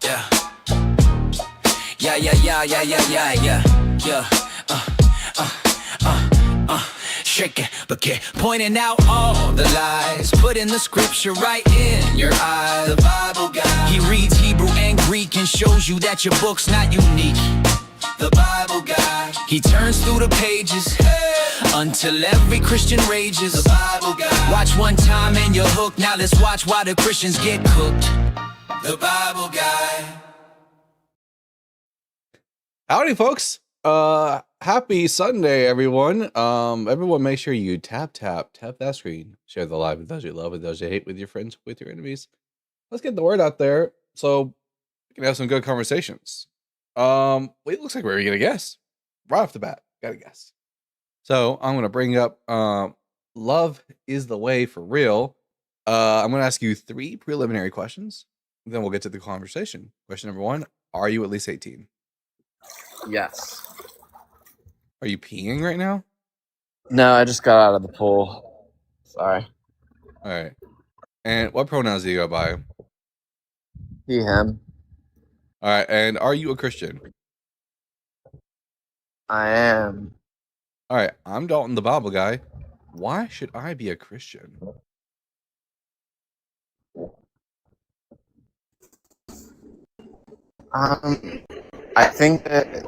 Yeah. Yeah, yeah, yeah, yeah, yeah, yeah, yeah, yeah. Shake it, but keep pointing out all the lies. Putting the scripture right in your eyes. The Bible guy. He reads Hebrew and Greek and shows you that your book's not unique. The Bible guy. He turns through the pages until every Christian rages. The Bible guy. Watch one time and you're hooked. Now let's watch why the Christians get cooked. The Bible guy. Howdy, folks. Happy Sunday, everyone. Everyone make sure you tap that screen. Share the live with those you love, with those you hate, with your friends, with your enemies. Let's get the word out there so we can have some good conversations. It looks like we're gonna guess right off the bat. Gotta guess. So I'm gonna bring up love is the way for real. I'm gonna ask you 3 preliminary questions. Then we'll get to the conversation. Question number 1: are you at least 18? Yes. Are you peeing right now? No, I just got out of the pool. Sorry. All right. And what pronouns do you go by? He, him. All right. And are you a Christian? I am. All right. I'm Dalton, the Bible guy. Why should I be a Christian? I think that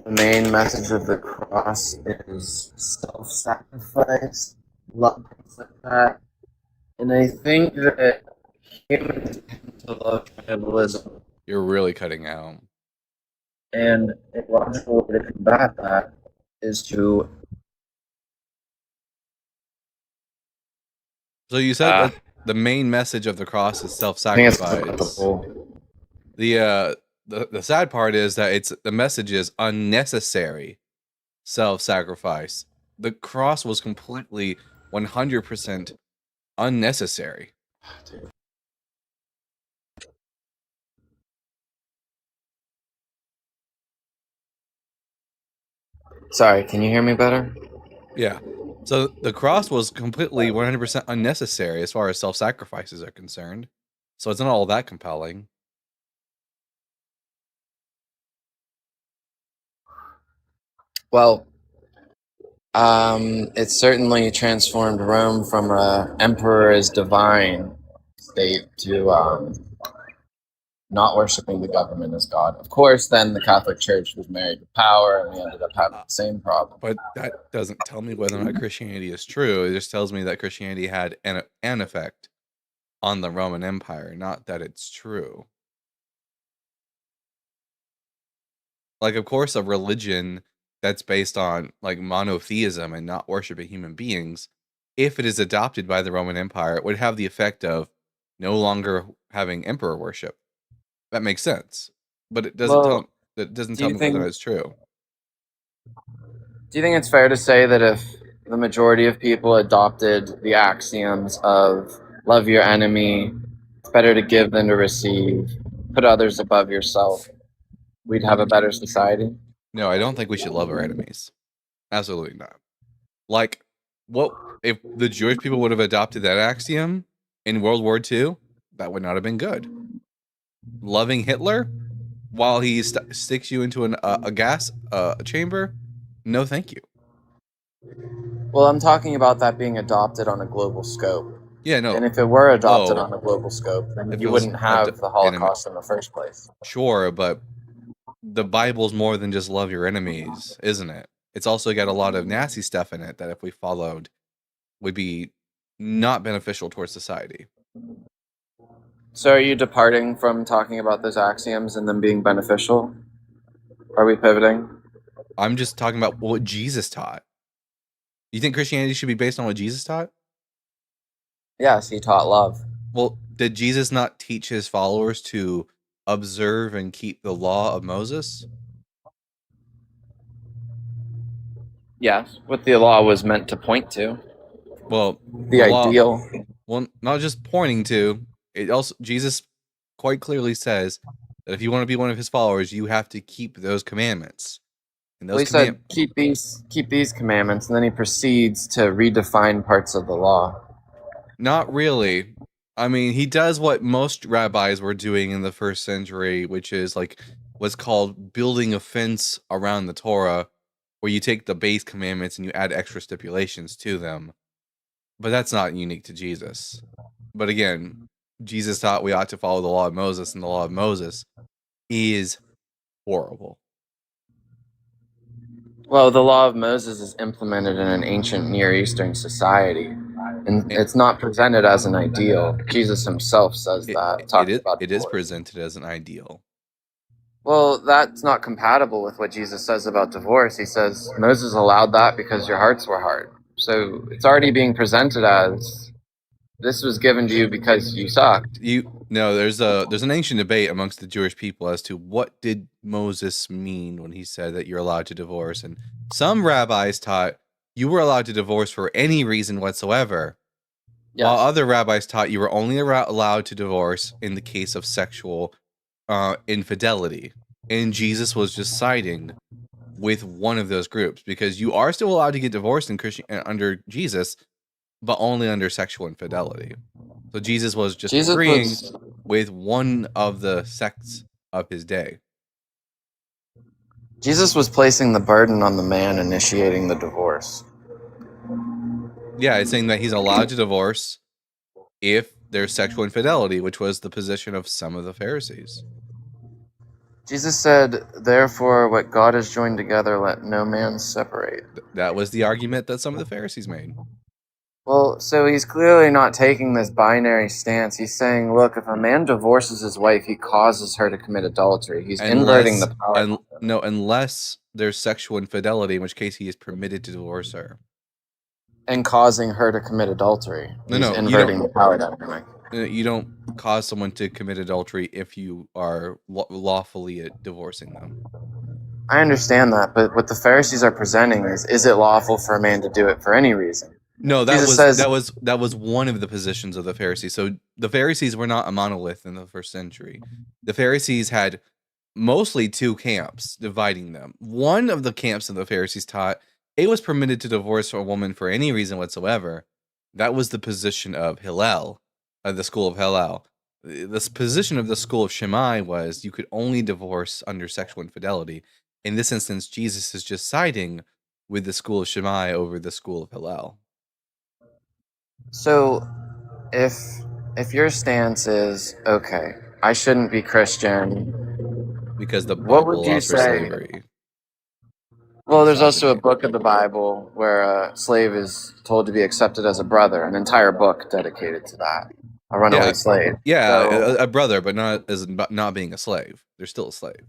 the main message of the cross is self-sacrifice, love, things like that. And I think that humans tend to love tribalism. You're really cutting out. And a logical way to combat that is to... So you said that the main message of the cross is I think it's self-sacrifice. the The sad part is that the message is unnecessary self-sacrifice. The cross was completely 100% unnecessary. Sorry, can you hear me better? Yeah. So the cross was completely 100% unnecessary as far as self-sacrifices are concerned. So it's not all that compelling. Well, it certainly transformed Rome from a emperor as divine state to not worshiping the government as God. Of course, then the Catholic Church was married to power, and we ended up having the same problem. But that doesn't tell me whether or not Christianity is true. It just tells me that Christianity had an effect on the Roman Empire, not that it's true. Like, of course, a religion that's based on like monotheism and not worshiping human beings, if it is adopted by the Roman Empire, it would have the effect of no longer having emperor worship. That makes sense, but it doesn't tell me whether it's true. Do you think it's fair to say that if the majority of people adopted the axioms of love your enemy, it's better to give than to receive, put others above yourself, we'd have a better society? No, I don't think we should love our enemies. Absolutely not. Like, what if the Jewish people would have adopted that axiom in World War II? That would not have been good. Loving Hitler while he sticks you into a gas chamber? No, thank you. Well, I'm talking about that being adopted on a global scope. Yeah, no. And if it were adopted on a global scope, then you wouldn't have the Holocaust in the first place. Sure, but the Bible's more than just love your enemies, isn't it? It's also got a lot of nasty stuff in it that if we followed would be not beneficial towards society. So are you departing from talking about those axioms and them being beneficial? Are we pivoting? I'm just talking about what Jesus taught. You think Christianity should be based on what Jesus taught? Yes, he taught love. Well, did Jesus not teach his followers to observe and keep the law of Moses? Yes, what the law was meant to point to. Well, the ideal. Well, not just pointing to. It also, Jesus quite clearly says that if you want to be one of his followers, you have to keep those commandments. And those he said, keep these commandments, and then he proceeds to redefine parts of the law. Not really. I mean, he does what most rabbis were doing in the first century, which is like what's called building a fence around the Torah, where you take the base commandments and you add extra stipulations to them. But that's not unique to Jesus. But again, Jesus taught we ought to follow the law of Moses, and the law of Moses is horrible. Well, the law of Moses is implemented in an ancient Near Eastern society, and it's not presented as an ideal. Jesus himself says that. It is presented as an ideal. Well, that's not compatible with what Jesus says about divorce. He says Moses allowed that because your hearts were hard. So it's already being presented as this was given to you because you sucked. There's an ancient debate amongst the Jewish people as to what did Moses mean when he said that you're allowed to divorce, and some rabbis taught you were allowed to divorce for any reason whatsoever, while other rabbis taught you were only allowed to divorce in the case of sexual infidelity. And Jesus was just siding with one of those groups, because you are still allowed to get divorced in under Jesus, but only under sexual infidelity. So Jesus was just agreeing with one of the sects of his day. Jesus was placing the burden on the man initiating the divorce. Yeah, it's saying that he's allowed to divorce if there's sexual infidelity, which was the position of some of the Pharisees. Jesus said, therefore, what God has joined together, let no man separate. That was the argument that some of the Pharisees made. Well, so he's clearly not taking this binary stance. He's saying, look, if a man divorces his wife, he causes her to commit adultery. He's inverting the power. Unless there's sexual infidelity, in which case he is permitted to divorce her. And causing her to commit adultery. He's inverting the power dynamic. You don't cause someone to commit adultery if you are lawfully divorcing them. I understand that, but what the Pharisees are presenting is it lawful for a man to do it for any reason? No, that was one of the positions of the Pharisees. So the Pharisees were not a monolith in the first century. The Pharisees had mostly two camps dividing them. One of the camps of the Pharisees taught it was permitted to divorce a woman for any reason whatsoever. That was the position of Hillel, the school of Hillel. The position of the school of Shammai was you could only divorce under sexual infidelity. In this instance, Jesus is just siding with the school of Shammai over the school of Hillel. So, if your stance is okay, I shouldn't be Christian because the Bible what would you say? Slavery. Well, there's also a book of the Bible where a slave is told to be accepted as a brother, an entire book dedicated to that. A runaway slave. Yeah, so, a brother, but not being a slave. They're still a slave.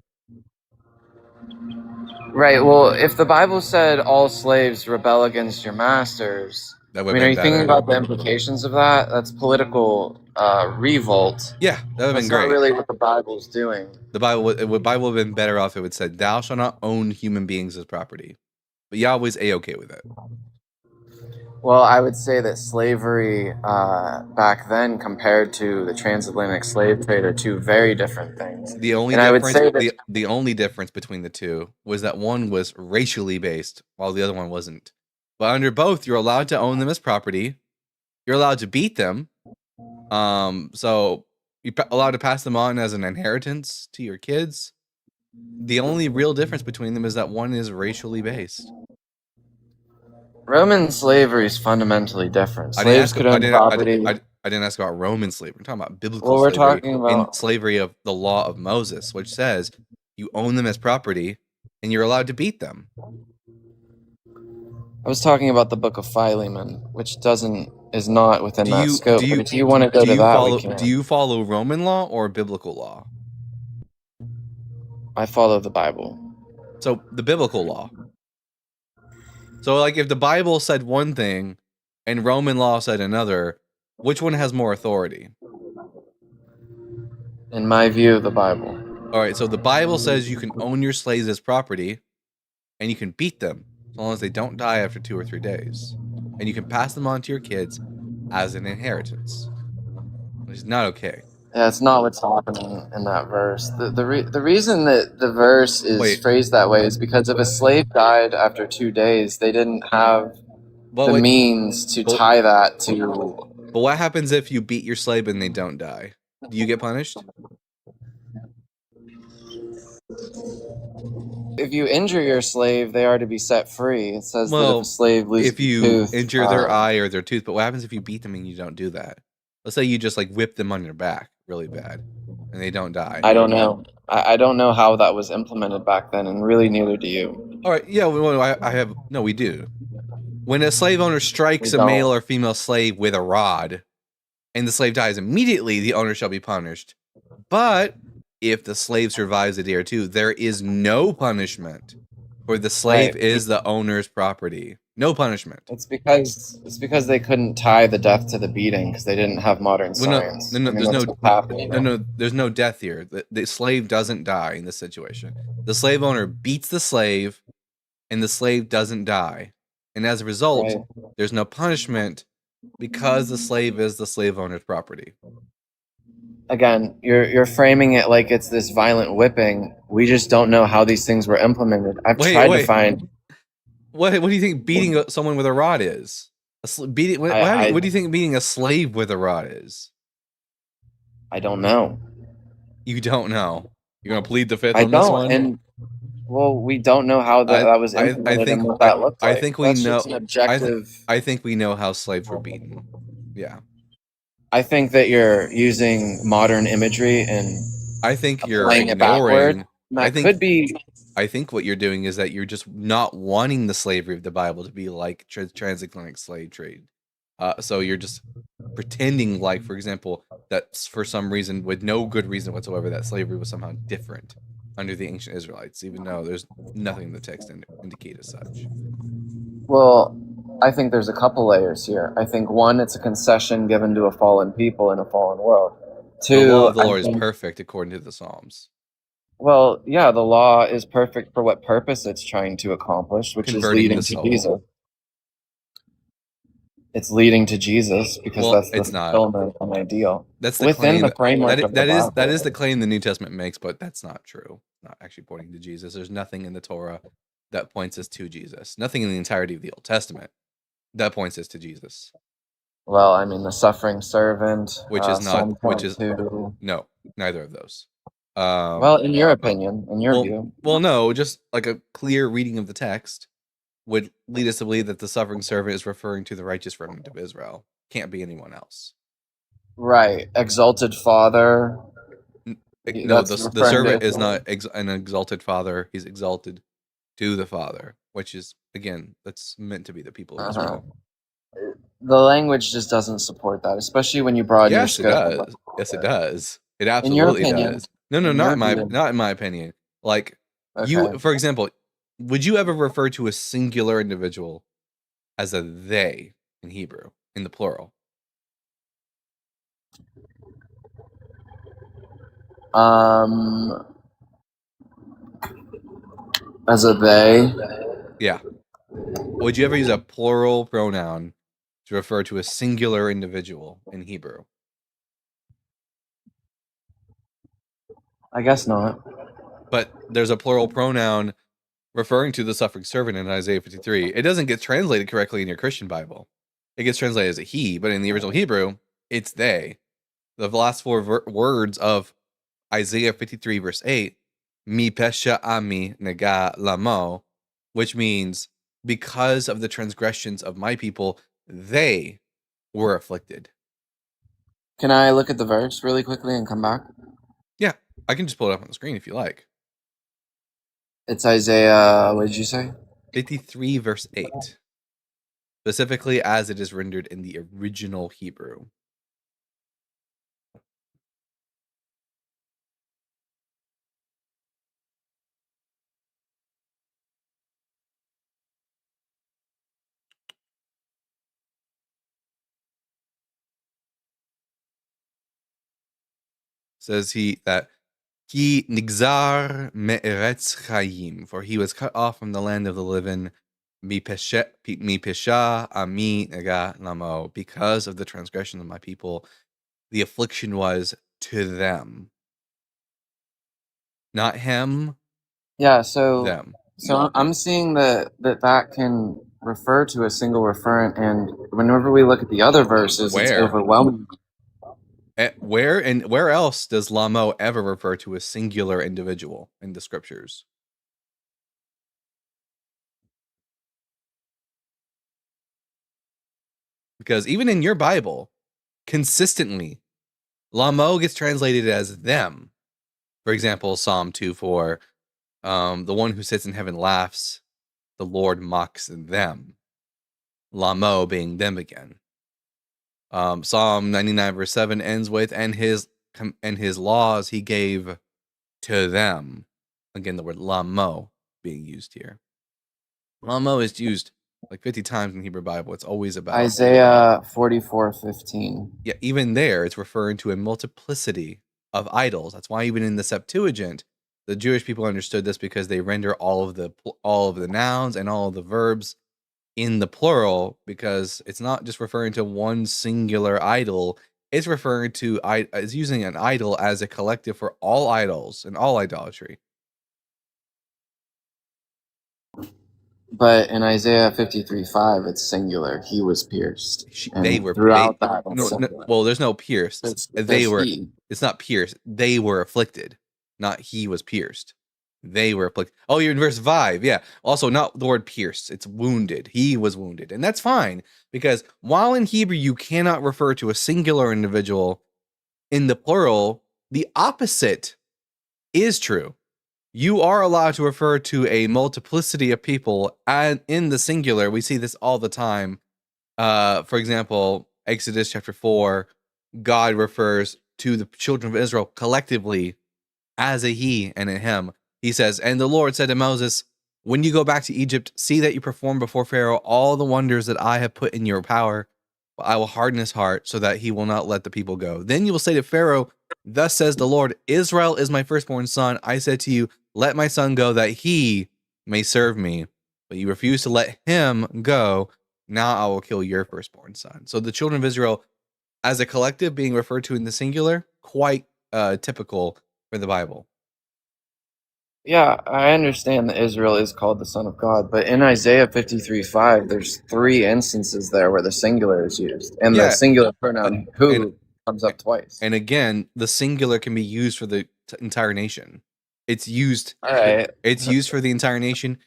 Right. Well, if the Bible said all slaves rebel against your masters. Are you thinking about the implications of that? That's political revolt. Yeah, that would have been great. That's not really what the Bible's doing. The Bible would have been better off if it said, "Thou shalt not own human beings as property." But Yahweh's a-okay with it. Well, I would say that slavery back then compared to the transatlantic slave trade are two very different things. The only difference between the two was that one was racially based, while the other one wasn't. But under both, you're allowed to own them as property. You're allowed to beat them. So you're allowed to pass them on as an inheritance to your kids. The only real difference between them is that one is racially based. Roman slavery is fundamentally different. Slaves could own property. I didn't ask about Roman slavery. I'm talking about biblical slavery. Well, we're talking about in slavery of the law of Moses, which says you own them as property and you're allowed to beat them. I was talking about the Book of Philemon, which is not within that scope. But if you want to go to that, we can. Do you follow Roman law or biblical law? I follow the Bible. So the biblical law. So, like, if the Bible said one thing and Roman law said another, which one has more authority? In my view, the Bible. All right, so the Bible says you can own your slaves as property and you can beat them as long as they don't die after 2 or 3 days. And you can pass them on to your kids as an inheritance, which is not okay. Yeah, it's not what's happening in that verse. The reason that the verse is phrased that way is because if a slave died after 2 days, they didn't have the means to tie that to But what happens if you beat your slave and they don't die? Do you get punished? If you injure your slave, they are to be set free. It says that if Well, a slave loses if you a tooth, injure their eye or their tooth, but what happens if you beat them and you don't do that? Let's say you just like whip them on your back really bad and they don't die. I don't know. I don't know how that was implemented back then, and really neither do you. All right, yeah, well, I have no. We do. When a slave owner strikes We a male don't. or female slave with a rod, and the slave dies immediately, the owner shall be punished. But if the slave survives a day or two, there is no punishment, for the slave Right. is the owner's property. No punishment. It's because they couldn't tie the death to the beating because they didn't have modern Well, no, science. no, no, I mean, there's that's no- what's happening. No, there's no death here. The slave doesn't die in this situation. The slave owner beats the slave, and the slave doesn't die. And as a result, Right. there's no punishment because the slave is the slave owner's property. Again, you're framing it like it's this violent whipping. We just don't know how these things were implemented. I've Wait, tried wait. to find. What do you think beating someone with a rod is? What do you think beating a slave with a rod is? I don't know. You don't know. You're gonna plead the fifth I on this don't, one. and well, we don't know how that was I implemented think- and what that looked I like. think we That's know- just an objective. I think we know how slaves were beaten. Yeah, I think that you're using modern imagery and I think you're Playing it backward. ignoring. that I think- could be. I think what you're doing is that you're just not wanting the slavery of the Bible to be like transatlantic slave trade. So you're just pretending like, for example, that for some reason, with no good reason whatsoever, that slavery was somehow different under the ancient Israelites, even though there's nothing in the text indicate as such. Well, I think there's a couple layers here. I think one, it's a concession given to a fallen people in a fallen world. Two, The law of the I Lord is think- perfect according to the Psalms. Well, yeah, the law is perfect for what purpose it's trying to accomplish, which is Converting leading the to soul. Jesus. It's leading to Jesus because Well, that's the it's not. fulfillment of an ideal. That's the Within claim. the framework of the that is Bible. the claim the New Testament makes, but that's not true. Not actually pointing to Jesus. There's nothing in the Torah that points us to Jesus. Nothing in the entirety of the Old Testament that points us to Jesus. Well, I mean, the suffering servant, Which is not- Psalm which is- 22. No, neither of those. Well, in your opinion, in your view, Well, no, just like a clear reading of the text would lead us to believe that the suffering servant is referring to the righteous remnant of Israel. Can't be anyone else. right? Exalted Father. No, That's the referring servant to- is not an exalted father. He's exalted to the Father, which is, again, that's meant to be the people of Uh-huh. Israel. The language just doesn't support that, especially when you broaden your Yes, it scope. does. Yes, it does. It In your absolutely opinion. does. No, In not your in my view. not in my opinion. Like Okay. you, for example, would you ever refer to a singular individual as a they in Hebrew in the plural? As a they. Yeah. Would you ever use a plural pronoun to refer to a singular individual in Hebrew? I guess not. But there's a plural pronoun referring to the suffering servant in Isaiah 53. It doesn't get translated correctly in your Christian Bible. It gets translated as a he, but in the original Hebrew, it's they. The last four words of Isaiah 53 verse 8, mi pesha ami nega lamo, which means because of the transgressions of my people, they were afflicted. Can I look at the verse really quickly and come back? I can just pull it up on the screen if you like. It's Isaiah, what did you say? 53 verse 8. Specifically as it is rendered in the original Hebrew. Says he that he nigzar me'eretz chayim, for he was cut off from the land of the living, mi pesha ami nega lamo, because of the transgression of my people, the affliction was to them, not him, Yeah, so them. so I'm seeing that can refer to a single referent, and whenever we look at the other verses, it's Where? overwhelming. Where else does Lamo ever refer to a singular individual in the scriptures? Because even in your Bible, consistently, Lamo gets translated as them. For example, Psalm 2:4, the one who sits in heaven laughs, the Lord mocks them. Lamo being them again. Psalm 99 verse 7 ends with, and his laws he gave to them. Again, the word Lamo being used here. Lamo is used like 50 times in the Hebrew Bible. It's always about Isaiah 44:15. Yeah, even there, it's referring to a multiplicity of idols. That's why even in the Septuagint, the Jewish people understood this, because they render all of the nouns and all of the verbs in the plural, because it's not just referring to one singular idol. It's referring to it's using an idol as a collective for all idols and all idolatry. But in Isaiah 53:5, it's singular. He was pierced. They were throughout the Bible. well, there's no pierced. They were. He. It's not pierced. They were afflicted, not he was pierced. They were afflicted. Oh, you're in verse 5. Yeah. Also, not the word pierced. It's wounded. He was wounded. And that's fine, because while in Hebrew you cannot refer to a singular individual in the plural, the opposite is true. You are allowed to refer to a multiplicity of people, and in the singular, we see this all the time. For example, Exodus chapter 4, God refers to the children of Israel collectively as a he and a him. He says, and the Lord said to Moses, when you go back to Egypt, see that you perform before Pharaoh all the wonders that I have put in your power. But I will harden his heart so that he will not let the people go. Then you will say to Pharaoh, thus says the Lord, Israel is my firstborn son. I said to you, let my son go that he may serve me. But you refuse to let him go. Now I will kill your firstborn son. So the children of Israel as a collective being referred to in the singular, quite typical for the Bible. Yeah, I understand that Israel is called the Son of God, but in Isaiah 53:5, there's 3 instances there where the singular is used, and the singular pronoun who comes up twice. And again, the singular can be used for the entire nation. It's used. All right. It's used for the entire nation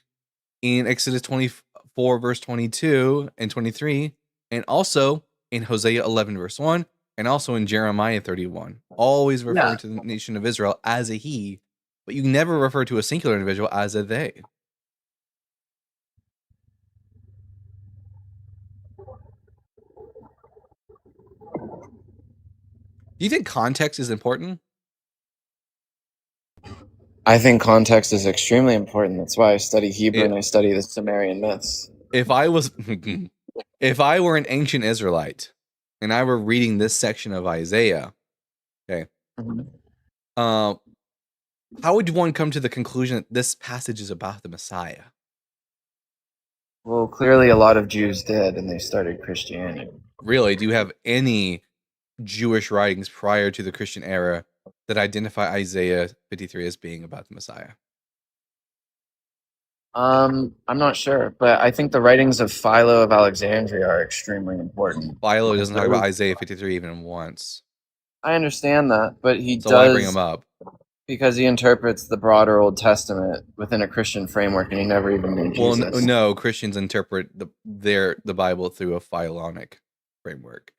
in Exodus 24 verse 22 and 23, and also in Hosea 11 verse 1, and also in Jeremiah 31. Always referring to the nation of Israel as a he, but you never refer to a singular individual as a they. Do you think context is important? I think context is extremely important. That's why I study Hebrew and I study the Sumerian myths. If I were an ancient Israelite and I were reading this section of Isaiah, okay, how would one come to the conclusion that this passage is about the Messiah? Well, clearly a lot of Jews did, and they started Christianity. Really? Do you have any Jewish writings prior to the Christian era that identify Isaiah 53 as being about the Messiah? I'm not sure, but I think the writings of Philo of Alexandria are extremely important. Philo doesn't talk about Isaiah 53 even once. I understand that, but he does. Why bring him up? Because he interprets the broader Old Testament within a Christian framework, and he never even knew Jesus. Well, no, Christians interpret the Bible through a Philonic framework.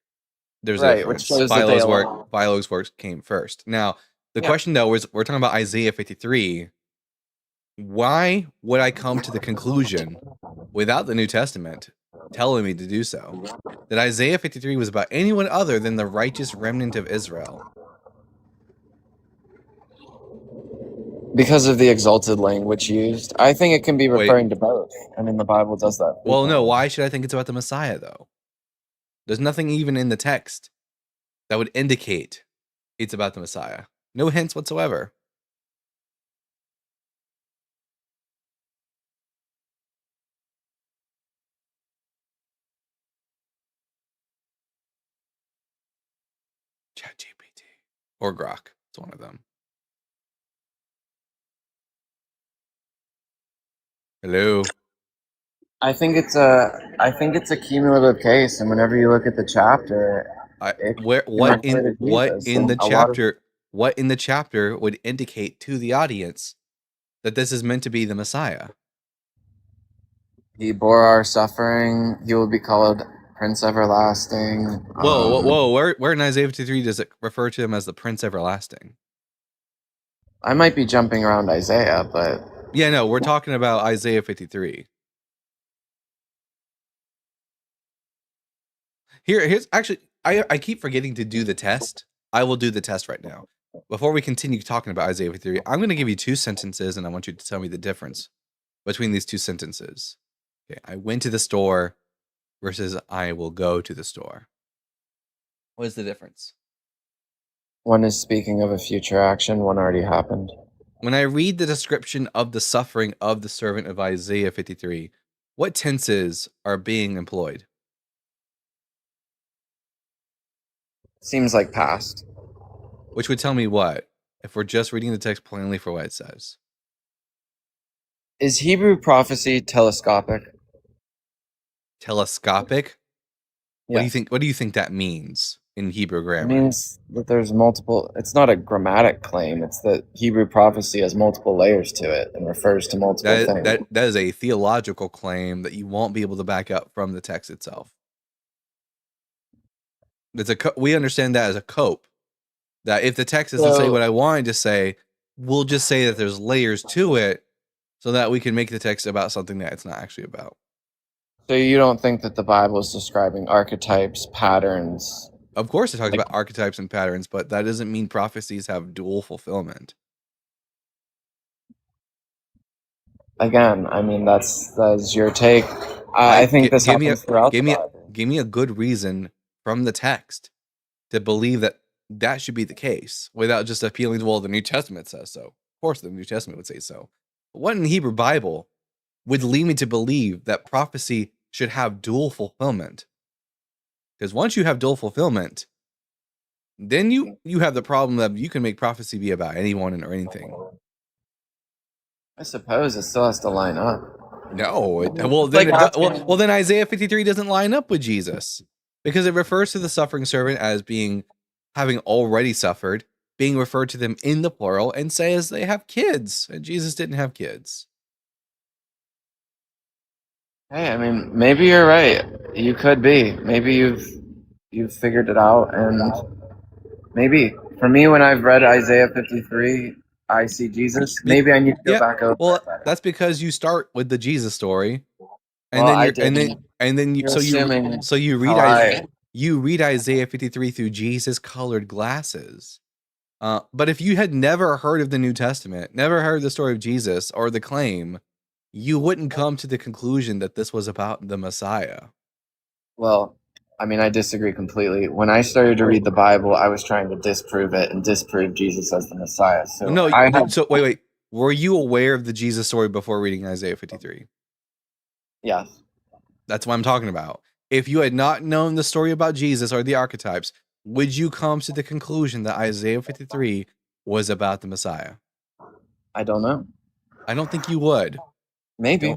There's a difference. Philo's works came first. Now, the question though is, we're talking about Isaiah 53. Why would I come to the conclusion, without the New Testament telling me to do so, that Isaiah 53 was about anyone other than the righteous remnant of Israel? Because of the exalted language used. I think it can be referring to both. I mean, the Bible does that. Well, no, why should I think it's about the Messiah, though? There's nothing even in the text that would indicate it's about the Messiah. No hints whatsoever. ChatGPT or Grok. It's one of them. Hello. I think it's a cumulative case, and whenever you look at the chapter, it What can refer to Jesus, in the and a lot of what in the chapter would indicate to the audience that this is meant to be the Messiah? he bore our suffering. He will be called Prince Everlasting. Whoa! Where in Isaiah 53 does it refer to him as the Prince Everlasting? I might be jumping around Isaiah, but Yeah, no, we're talking about Isaiah 53. Here's actually, I keep forgetting to do the test. I will do the test right now. Before we continue talking about Isaiah 53, I'm going to give you two sentences, and I want you to tell me the difference between these two sentences. Okay, I went to the store versus I will go to the store. What is the difference? one is speaking of a future action, one already happened. When I read the description of the suffering of the servant of Isaiah 53, what tenses are being employed? Seems like past. Which would tell me what? If we're just reading the text plainly for what it says. Is Hebrew prophecy telescopic? Telescopic? What do you Yes. think? What do you think that means in Hebrew It grammar? means that there's multiple. It's not a grammatic claim. It's that Hebrew prophecy has multiple layers to it and refers to multiple things. That is a theological claim that you won't be able to back up from the text itself. We understand that as a cope. That if the text doesn't say what I wanted to say, we'll just say that there's layers to it, so that we can make the text about something that it's not actually about. So you don't think that the Bible is describing archetypes, patterns? Of course, it talks about archetypes and patterns, but that doesn't mean prophecies have dual fulfillment. Again, I mean that's your take. I think this happens throughout the Bible. Give me a good reason from the text to believe that that should be the case, without just appealing to, well, the New Testament says so. Of course, the New Testament would say so. But what in the Hebrew Bible would lead me to believe that prophecy should have dual fulfillment? Because once you have dual fulfillment, then you have the problem that you can make prophecy be about anyone or anything. I suppose it still has to line up. No, then Isaiah 53 doesn't line up with Jesus, because it refers to the suffering servant as having already suffered, being referred to them in the plural, and says they have kids, and Jesus didn't have kids. Hey, I mean, maybe you're right. You could be. Maybe you've figured it out, and maybe for me, when I've read Isaiah 53, I see Jesus. Maybe I need to go back over. Well, that's because you start with the Jesus story, and you read Isaiah 53 through Jesus-colored glasses. But if you had never heard of the New Testament, never heard the story of Jesus or the claim, you wouldn't come to the conclusion that this was about the Messiah. Well, I mean, I disagree completely. When I started to read the Bible, I was trying to disprove it and disprove Jesus as the Messiah. So wait. Were you aware of the Jesus story before reading Isaiah 53? Yes. That's what I'm talking about. If you had not known the story about Jesus or the archetypes, would you come to the conclusion that Isaiah 53 was about the Messiah? I don't know. I don't think you would. Maybe.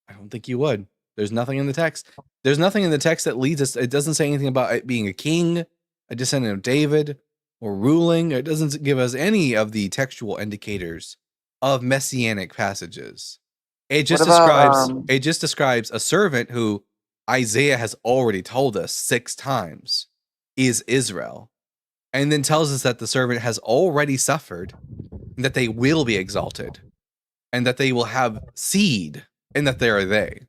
I don't think you would. There's nothing in the text. There's nothing in the text that leads us. It doesn't say anything about it being a king, a descendant of David, or ruling. It doesn't give us any of the textual indicators of messianic passages. It just describes a servant who Isaiah has already told us 6 times is Israel, and then tells us that the servant has already suffered, and that they will be exalted, and that they will have seed, and that they are they.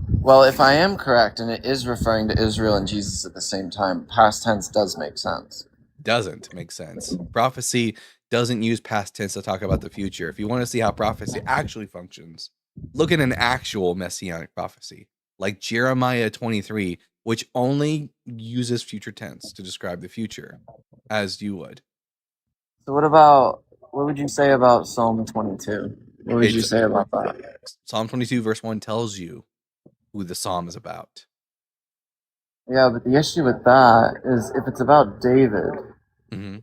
Well, if I am correct, and it is referring to Israel and Jesus at the same time, past tense does make sense. Doesn't make sense. Prophecy doesn't use past tense to talk about the future. If you want to see how prophecy actually functions, look at an actual messianic prophecy, like Jeremiah 23, which only uses future tense to describe the future, as you would. So what would you say about Psalm 22? What would you say about that? Psalm 22 verse 1 tells you who the psalm is about. Yeah, but the issue with that is if it's about David, Mm-hmm.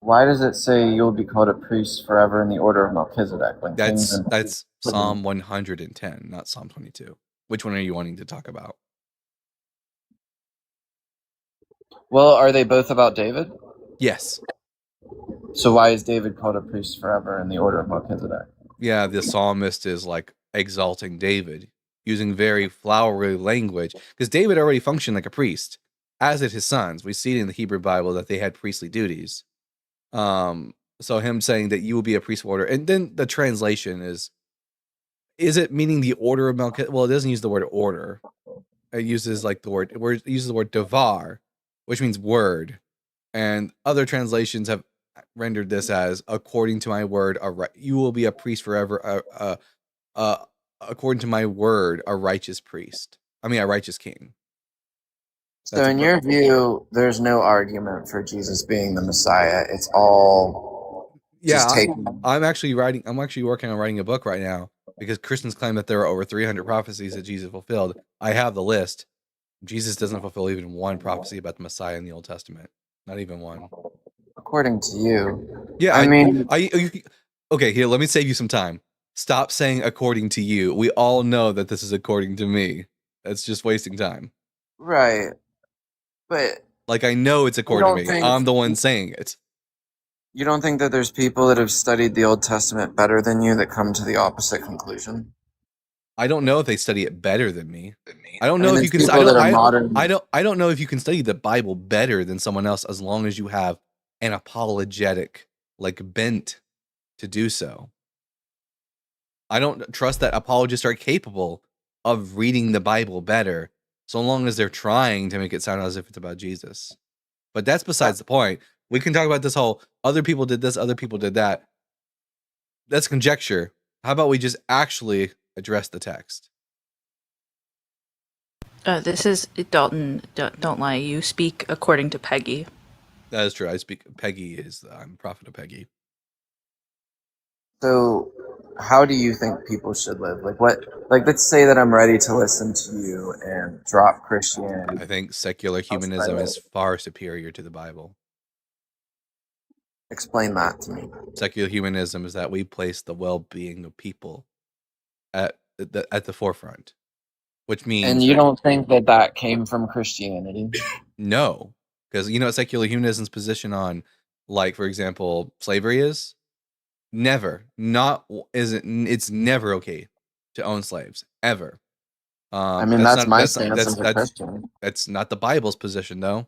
why does it say you'll be called a priest forever in the order of Melchizedek? That's Psalm 110, not Psalm 22. Which one are you wanting to talk about? Well, are they both about David? Yes. So why is David called a priest forever in the order of Melchizedek? Yeah, the psalmist is like exalting David, using very flowery language, because David already functioned like a priest, as did his sons. We see it in the Hebrew Bible that they had priestly duties. So him saying that you will be a priest of order, and then the translation is it meaning the order of Melchizedek? Well, it doesn't use the word order. It uses like it uses the word devar, which means word, and other translations have rendered this as according to my word, you will be a priest forever. According to my word, a righteous priest. I mean, a righteous king. So in your view, there's no argument for Jesus being the Messiah. It's all just taken. I'm actually working on writing a book right now because Christians claim that there are over 300 prophecies that Jesus fulfilled. I have the list. Jesus doesn't fulfill even one prophecy about the Messiah in the Old Testament. Not even one. According to you. Yeah, I mean, okay, here, let me save you some time. Stop saying according to you. We all know that this is according to me. That's just wasting time. Right. But like, I know it's according to me. I'm the one saying it. You don't think that there's people that have studied the Old Testament better than you that come to the opposite conclusion? I don't know if they study it better than me. I don't know if you can. I don't know if you can study the Bible better than someone else as long as you have an apologetic bent to do so. I don't trust that apologists are capable of reading the Bible better, so long as they're trying to make it sound as if it's about Jesus. But that's besides the point. We can talk about this whole other people did this, other people did that. That's conjecture. How about we just actually address the text? This is Dalton. Don't lie. You speak according to Peggy. That is true. I'm a prophet of Peggy. So, how do you think people should live? Let's say that I'm ready to listen to you and drop Christianity. I think secular humanism is far superior to the Bible. Explain that to me. Secular humanism is that we place the well-being of people at the forefront, which means. And you don't think that came from Christianity? No, because secular humanism's position on, for example, slavery is it's never okay to own slaves ever. I mean, that's my stance as a Christian. That's not the Bible's position, though.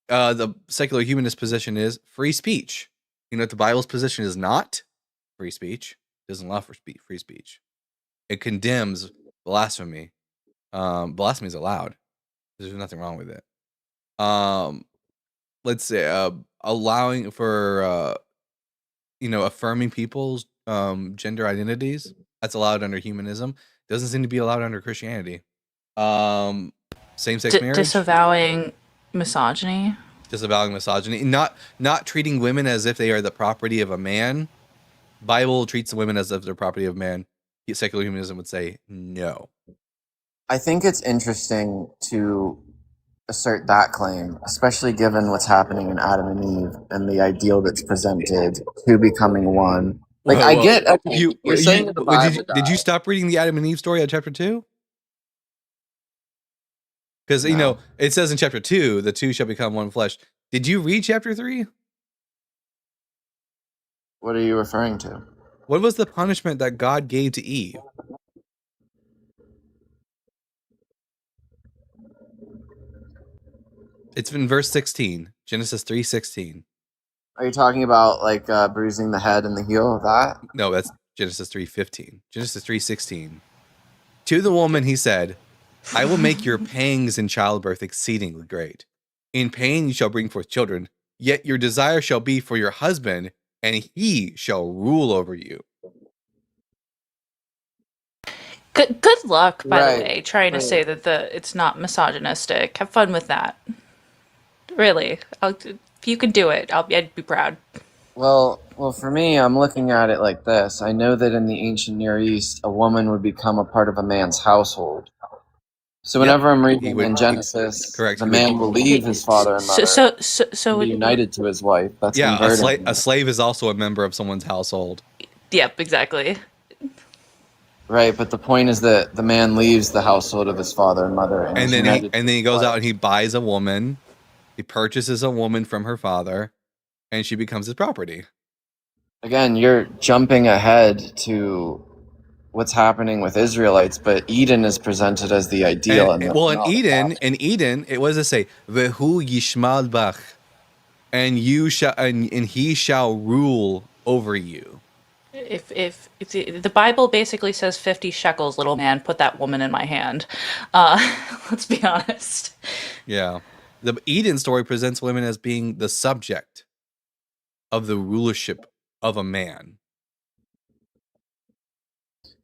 The secular humanist position is free speech. You know what the Bible's position is not? Free speech. It doesn't allow for free speech. It condemns blasphemy. Blasphemy is allowed. There's nothing wrong with it. Let's say allowing for affirming people's gender identities. That's allowed under humanism. Doesn't seem to be allowed under Christianity. Same-sex marriage. Disavowing misogyny. Not treating women as if they are the property of a man. Bible treats women as if they're property of man. Secular humanism would say no. I think it's interesting to assert that claim, especially given what's happening in Adam and Eve and the ideal that's presented to becoming one. You're saying that the Bible did you stop reading the Adam and Eve story at chapter 2? Because it says in chapter 2, the two shall become one flesh. Did you read chapter 3? What are you referring to? What was the punishment that God gave to Eve? It's in verse 16, Genesis 3:16. Are you talking about bruising the head and the heel of that? No, that's Genesis 3:15. Genesis 3:16. To the woman he said, I will make your pangs in childbirth exceedingly great. In pain you shall bring forth children, yet your desire shall be for your husband, and he shall rule over you. Good luck, by the way, trying to say that it's not misogynistic. Have fun with that. Really, if you could do it, I'd be proud. Well, for me, I'm looking at it like this. I know that in the ancient Near East, a woman would become a part of a man's household. So whenever I'm reading in Genesis, the man will leave his father and mother so be united to his wife. That's a slave is also a member of someone's household. Yep, exactly. Right, but the point is that the man leaves the household of his father and mother, and, And is then united to he his goes out wife. and he buys a woman. He purchases a woman from her father, and she becomes his property. Again, you're jumping ahead to what's happening with Israelites, but Eden is presented as the ideal. And, And well, in Eden, it was to say, "Vehu yishmal bach," and you shall, and he shall rule over you. If the Bible basically says 50 shekels, little man, put that woman in my hand. Let's be honest. Yeah, the Eden story presents women as being the subject of the rulership of a man.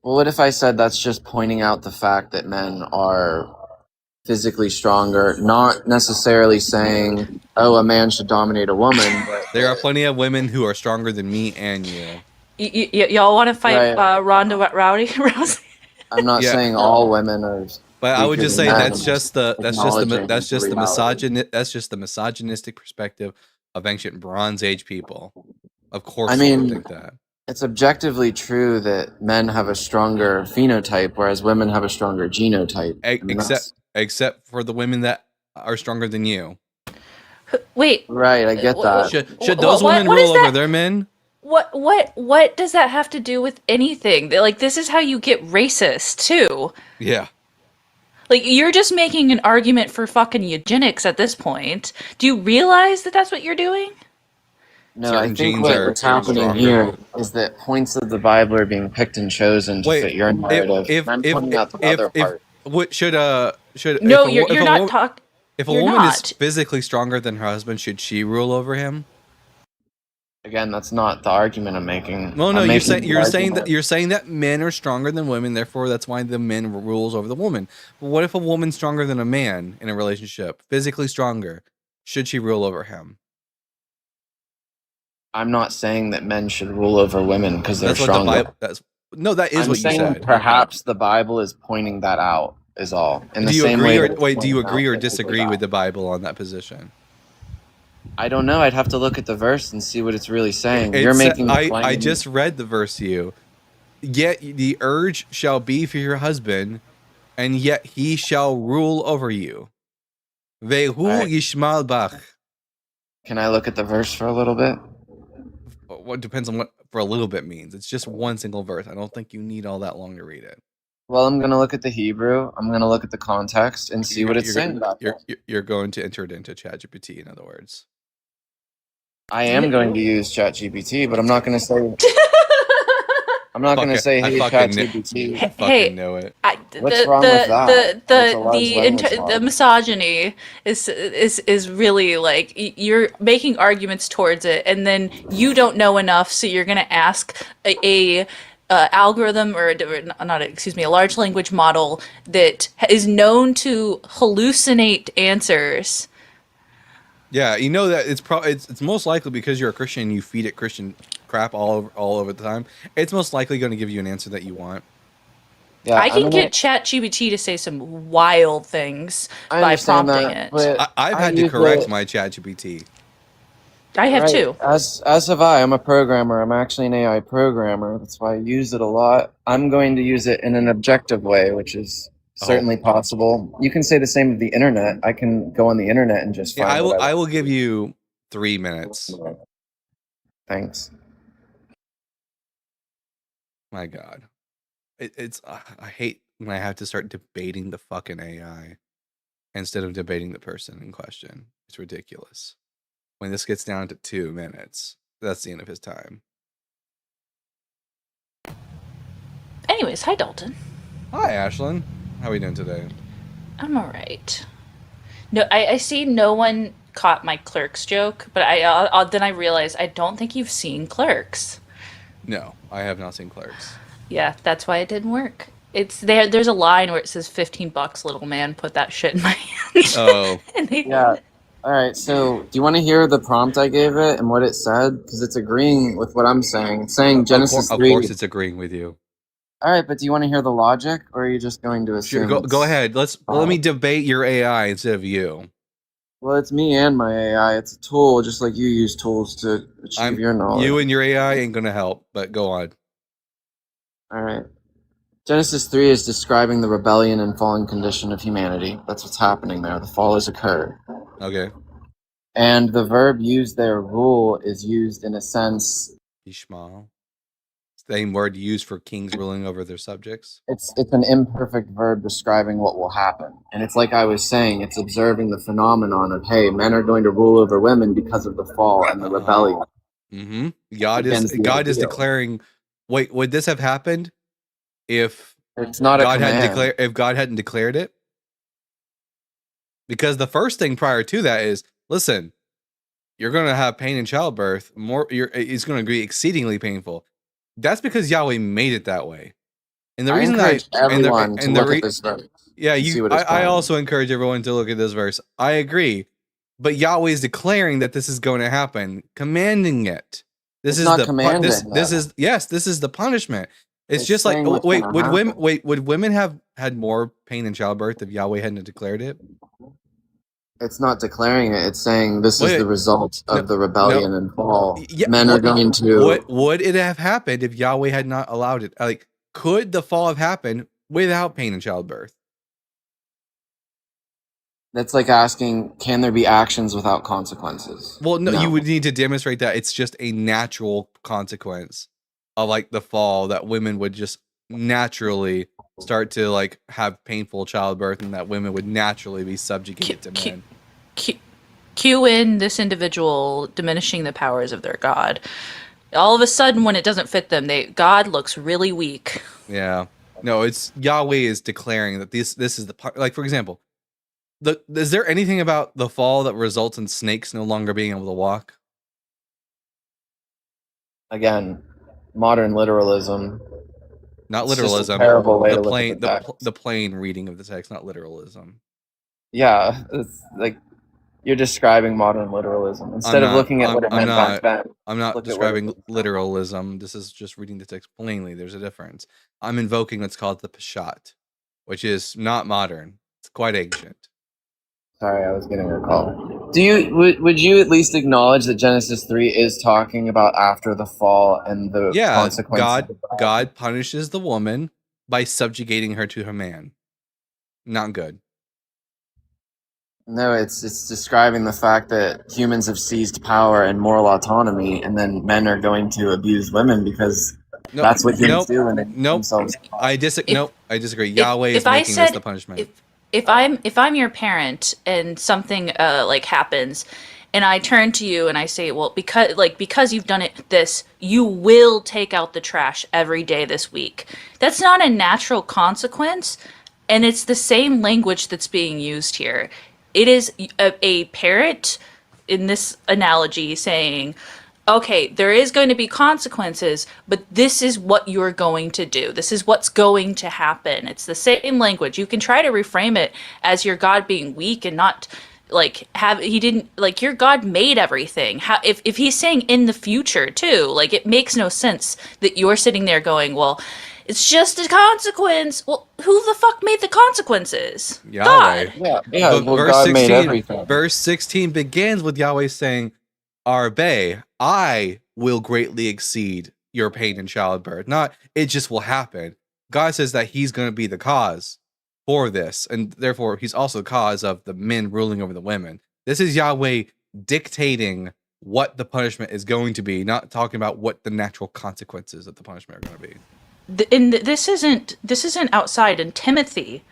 Well, what if I said that's just pointing out the fact that men are physically stronger, not necessarily saying, oh, a man should dominate a woman. But There are plenty of women who are stronger than me and you. Y'all want to fight Right. Ronda Rousey? I'm not Yeah. saying all women are. But I would weaker just than say men. that's just the Acknowledging misogynistic perspective of ancient Bronze Age people. Of course, I they would mean, think that. it's objectively true that men have a stronger phenotype, whereas women have a stronger genotype. I mean, Except for the women that are stronger than you. Wait. right, I get that. Should those women rule over their men? What does that have to do with anything? Like, this is how you get racist too. Yeah. Like, you're just making an argument for fucking eugenics at this point. Do you realize that that's what you're doing? No, Certain I think genes what's happening stronger. here is that points of the Bible are being picked and chosen to fit your narrative. If I'm pointing out the other part. what should No, if you're not talking. If a You're woman not. is physically stronger than her husband, should she rule over him? Again, that's not the argument I'm making. No, I'm you're making saying the you're argument. saying that men are stronger than women, therefore that's why the men rules over the woman. But what if a woman's stronger than a man in a relationship, physically stronger? Should she rule over him? I'm not saying that men should rule over women because they're That's what the stronger. Bible. That is I'm what you saying said. perhaps the Bible is pointing that out. Is all. In the Do you same agree way or that it's wait? Do you pointing agree out or physically disagree that. with the Bible on that position? I don't know. I'd have to look at the verse and see what it's really saying. You're making the claim. I just read the verse to you. Yet the urge shall be for your husband, and yet he shall rule over you. Vehu Alright. yishmal bach. Can I look at the verse for a little bit? What depends on what for a little bit means. It's just one single verse. I don't think you need all that long to read it. Well, I'm going to look at the Hebrew. I'm going to look at the context and see what it's saying about that. You're going to enter it into ChatGPT, in other words. I am going to use ChatGPT, but I'm not going to say. I'm not going to say, hey, ChatGPT. I fucking know it. What's wrong with that? It's a large language The model. misogyny is really like you're making arguments towards it, and then you don't know enough, so you're gonna ask a algorithm or a large language model that is known to hallucinate answers. Yeah, you know that it's most likely because you're a Christian and you feed it Christian crap all over the time. It's most likely going to give you an answer that you want. Yeah, I can get ChatGPT to say some wild things I by understand prompting that, it. but I've I had to use correct it- my ChatGPT. I have Right. too. As have I. I'm a programmer. I'm actually an AI programmer. That's why I use it a lot. I'm going to use it in an objective way, which is certainly possible. You can say the same of the internet. I can go on the internet and just find. Yeah, I will want. give you 3 minutes. Thanks. My God, it's I hate when I have to start debating the fucking AI instead of debating the person in question. It's ridiculous. When this gets down to 2 minutes, that's the end of his time. Anyways, hi Dalton. Hi, Ashlyn. How are we doing today? I'm alright. No, I see no one caught my Clerks joke, but then I realized I don't think you've seen Clerks. No, I have not seen Clerks. Yeah, that's why it didn't work. It's there. There's a line where it says $15, little man. Put that shit in my hand. Oh, And they- Yeah. All right. So, do you want to hear the prompt I gave it and what it said? Because it's agreeing with what I'm saying. It's saying Genesis of 3. course, it's agreeing with you. All right, but do you want to hear the logic, or are you just going to assume? Sure, go ahead. Let me Oh. debate your AI instead of you. Well, it's me and my AI. It's a tool, just like you use tools to achieve your knowledge. You and your AI ain't gonna help, but go on. All right. Genesis 3 is describing the rebellion and fallen condition of humanity. That's what's happening there. The fall has occurred. Okay. And the verb used there, rule, is used in a sense. Ishmael. Same word used for kings ruling over their subjects. It's an imperfect verb describing what will happen. And it's like I was saying, it's observing the phenomenon of, hey, men are going to rule over women because of the fall and the rebellion. Mm-hmm. God Against the is ideal. declaring. Wait, would this have happened if It's not a God hadn't command. declared if God hadn't declared it? Because the first thing prior to that is, listen, you're going to have pain in childbirth. It's going to be exceedingly painful. That's because Yahweh made it that way. And the reason encourage everyone to look at this verse. yeah, see what it's I saying. also encourage everyone to look at this verse. I agree, but Yahweh is declaring that this is going to happen, commanding it. This It's is not the commanding this that. this is the punishment. It's It's just like saying what's wait, gonna would women have had more pain in childbirth if Yahweh hadn't declared it? It's not declaring it. It's saying this Wait, is the result of the rebellion and fall. Yeah, Men are going to. What would it have happened if Yahweh had not allowed it? Like, could the fall have happened without pain in childbirth? That's like asking, can there be actions without consequences? Well, no, you would need to demonstrate that it's just a natural consequence of like the fall, that women would just naturally start to like have painful childbirth, and that women would naturally be subjugated to men. Cue in this individual diminishing the powers of their God. All of a sudden, when it doesn't fit them, God looks really weak. Yeah, no, it's Yahweh is declaring that this is the part. Like, for example, is there anything about the fall that results in snakes no longer being able to walk? Again, modern literalism. Not It's just a literalism. terrible way The to look plain at the text. the plain reading of the text, not literalism. Yeah, it's like you're describing modern literalism instead of looking at what it meant back then. I'm not look at what describing it was. literalism. This is just reading the text plainly. There's a difference. I'm invoking what's called the Peshat, which is not modern. It's quite ancient. Sorry, I was getting a call. Would you at least acknowledge that Genesis 3 is talking about after the fall and the consequences? God punishes the woman by subjugating her to her man. Not good. No, it's describing the fact that humans have seized power and moral autonomy, and then men are going to abuse women because that's what humans do when they themselves. I disagree. Yahweh is making this the punishment. If I'm your parent and something like happens, and I turn to you and I say, well, because you've done this, you will take out the trash every day this week. That's not a natural consequence, and it's the same language that's being used here. It is a parent in this analogy saying, okay, there is going to be consequences, but this is what you're going to do. This is what's going to happen. It's the same language. You can try to reframe it as your God being weak and not your God made everything. If he's saying in the future too, like, it makes no sense that you're sitting there going, well, it's just a consequence. Well, who the fuck made the consequences? Yahweh. God. Yeah. But Well, verse God 16, made everything. Verse 16 begins with Yahweh saying, Arbe, I will greatly exceed your pain in childbirth. Not, it just will happen. God says that he's going to be the cause for this, and therefore he's also the cause of the men ruling over the women. This is Yahweh dictating what the punishment is going to be, not talking about what the natural consequences of the punishment are going to be. And this isn't outside in Timothy.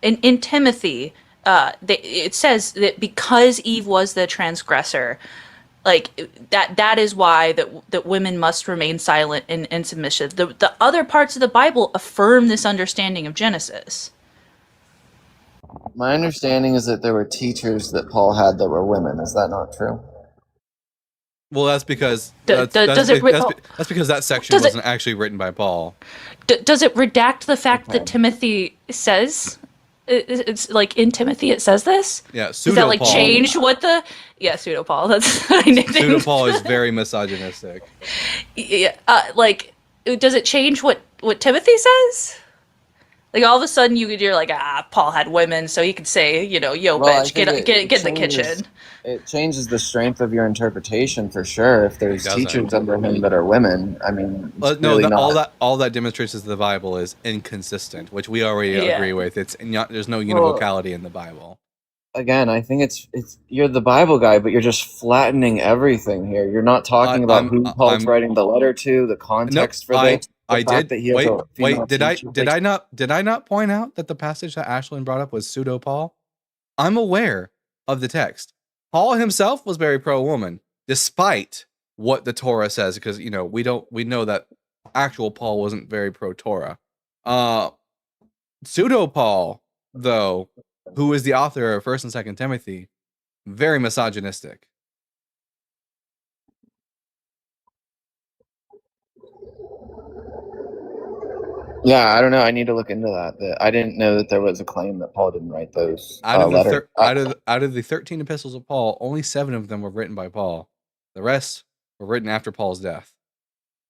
In Timothy, it says that because Eve was the transgressor, like that is why that women must remain silent and submissive. The other parts of the Bible affirm this understanding of Genesis. My understanding is that there were teachers that Paul had that were women. Is that not true? Well, that's because Does that's it- that's because that section Does it- wasn't actually written by Paul. Does it redact the fact Okay. that Timothy says? It's like in Timothy it says this? Yeah, Does that like pseudo-Paul. change what the... Yeah, pseudo-Paul. That's what I nicknamed. Pseudo-Paul is very misogynistic. Yeah, does it change what Timothy says? Like all of a sudden you're like, Paul had women, so he could say, yo, Well, I bitch, think get in the kitchen. it changes the strength of your interpretation for sure. If there's doesn't. teachers under him that are women, I mean, it's No, really not. all that demonstrates is the Bible is inconsistent, which we already Yeah. agree with. It's not, there's no Well, univocality in the Bible. again, I think it's you're the Bible guy, but you're just flattening everything here. You're not talking about who Paul's writing the letter to, the context for this. I fact did. that he has a female Did I teacher. not point out that the passage that Ashlyn brought up was pseudo Paul? I'm aware of the text. Paul himself was very pro woman, despite what the Torah says, because we know that actual Paul wasn't very pro Torah. Pseudo Paul, though, who is the author of 1st and 2nd Timothy, very misogynistic. Yeah, I don't know. I need to look into that. I didn't know that there was a claim that Paul didn't write those letters. Out of the 13 epistles of Paul, only 7 of them were written by Paul. The rest were written after Paul's death.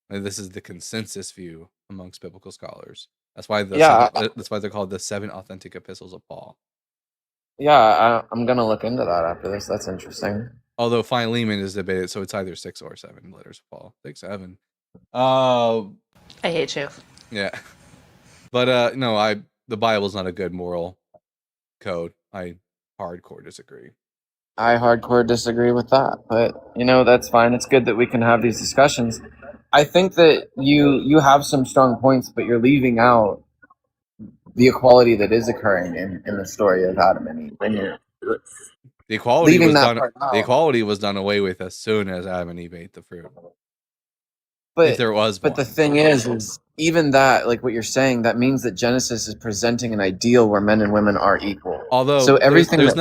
And this is the consensus view amongst biblical scholars. That's why that's why they're called the 7 authentic epistles of Paul. Yeah, I'm gonna look into that after this. That's interesting. Although Philemon is debated, so it's either 6 or 7 letters of Paul. 6, 7. I hate you. Yeah. But no, the Bible's not a good moral code. I hardcore disagree. I hardcore disagree with that, but that's fine. It's good that we can have these discussions. I think that you have some strong points, but you're leaving out the equality that is occurring in the story of Adam and Eve. The equality was done away with as soon as Adam and Eve ate the fruit. But if there was one. The thing is even that, like what you're saying, that means that Genesis is presenting an ideal where men and women are equal. Although so everything there's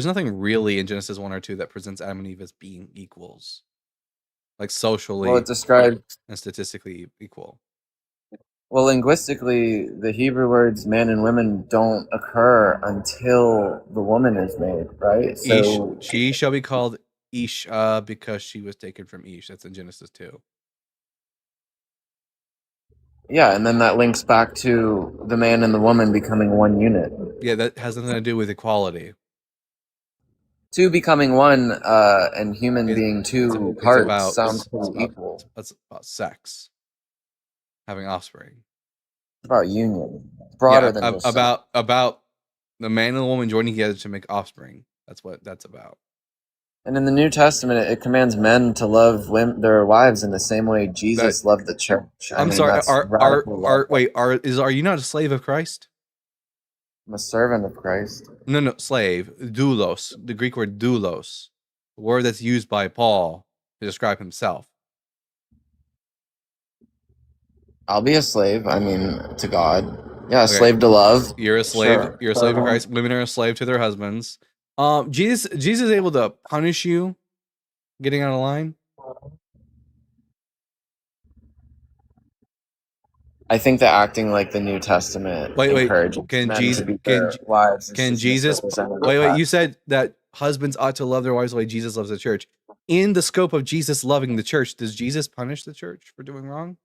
nothing really in Genesis 1 or 2 that presents Adam and Eve as being equals, like socially. Well, it describes and statistically equal. Well, linguistically, the Hebrew words "man" and "women" don't occur until the woman is made, right? So she shall be called Isha because she was taken from Ish. That's in Genesis 2. Yeah, and then that links back to the man and the woman becoming one unit. Yeah, that has nothing to do with equality. Two becoming one, and human being two parts sounds pretty equal. That's about sex, having offspring. It's about union. It's broader than just about the man and the woman joining together to make offspring. That's what that's about. And in the New Testament, it commands men to love their wives in the same way Jesus loved the church. I'm sorry. Are you not a slave of Christ? I'm a servant of Christ. No, slave. Doulos. The Greek word doulos. The word that's used by Paul to describe himself. I'll be a slave. I mean, to God. Yeah, a slave to love. You're a slave. Sure. You're a slave of Christ. Women are a slave to their husbands. Jesus is able to punish you getting out of line. I think that acting like the New Testament encourages can men Jesus to be their wives? Can Jesus? Wait. You said that husbands ought to love their wives the way Jesus loves the church. In the scope of Jesus loving the church, does Jesus punish the church for doing wrong?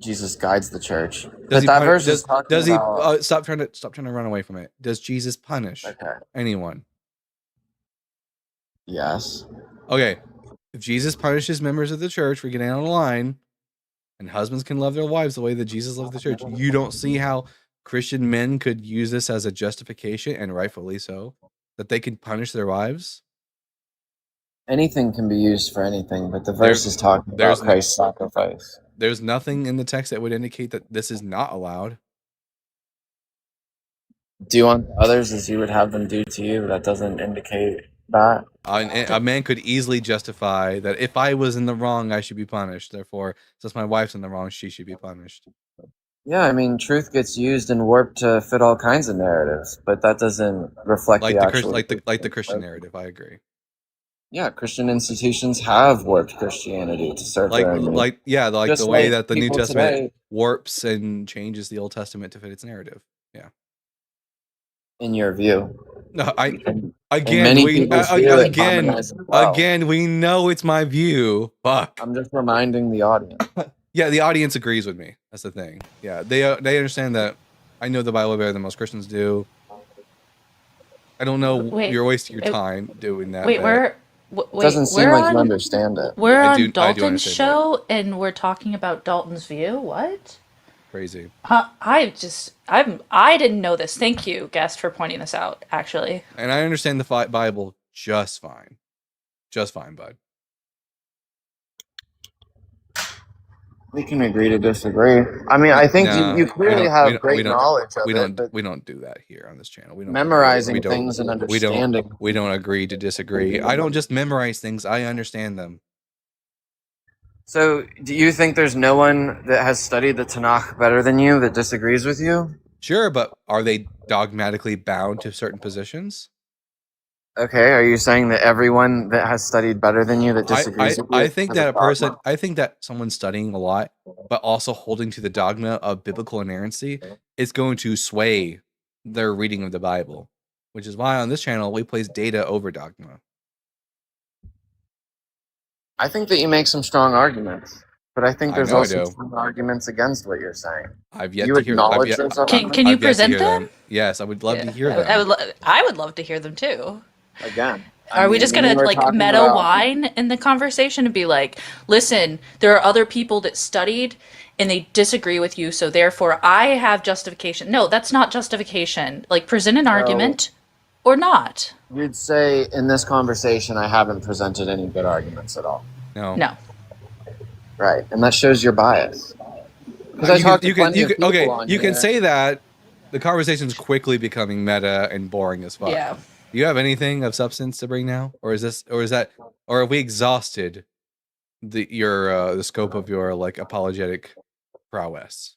Jesus guides the church. Does he stop trying to run away from it? Does Jesus punish anyone? Yes. Okay. If Jesus punishes members of the church for getting out of line, and husbands can love their wives the way that Jesus loved the church, you don't see how Christian men could use this as a justification, and rightfully so, that they can punish their wives? Anything can be used for anything, but the verse is talking about Christ's sacrifice. There's nothing in the text that would indicate that this is not allowed. Do unto others as you would have them do to you. That doesn't indicate that. A man could easily justify that if I was in the wrong, I should be punished. Therefore, since my wife's in the wrong, she should be punished. Yeah, I mean, truth gets used and warped to fit all kinds of narratives, but that doesn't reflect the actual... Like the Christian narrative, I agree. Yeah, Christian institutions have warped Christianity to serve their own needs. The way that the New Testament warps and changes the Old Testament to fit its narrative. Yeah. In your view. No, again, we know it's my view. Fuck. I'm just reminding the audience. Yeah, the audience agrees with me. That's the thing. Yeah, they understand that I know the Bible better than most Christians do. I don't know. Wait, You're wasting your wait, time doing that. wait, but Doesn't seem like you understand it. we're I on do Dalton's understand show and we're talking about Dalton's View. What? crazy. I didn't know this. Thank you, guest, for pointing this out. Actually, And I understand the Bible just fine. Just fine, bud. We can agree to disagree. I mean, I think No, you clearly have great knowledge of we it. But we don't do that here on this channel. We don't memorizing things and we don't understanding. we don't agree to disagree. I don't just memorize things. I understand them. So, do you think there's no one that has studied the Tanakh better than you that disagrees with you? Sure, but are they dogmatically bound to certain positions? Okay, are you saying that everyone that has studied better than you that disagrees with you? I think that I think that someone studying a lot, but also holding to the dogma of biblical inerrancy is going to sway their reading of the Bible, which is why on this channel we place data over dogma. I think that you make some strong arguments, but I think there's know I also do. some arguments against what you're saying. I've yet You to hear. acknowledge those can arguments? can you I've yet to present hear them? Yes, I would love to Yeah, hear them. I would love to hear them too. Again. Are we just gonna we're like talking meta about- wine in the conversation and be like, listen, there are other people that studied and they disagree with you, so therefore I have justification. No, that's not justification. Like present an argument or not. You'd say in this conversation, I haven't presented any good arguments at all. No. Right, and that shows your bias. Because I talked to plenty of people on you can here. say that. The conversation's quickly becoming meta and boring as fuck. Yeah. Do you have anything of substance to bring now, or have we exhausted the scope of your like apologetic prowess?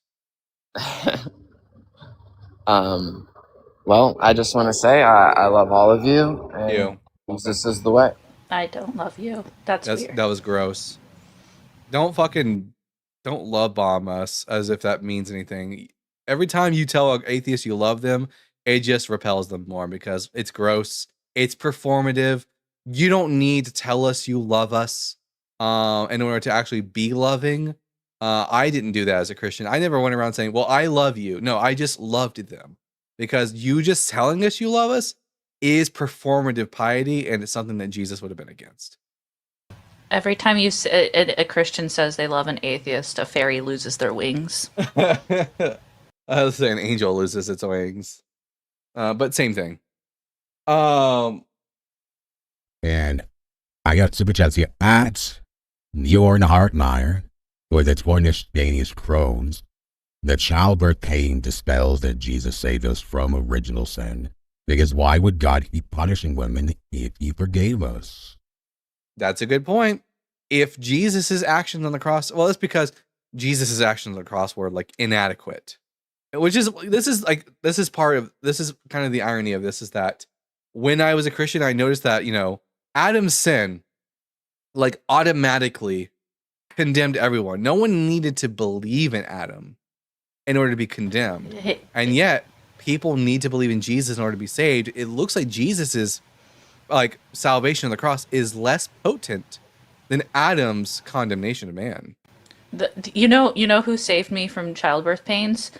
Well, I just want to say I love all of you, and this is the way. I don't love you. That's weird. That was gross. Don't love bomb us as if that means anything. Every time you tell an atheist you love them, it just repels them more because it's gross. It's performative. You don't need to tell us you love us in order to actually be loving. I didn't do that as a Christian. I never went around saying, well, I love you. No, I just loved them because you just telling us you love us is performative piety, and it's something that Jesus would have been against. Every time a Christian says they love an atheist, a fairy loses their wings. I was saying an angel loses its wings. But same thing. And I got super chats here at Bjorn Hartmeyer with its Danish Crohn's. The childbirth pain dispels that Jesus saved us from original sin. Because why would God keep punishing women if he forgave us? That's a good point. If Jesus's actions on the cross, well, it's because Jesus's actions on the cross were like inadequate. This is kind of the irony of this is that when I was a Christian, I noticed that, Adam's sin like automatically condemned everyone. No one needed to believe in Adam in order to be condemned. And yet people need to believe in Jesus in order to be saved. It looks like Jesus's like salvation on the cross is less potent than Adam's condemnation of man. You know who saved me from childbirth pains?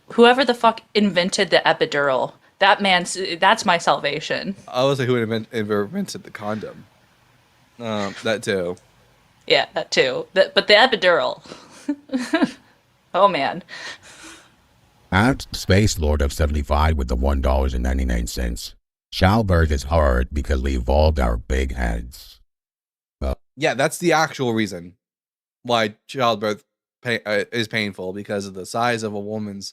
Whoever the fuck invented the epidural. That's my salvation. I was like, who invented the condom? That too. Yeah, that too. But the epidural. Oh man. At Space Lord of 75 with the $1.99. Childbirth is hard because we evolved our big heads. Yeah, that's the actual reason why childbirth is painful, because of the size of a woman's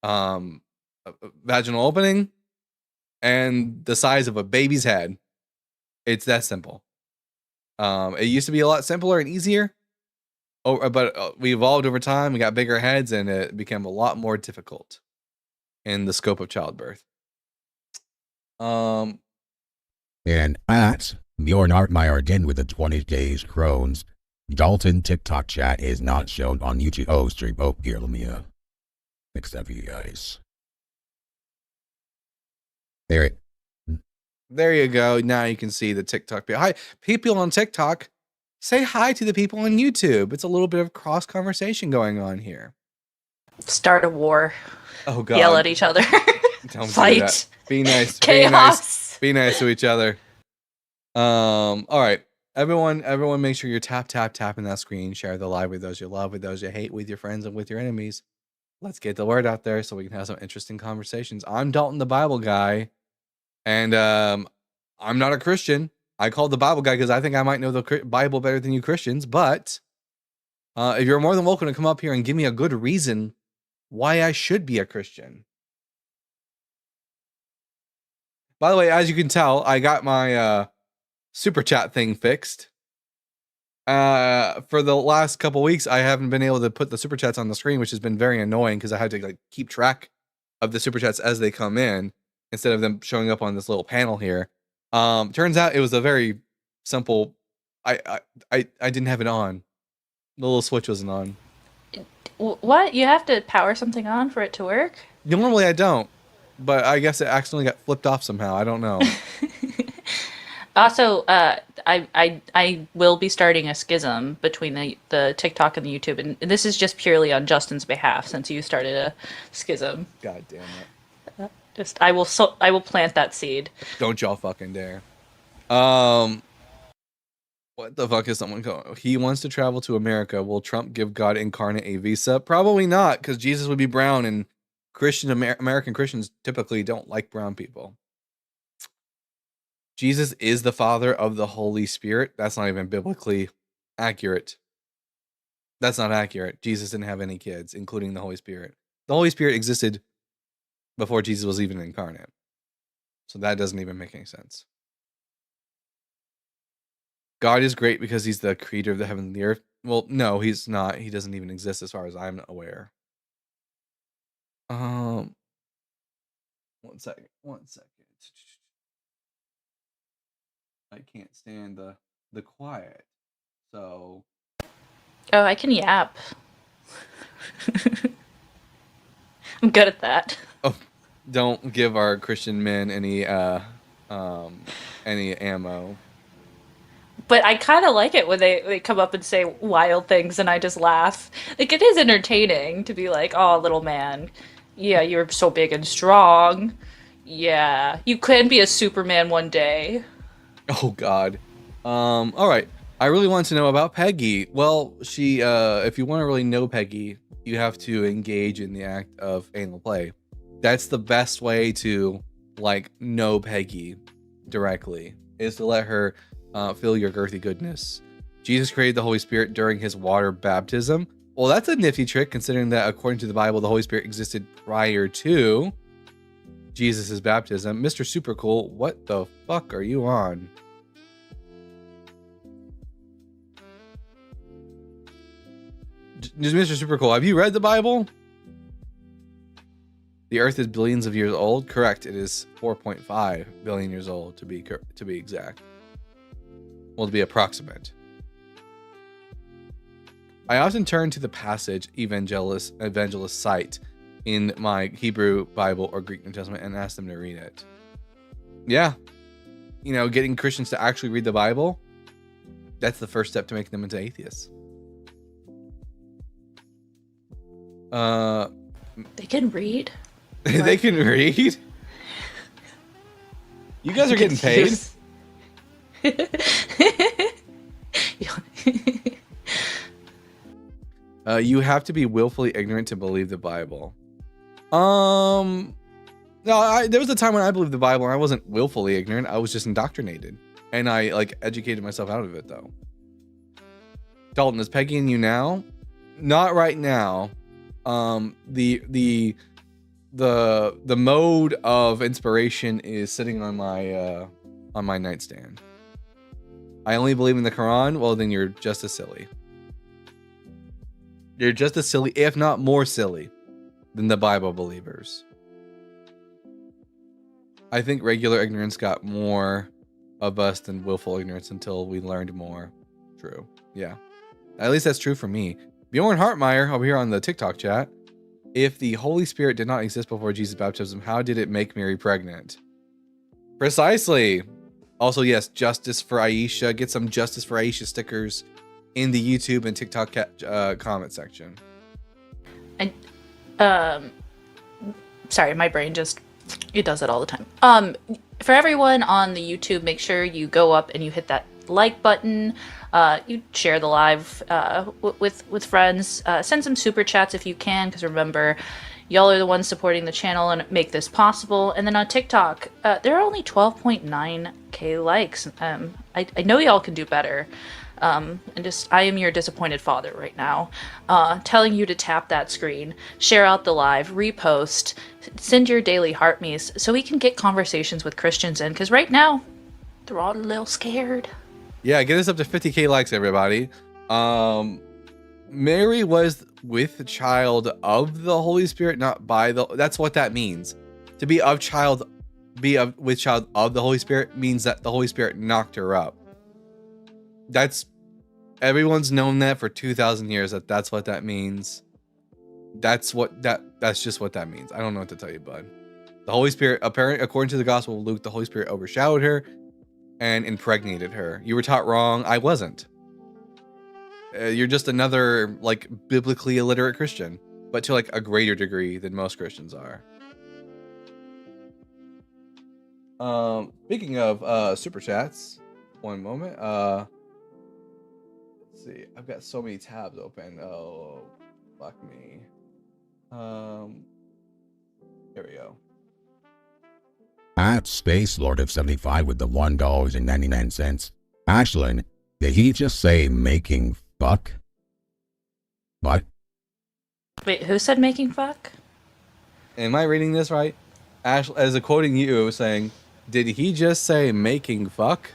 vaginal opening and the size of a baby's head. It's that simple. It used to be a lot simpler and easier, but we evolved over time. We got bigger heads, and it became a lot more difficult in the scope of childbirth. And at Bjorn Hartmeyer again with the 20 days Crohn's. Dalton TikTok chat is not shown on YouTube. Oh, stream. Oh, here, let me fix that for you guys. There you go. Now you can see the TikTok. Hi, people on TikTok. say hi to the people on YouTube. It's a little bit of cross conversation going on here. Start a war. Oh God! Yell at each other. Don't do Fight. that. Be nice. Chaos. Be nice to each other. All right. Everyone make sure you're tapping that screen. Share the live with those you love, with those you hate, with your friends and with your enemies. Let's get the word out there so we can have some interesting conversations. I'm Dalton the Bible guy, and I'm not a Christian. I called the Bible guy because I think I might know the Bible better than you Christians, but if you're more than welcome to come up here and give me a good reason why I should be a Christian. By the way, as you can tell, I got my super chat thing fixed. For the last couple weeks, I haven't been able to put the super chats on the screen, which has been very annoying because I had to like keep track of the super chats as they come in instead of them showing up on this little panel here. Turns out it was a very simple. I didn't have it on. The little switch wasn't on. What? You have to power something on for it to work? Normally I don't, but I guess it accidentally got flipped off somehow. I don't know. Also, I will be starting a schism between the TikTok and the YouTube, and this is just purely on Justin's behalf since you started a schism. God damn it. Just I will plant that seed. Don't y'all fucking dare. What the fuck is someone going? He wants to travel to America. Will Trump give God incarnate a visa? Probably not, because Jesus would be brown, and American Christians typically don't like brown people. Jesus is the Father of the Holy Spirit. That's not even biblically accurate. That's not accurate. Jesus didn't have any kids, including the Holy Spirit. The Holy Spirit existed before Jesus was even incarnate. So that doesn't even make any sense. God is great because he's the creator of the heaven and the earth. Well, no, he's not. He doesn't even exist as far as I'm aware. One second. I can't stand the quiet. So Oh, I can yap. I'm good at that. don't give our Christian men any ammo. But I kind of like it when they come up and say wild things and I just laugh. Like, it is entertaining to be like, oh, little man. Yeah, you're so big and strong. Yeah, you can be a Superman one day. Oh God. All right. I really want to know about Peggy. Well, she if you want to really know Peggy, you have to engage in the act of anal play. That's the best way to like know Peggy directly, is to let her feel your girthy goodness. Jesus created the Holy Spirit during his water baptism. Well, that's a nifty trick, considering that according to the Bible, the Holy Spirit existed prior to Jesus' baptism. Mr. Super Cool, what the fuck are you on? Mr. Super Cool, have you read the Bible? The Earth is billions of years old. Correct. It is 4.5 billion years old to be exact. Well, to be approximate. I often turn to the passage evangelist cite in my Hebrew Bible or Greek New Testament and ask them to read it. Yeah. You know, getting Christians to actually read the Bible, that's the first step to making them into atheists. They can read? They can read? You guys are getting paid? You have to be willfully ignorant to believe the Bible. No, there was a time when I believed the Bible and I wasn't willfully ignorant. I was just indoctrinated, and I like educated myself out of it though. Dalton, is Peggy and you now? Not right now. The mode of inspiration is sitting on my nightstand. I only believe in the Quran. Well, then you're just as silly. You're just as silly, if not more silly, than the Bible believers. I think regular ignorance got more of us than willful ignorance until we learned more. True. Yeah. At least that's true for me. Bjorn Hartmeyer over here on the TikTok chat. If the Holy Spirit did not exist before Jesus' baptism, how did it make Mary pregnant? Precisely. Also, yes, justice for Aisha. Get some justice for Aisha stickers in the YouTube and TikTok comment section. And sorry, my brain just, it does it all the time. For everyone on the YouTube, make sure you go up and you hit that like button. You share the live with friends. Send some super chats if you can, because remember, y'all are the ones supporting the channel and make this possible. And then on TikTok, there are only 12.9k likes. I know y'all can do better. And I am your disappointed father right now, telling you to tap that screen, share out the live, repost, send your daily heart me's so we can get conversations with Christians in, because right now they're all a little scared. Yeah, get us up to 50k likes, everybody. Mary was with the child of the Holy Spirit, not by the. That's what that means. To be with child of the Holy Spirit means that the Holy Spirit knocked her up. That's everyone's known that for 2,000 years. That's what that means. That's just what that means. I don't know what to tell you, bud. The Holy Spirit, apparently, according to the Gospel of Luke, the Holy Spirit overshadowed her and impregnated her. You were taught wrong. I wasn't. You're just another like biblically illiterate Christian, but to like a greater degree than most Christians are. Speaking of super chats, one moment. Let's see. I've got so many tabs open. Oh, fuck me. Here we go. At Space Lord of 75 with the $1.99. Ashlyn, did he just say making fuck? What? Wait, who said making fuck? Am I reading this right? Ash, as a quoting you, it was saying, did he just say making fuck?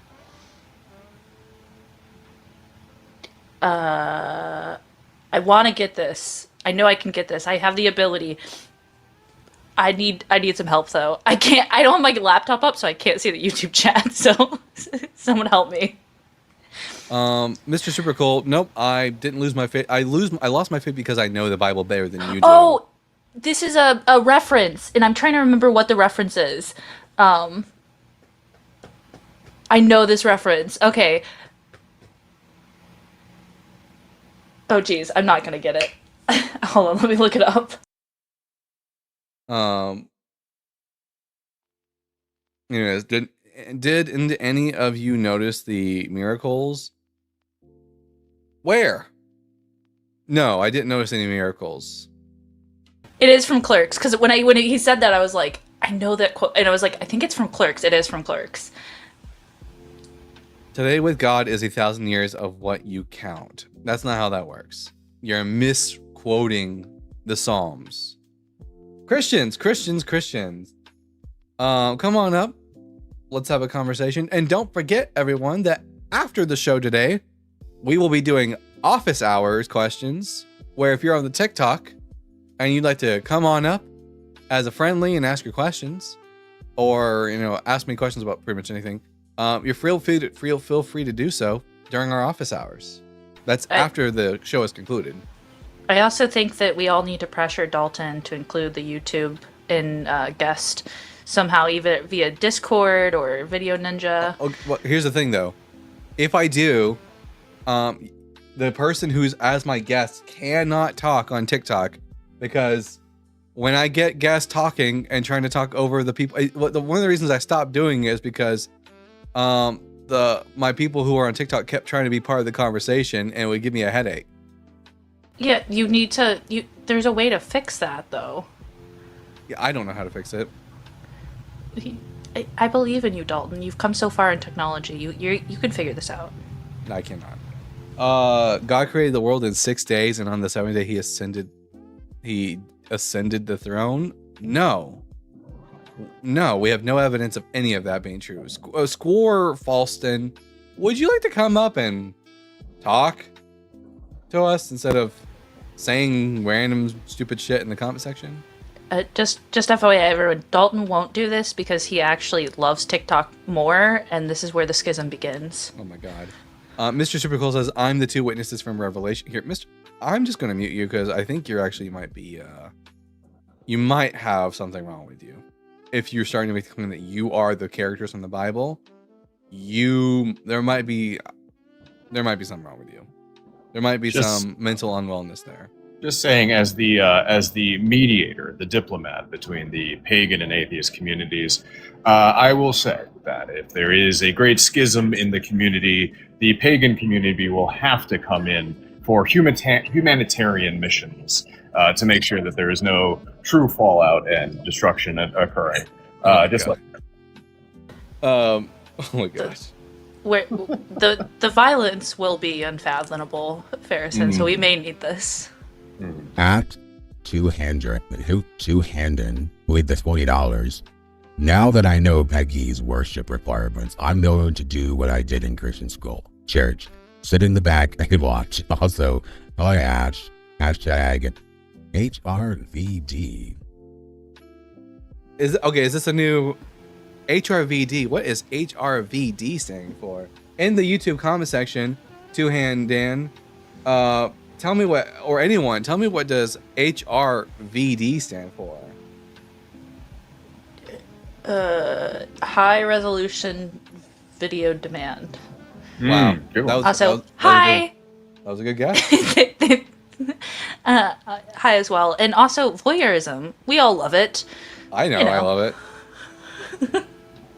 I want to get this. I know I can get this. I have the ability. I need some help though. I don't have my laptop up, so I can't see the YouTube chat. So someone help me. Mr. Super Cool, nope, I didn't lose my faith. I lost my faith because I know the Bible better than you do. Oh, this is a reference, and I'm trying to remember what the reference is. I know this reference. Okay. Oh geez, I'm not gonna get it. Hold on, let me look it up. Anyways, did any of you notice the miracles? Where? No, I didn't notice any miracles. It is from Clerks, because when he said that, I was like, I know that quote, and I was like, I think it's from Clerks. It is from Clerks. Today with God is 1,000 years of what you count. That's not how that works. You're misquoting the Psalms. Christians. Come on up. Let's have a conversation. And don't forget, everyone, that after the show today, we will be doing office hours questions, where if you're on the TikTok and you'd like to come on up as a friendly and ask your questions, or ask me questions about pretty much anything, you're feel free to do so during our office hours. That's after the show is concluded. I also think that we all need to pressure Dalton to include the YouTube in guest somehow, either via Discord or Video Ninja. Okay, well, here's the thing, though. If I do, the person who's as my guest cannot talk on TikTok, because when I get guests talking and trying to talk over the people, one of the reasons I stopped doing it is because my people who are on TikTok kept trying to be part of the conversation, and it would give me a headache. Yeah, you need to. There's a way to fix that, though. Yeah, I don't know how to fix it. I believe in you, Dalton. You've come so far in technology. You can figure this out. No, I cannot. God created the world in 6 days, and on the seventh day He ascended the throne. No, we have no evidence of any of that being true. Squore Falston, would you like to come up and talk to us instead of saying random stupid shit in the comment section? Just FYI, everyone, Dalton won't do this because he actually loves TikTok more, and this is where the schism begins. Oh my god. Mr. Supercool says, I'm the two witnesses from Revelation. Here, I'm just going to mute you because I think you might have something wrong with you. If you're starting to make the claim that you are the characters from the Bible, there might be something wrong with you. There might be Just- some mental unwellness there. Just saying, as the mediator, the diplomat between the pagan and atheist communities, I will say that if there is a great schism in the community, the pagan community will have to come in for humanitarian missions to make sure that there is no true fallout and destruction occurring. Just God. like Oh my gosh. Where the violence will be unfathomable, Farrison. So we may need this. At two-handed with the $20. Now that I know Peggy's worship requirements, I'm going to do what I did in Christian school. Church. Sit in the back and watch. Also, hashtag HRVD. Is this a new HRVD? What is HRVD standing for? In the YouTube comment section, Two Hand Dan, tell me what, or anyone, tell me what does HRVD stand for? High resolution video demand. Wow. good one. Also, that hi. was a good guess. Hi as well, and also voyeurism. We all love it. I know, You know. I love it.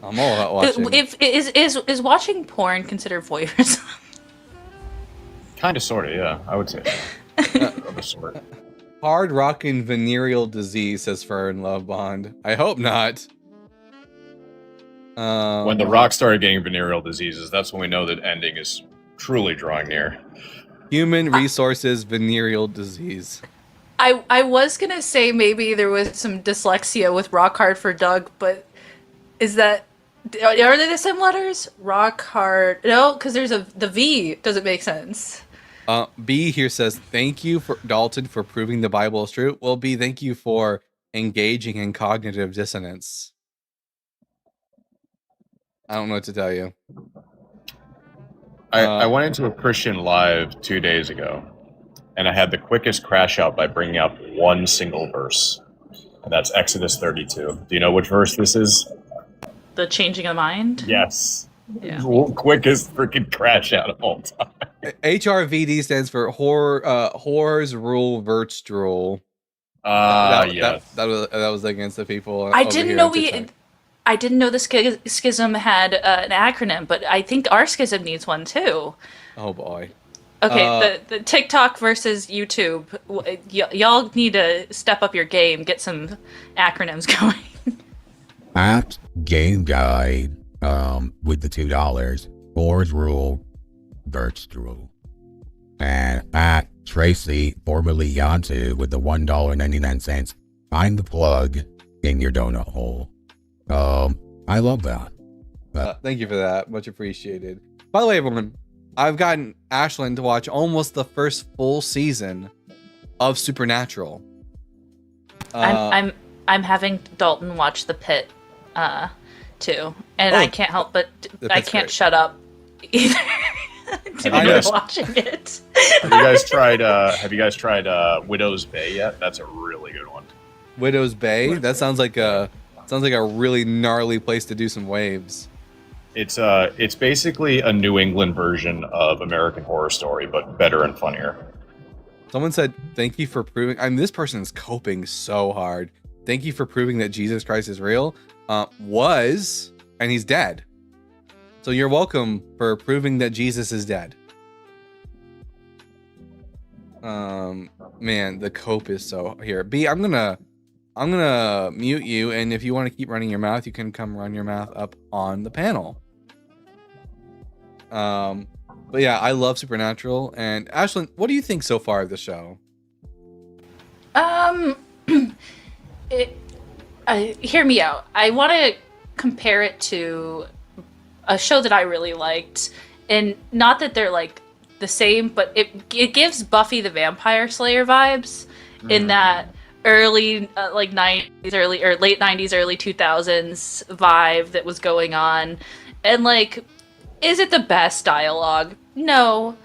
I'm all about watching. If is watching porn considered voyeurism? Kind of, sort of, yeah. I would say of a sort. Hard rockin' venereal disease, says Fern Love Bond. I hope not. When The Rock started getting venereal diseases, that's when we know that ending is truly drawing near. Human resources venereal disease. I was gonna say maybe there was some dyslexia with Rock Hard for Doug, but is that are they the same letters? Rock Hard? No, because there's the V. Doesn't make sense. B here says, thank you for Dalton for proving the Bible is true. Well, B, thank you for engaging in cognitive dissonance. I don't know what to tell you. I went into a Christian live 2 days ago, and I had the quickest crash out by bringing up one single verse, and that's Exodus 32. Do you know which verse this is? The changing of mind. Yes. Yeah. Quickest freaking crash out of all time. HRVD stands for Horrors Rule Verts Drool. Yes. That was against the people. I over didn't here know on we. TikTok. I didn't know the schism had an acronym, but I think our schism needs one too. Oh boy. Okay, the TikTok versus YouTube. Y'all need to step up your game. Get some acronyms going. At Game Guide, with the $2, Boards Rule, Birch Rule. And at Tracy, formerly Yantu, with the $1.99, find the plug in your donut hole. I love that. Thank you for that. Much appreciated. By the way, everyone, I've gotten Ashlyn to watch almost the first full season of Supernatural. I'm having Dalton watch The Pit, too, and I can't help but I Pit's can't great. shut up either. to I know. watching it. Have you guys tried Widow's Bay yet? That's a really good one. Widow's Bay. That sounds like a really gnarly place to do some waves. It's basically a New England version of American Horror Story, but better and funnier. Someone said, "Thank you for proving." This person's coping so hard. Thank you for proving that Jesus Christ is real. And he's dead. So you're welcome for proving that Jesus is dead. Man, the cope is so here. B, I'm gonna mute you, and if you want to keep running your mouth, you can come run your mouth up on the panel. But yeah, I love Supernatural. And Ashlyn, what do you think so far of the show? Hear me out. I want to compare it to a show that I really liked, and not that they're like the same, but it gives Buffy the Vampire Slayer vibes in that early like 90s, early or late 90s, early 2000s vibe that was going on. And like, is it the best dialogue? No.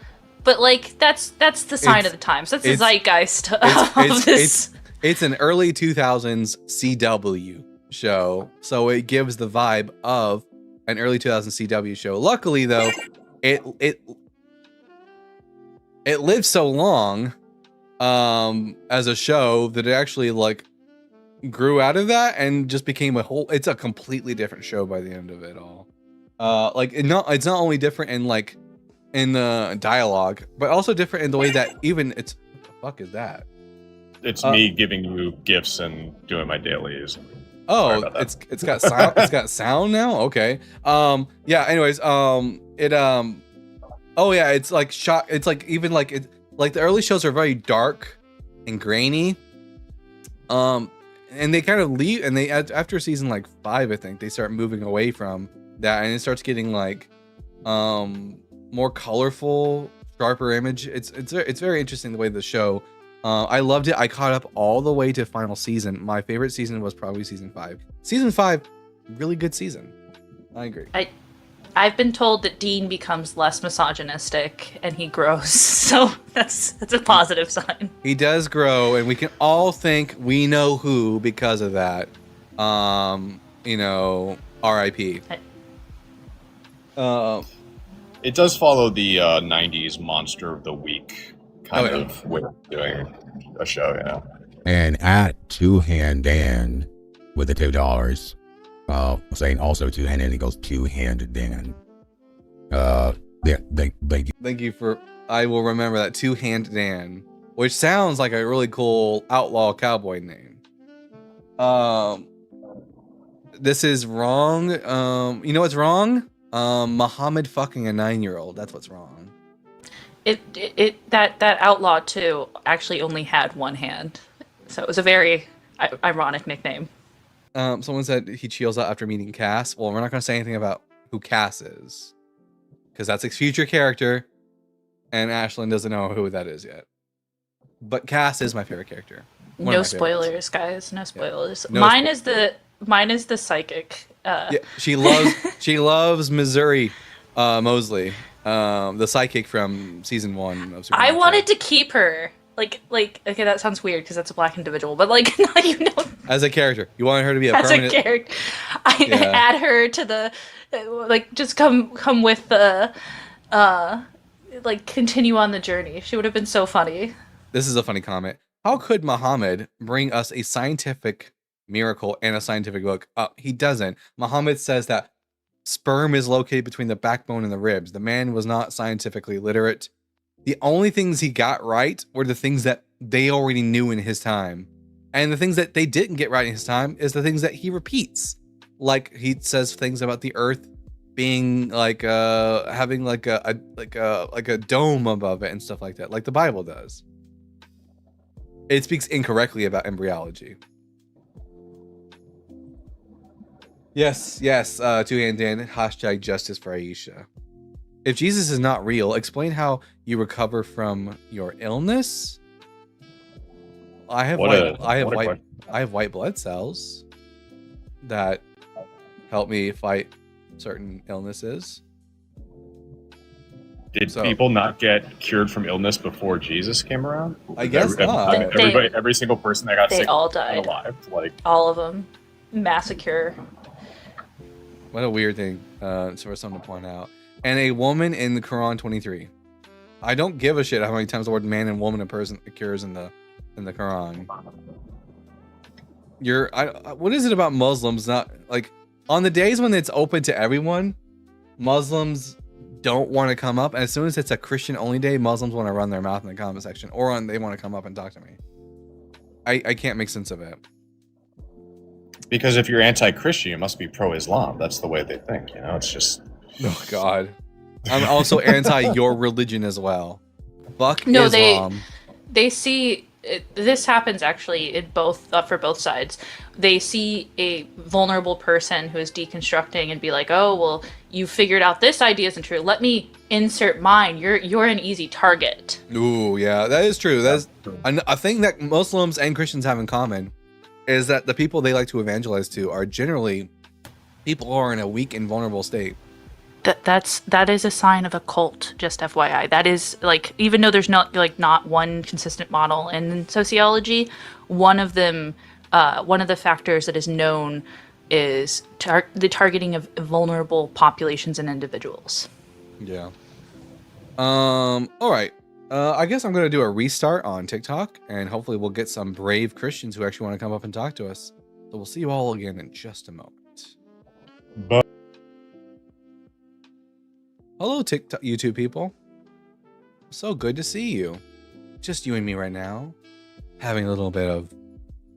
But like that's the sign of the times. That's the zeitgeist of this. It's an early 2000s CW show, so it gives the vibe of an early 2000s CW show. Luckily, though, it it lived so long as a show that it actually like grew out of that and just became it's a completely different show by the end of it all. It's not only different in like in the dialogue, but also different in the way that even what the fuck is that? It's me giving you gifts and doing my dailies. Oh, it's got sound. It's got sound now. Okay. Yeah. Anyways. Oh yeah. It's like shot. It's like even like it. Like the early shows are very dark and grainy. And they kind of leave. And they after season like 5, I think they start moving away from that, and it starts getting like, more colorful, sharper image. It's very interesting the way the show. I loved it. I caught up all the way to final season. My favorite season was probably season 5. Season 5, really good season. I agree. I've been told that Dean becomes less misogynistic and he grows, so that's a positive sign. He does grow, and we can all thank we know who because of that. R.I.P. It does follow the 90s Monster of the Week kind of way of doing a show, And at Two Hand Dan with the $2, saying also Two Hand Dan equals Two Hand Dan. Thank you for. I will remember that. Two Hand Dan, which sounds like a really cool outlaw cowboy name. This is wrong. You know what's wrong? Muhammad fucking a 9-year-old. That's what's wrong. That outlaw too actually only had one hand, so it was a very ironic nickname. Someone said he chills out after meeting Cass. Well, we're not going to say anything about who Cass is, because that's a future character, and Ashlyn doesn't know who that is yet. But Cass is my favorite character. No spoilers, guys. No spoilers. No mine is the psychic. Yeah, she loves Missouri Mosley, the psychic from season 1 of Superman. I wanted to keep her. Like, okay, that sounds weird because that's a black individual, but like, as a character, you wanted her to be as permanent. a character, add her to the, just come with the, continue on the journey. She would have been so funny. This is a funny comment. How could Muhammad bring us a scientific miracle and a scientific book? He doesn't. Muhammad says that sperm is located between the backbone and the ribs. The man was not scientifically literate. The only things he got right were the things that they already knew in his time. And the things that they didn't get right in his time is the things that he repeats. Like he says things about the earth being like having like a dome above it and stuff like that, like the Bible does. It speaks incorrectly about embryology. Yes, Two Hand Dan, hashtag justice for Aisha. If Jesus is not real, explain how you recover from your illness. I have white blood cells that help me fight certain illnesses. Did people not get cured from illness before Jesus came around? I guess not. Every single person that got sick all died. Alive, all of them. Massacre. What a weird thing for someone to point out. And a woman in the Quran 23. I don't give a shit how many times the word man and woman occurs in the Quran. What is it about Muslims not like on the days when it's open to everyone, Muslims don't want to come up, and as soon as it's a Christian only day, Muslims want to run their mouth in the comment section, or they want to come up and talk to me. I can't make sense of it. Because if you're anti-Christian, you must be pro-Islam. That's the way they think, it's just... Oh, God. I'm also anti your religion as well. Fuck Islam. They see... This happens actually in both for both sides. They see a vulnerable person who is deconstructing and be like, oh, well, you figured out this idea isn't true. Let me insert mine. You're an easy target. Ooh, yeah, that is true. That's a thing that Muslims and Christians have in common is that the people they like to evangelize to are generally people who are in a weak and vulnerable state. That is a sign of a cult, just FYI. That is even though there's not one consistent model in sociology, one of the factors that is known is the targeting of vulnerable populations and individuals. Yeah. All right. I guess I'm gonna do a restart on TikTok, and hopefully we'll get some brave Christians who actually want to come up and talk to us. So we'll see you all again in just a moment. Bye. Hello, TikTok YouTube people. So good to see you. Just you and me right now, having a little bit of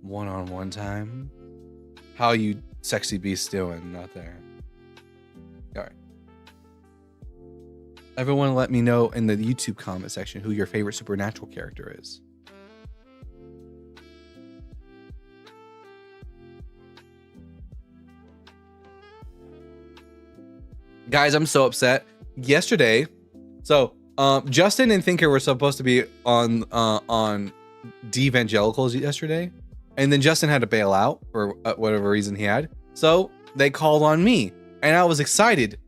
one-on-one time. How you sexy beasts doing out there? All right. Everyone let me know in the YouTube comment section who your favorite supernatural character is. Guys, I'm so upset. Yesterday, so Justin and Thinker were supposed to be on D-Evangelicals yesterday, and then Justin had to bail out for whatever reason he had. So they called on me, and I was excited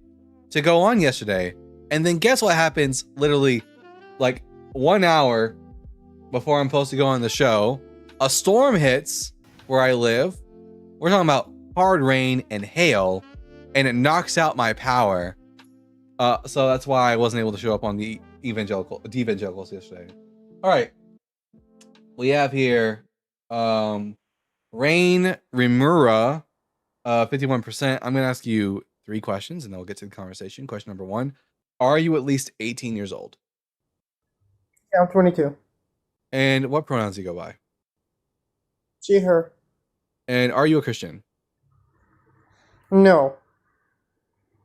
to go on yesterday. And then guess what happens literally like 1 hour before I'm supposed to go on the show? A storm hits where I live. We're talking about hard rain and hail, and it knocks out my power. So that's why I wasn't able to show up on the evangelicals yesterday. All right. We have here Rain Rimura, 51%. I'm going to ask you 3 questions and then we'll get to the conversation. Question number 1. Are you at least 18 years old? Yeah, I'm 22. And what pronouns do you go by? She, her. And are you a Christian? No.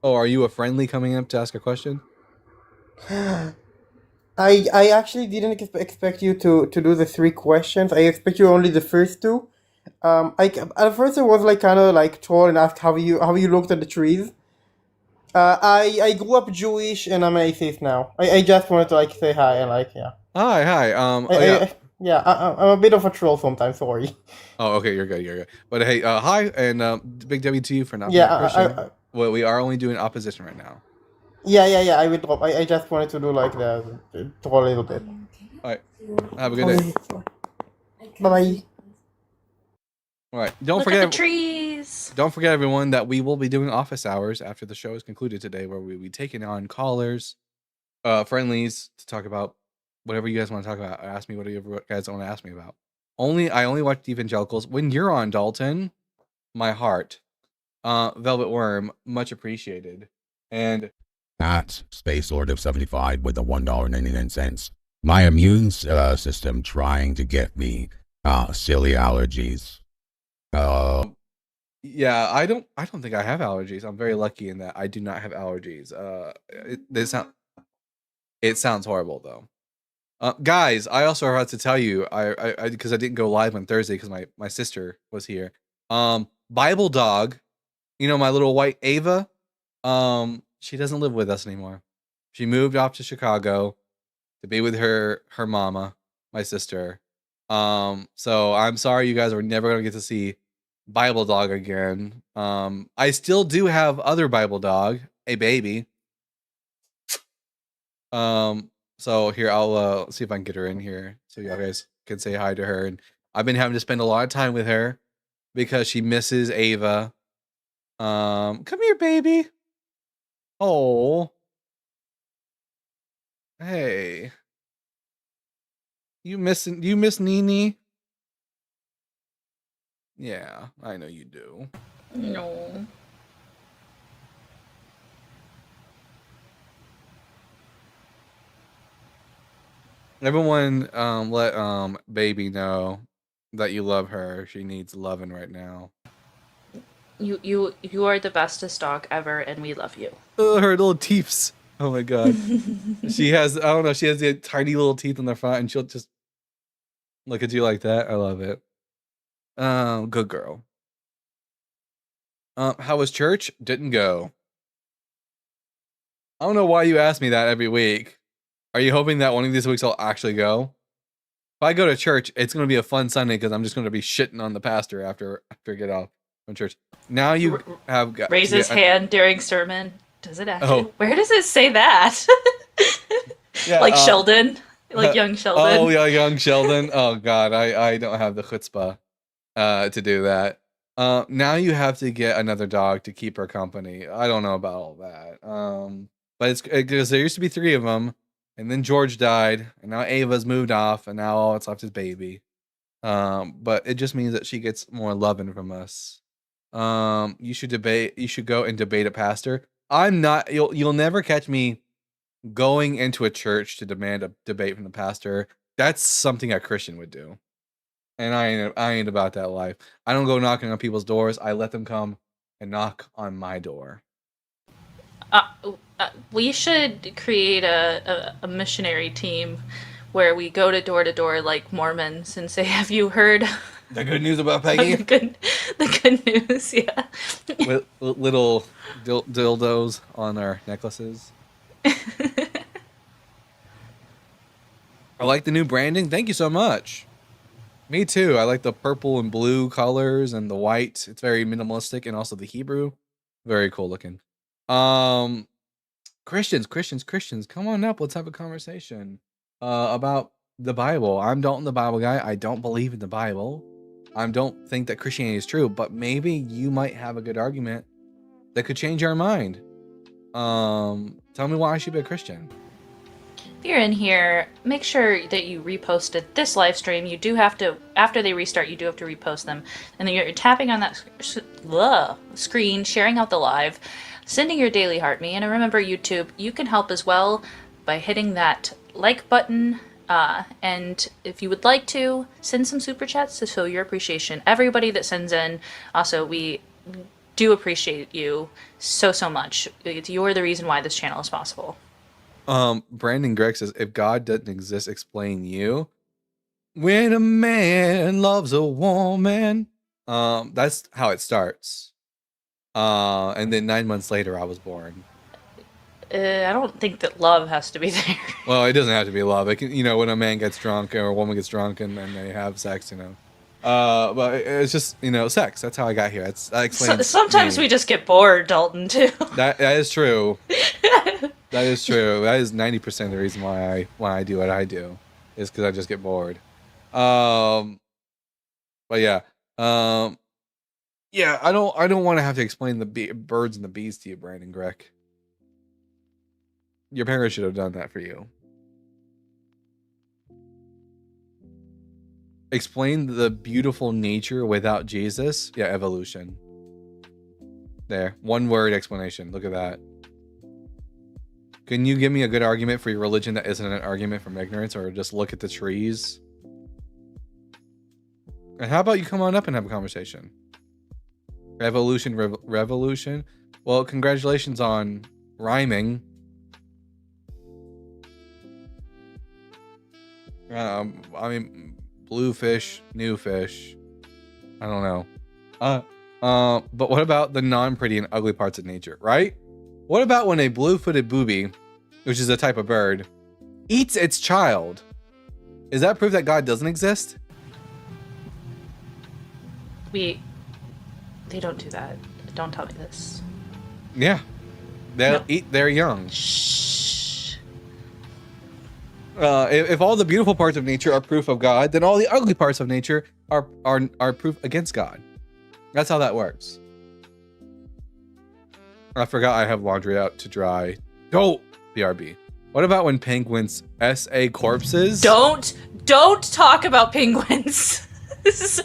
Oh, are you a friendly coming up to ask a question? I actually didn't expect you to do the 3 questions. I expect you only the first 2. At first I was like kind of like troll and ask how you looked at the trees. I grew up Jewish and I'm an atheist now. I just wanted to like say hi and like yeah. Hi. I'm a bit of a troll sometimes. Sorry. Oh, okay, you're good. But hey, hi, and big W to you for not being Yeah, Christian. Well, we are only doing opposition right now. Yeah. I will drop. I just wanted to do like the troll a little bit. All right, have a good day. Bye bye. All right, don't Look forget at the trees. Don't forget, everyone, that we will be doing office hours after the show is concluded today, where we'll be taking on callers, friendlies to talk about whatever you guys want to talk about. Ask me whatever you guys want to ask me about. I only watch the evangelicals when you're on, Dalton. My heart, Velvet Worm, much appreciated. And That's Space Lord of 75 with the $1.99. My immune system trying to get me silly allergies. yeah, I don't think I have allergies. I'm very lucky in that I do not have allergies. It sounds horrible though. Guys, I also have to tell you, I because I didn't go live on Thursday because my sister was here. Bible Dog, you know, my little white Ava, she doesn't live with us anymore. She moved off to Chicago to be with her mama, my sister. So I'm sorry you guys are never gonna get to see Bible Dog again. I still do have other Bible Dog, a baby. So here I'll see if I can get her in here so you guys can say hi to her. And I've been having to spend a lot of time with her because she misses Ava. Come here, baby. Oh, hey. You miss Nini? Yeah, I know you do. No. Everyone, let baby know that you love her. She needs loving right now. You are the bestest dog ever, and we love you. Oh, her little teeths. Oh my god. She has, I don't know, she has the tiny little teeth in the front, and she'll just look at you like that. I love it. Good girl. How was church? Didn't go. I don't know why you ask me that every week. Are you hoping that one of these weeks I'll actually go? If I go to church, it's going to be a fun Sunday because I'm just going to be shitting on the pastor after I get off from church. Now you have got Raise his hand during sermon. Does it actually? Oh. Where does it say that? Yeah, like Sheldon, like young Sheldon. Oh yeah, young Sheldon. Oh god, I don't have the chutzpah to do that. Now you have to get another dog to keep her company. I don't know about all that. But it's because there used to be 3 of them, and then George died, and now Ava's moved off, and now all that's left is baby. But it just means that she gets more loving from us. You should go and debate a pastor. I'm not. You'll never catch me going into a church to demand a debate from the pastor. That's something a Christian would do, and I ain't about that life. I don't go knocking on people's doors. I let them come and knock on my door. We should create a missionary team where we go to door like Mormons and say, "Have you heard The good news about Peggy? the good news?" Yeah. With little dildos on our necklaces. I like the new branding. Thank you so much. Me too. I like the purple and blue colors and the white. It's very minimalistic, and also the Hebrew. Very cool looking. Christians, come on up. Let's have a conversation about the Bible. I'm Dalton, the Bible guy. I don't believe in the Bible. I don't think that Christianity is true, but maybe you might have a good argument that could change our mind. Tell me why I should be a Christian. If you're in here, make sure that you reposted this live stream. You do have to, after they restart, you do have to repost them. And then you're tapping on that screen, sharing out the live, sending your daily heart me. And remember, YouTube, you can help as well by hitting that like button. And if you would like to, send some super chats to show your appreciation. Everybody that sends in, also, we do appreciate you so much. You're the reason why this channel is possible. Brandon Gregg says, if God doesn't exist, explain you. When a man loves a woman. That's how it starts. And then 9 months later, I was born. I don't think that love has to be there. Well, it doesn't have to be love. It can, when a man gets drunk or a woman gets drunk and then they have sex, but it's just, sex. That's how I got here. That explains sometimes me. we just get bored, Dalton, too. That is true. That is true. That is 90% of the reason why I do what I do, is because I just get bored. But yeah, yeah. I don't want to have to explain the birds and the bees to you, Brandon Gregg. Your parents should have done that for you. Explain the beautiful nature without Jesus. Yeah, evolution. There, one word explanation. Look at that. Can you give me a good argument for your religion that isn't an argument from ignorance, or just look at the trees? And how about you come on up and have a conversation? Revolution. Well, congratulations on rhyming. I mean, blue fish, new fish. I don't know. But what about the non-pretty and ugly parts of nature, right? What about when a blue-footed booby, which is a type of bird, eats its child? Is that proof that God doesn't exist? They don't do that. Don't tell me this. Yeah. They'll No. eat their young. Shh. If all the beautiful parts of nature are proof of God, then all the ugly parts of nature are proof against God. That's how that works. I forgot I have laundry out to dry. Go, BRB. What about when penguins SA corpses? Don't talk about penguins. This is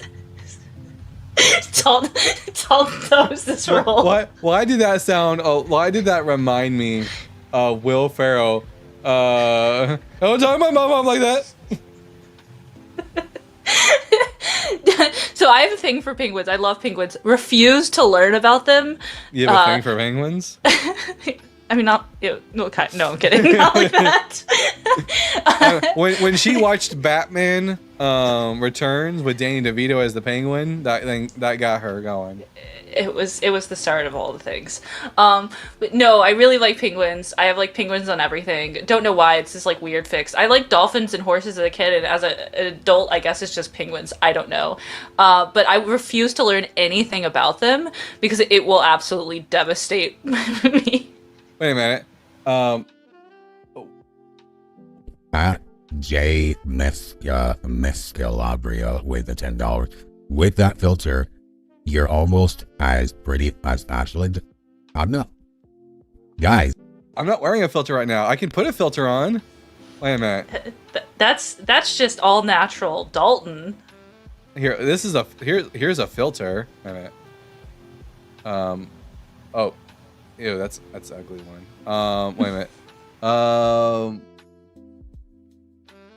Dalton knows this rule. Why did that sound? Why did that remind me of Will Ferrell? Don't talk about my mom like that. So I have a thing for penguins. I love penguins. Refuse to learn about them. You have a thing for penguins? I mean, not no, I'm kidding. Not like that. When she watched Batman Returns with Danny DeVito as the Penguin, that got her going. It was the start of all the things. But no, I really like penguins. I have like penguins on everything. Don't know why. It's this like weird fix. I like dolphins and horses as a kid, and as an adult, I guess it's just penguins. I don't know. But I refuse to learn anything about them because it will absolutely devastate me. Wait a minute. At J Mescalabria with the $10. With that filter, you're almost as pretty as Ashley. I'm not. Guys. I'm not wearing a filter right now. I can put a filter on. Wait a minute. That's just all natural, Dalton. Here, here's a filter. Wait a minute. Oh, ew, that's an ugly one. Wait a minute.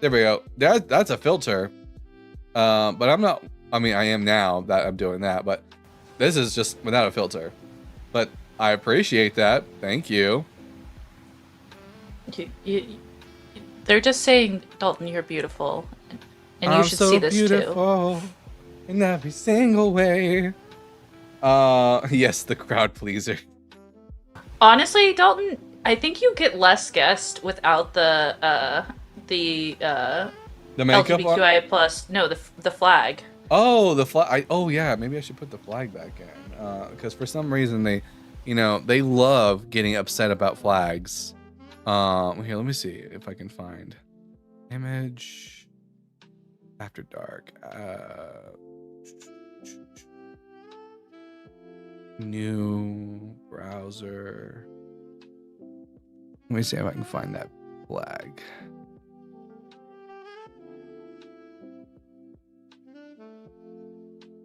There we go. That's a filter. But I'm not. I mean, I am now that I'm doing that, but this is just without a filter. But I appreciate that. Thank you. They're just saying, Dalton, you're beautiful, and you I'm should so see this beautiful in every single way. Yes, the crowd pleaser. too. Honestly, Dalton, I think you get less guessed without the The makeup on? LGBTQIA plus. No, the flag. Oh, the flag. Oh, yeah. Maybe I should put the flag back in. Because for some reason they love getting upset about flags. Here, let me see if I can find image after dark. New browser. Let me see if I can find that flag.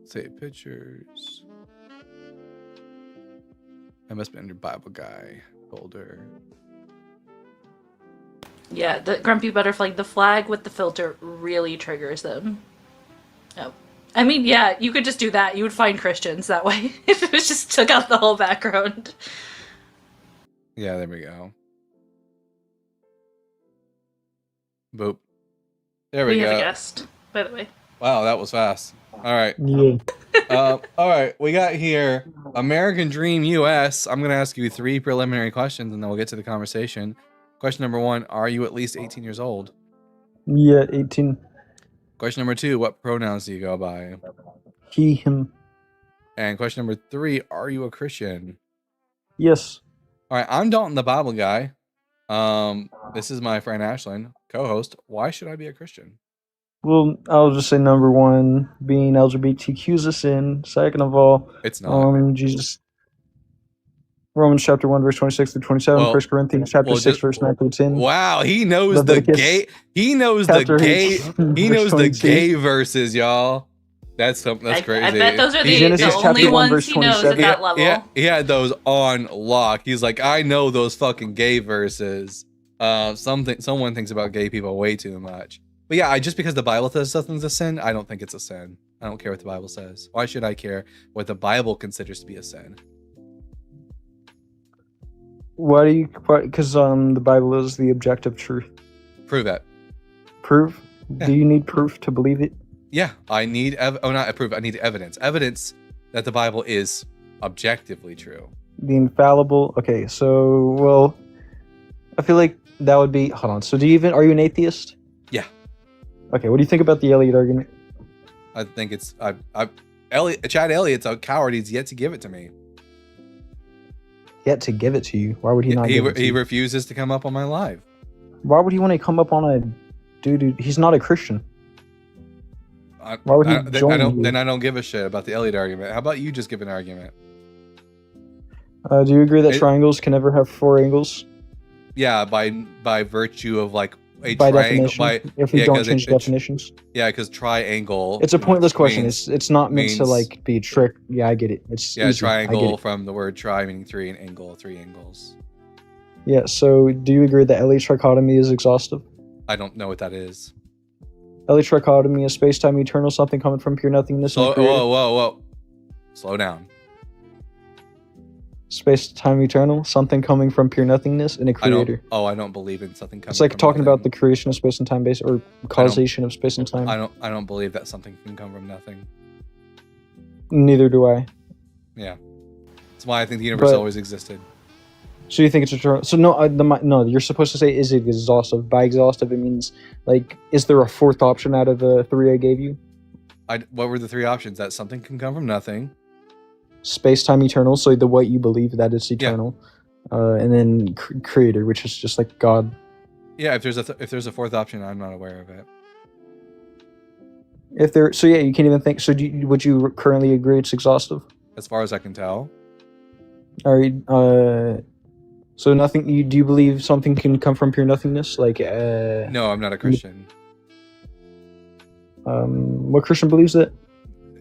Save pictures. I must be under Bible Guy folder. Yeah, the grumpy butterfly, the flag with the filter really triggers them. Oh. I mean, yeah, you could just do that. You would find Christians that way if it was just took out the whole background. Yeah, there we go. Boop. There we have go. a guest, by the way. Wow, that was fast. All right. Yeah. All right. We got here American Dream US. I'm going to ask you 3 preliminary questions and then we'll get to the conversation. Question number 1, are you at least 18 years old? Yeah, 18. Question number 2, what pronouns do you go by? He, him. And question number 3, are you a Christian? Yes. All right, I'm Dalton the Bible Guy. This is my friend Ashlyn, co-host. Why should I be a Christian? Well, I'll just say number 1, being LGBTQ is a sin. Second of all, It's not. Jesus. Romans chapter 1, verse 26 through 27. Well- 1 Corinthians chapter well, 6, just- verse 9 through 10. Wow, he knows the Leviticus gay. He knows the chapter gay. 8, He verse knows the 22. gay verses, y'all. That's crazy. I bet those are the Genesis only chapter 1, ones verse he knows at 27. that level. Yeah, he had those on lock. He's like, I know those fucking gay verses. Someone thinks about gay people way too much. But yeah, just because the Bible says something's a sin, I don't think it's a sin. I don't care what the Bible says. Why should I care what the Bible considers to be a sin? Why do you... Because the Bible is the objective truth. Prove it. Proof? Yeah. Do you need proof to believe it? Yeah, I need not proof. I need evidence. Evidence that the Bible is objectively true. The infallible... Okay, so, well... I feel like that would be... Hold on. So are you an atheist? Yeah. Okay, what do you think about the Elliot argument? I think it's Chad Elliott's a coward. He's yet to give it to me. Yet to give it to you. Why would he not give it to He you? refuses to come up on my live. Why would he want to come up on a dude? He's not a Christian. Why would he then join you? Then I don't give a shit about the Elliott argument. How about you just give an argument? Do you agree that It- triangles can never have 4 angles? Yeah, by virtue of like a By triangle. definition, if we don't 'cause change definitions, because triangle. it's a pointless question. means- It's not meant to means- like be a trick. Yeah, I get it. It's yeah, easy. I get triangle it. from the word tri meaning 3 and angle 3 angles. Yeah. So, do you agree that Elliot trichotomy is exhaustive? I don't know what that is. Elliot trichotomy is space-time eternal, something coming from pure nothingness. and Slow, a creator. whoa. Slow down. Space-time eternal, something coming from pure nothingness and a creator. I don't believe in something coming It's like from talking about the nothing. creation of space and time base or causation of space and time. I don't believe that something can come from nothing. Neither do I. Yeah. That's why I think the universe But- always existed. So you think it's eternal? So no, no. You're supposed to say is it exhaustive? By exhaustive, it means like, is there a 4th option out of the 3 I gave you? What were the 3 options? That something can come from nothing. Space, time, eternal. So the what you believe that it's eternal, and then creator, which is just like God. Yeah, if there's a 4th option, I'm not aware of it. If there, so yeah, you can't even think. So would you currently agree it's exhaustive? As far as I can tell. All right. So nothing. Do you believe something can come from pure nothingness? Like, No, I'm not a Christian. What Christian believes that?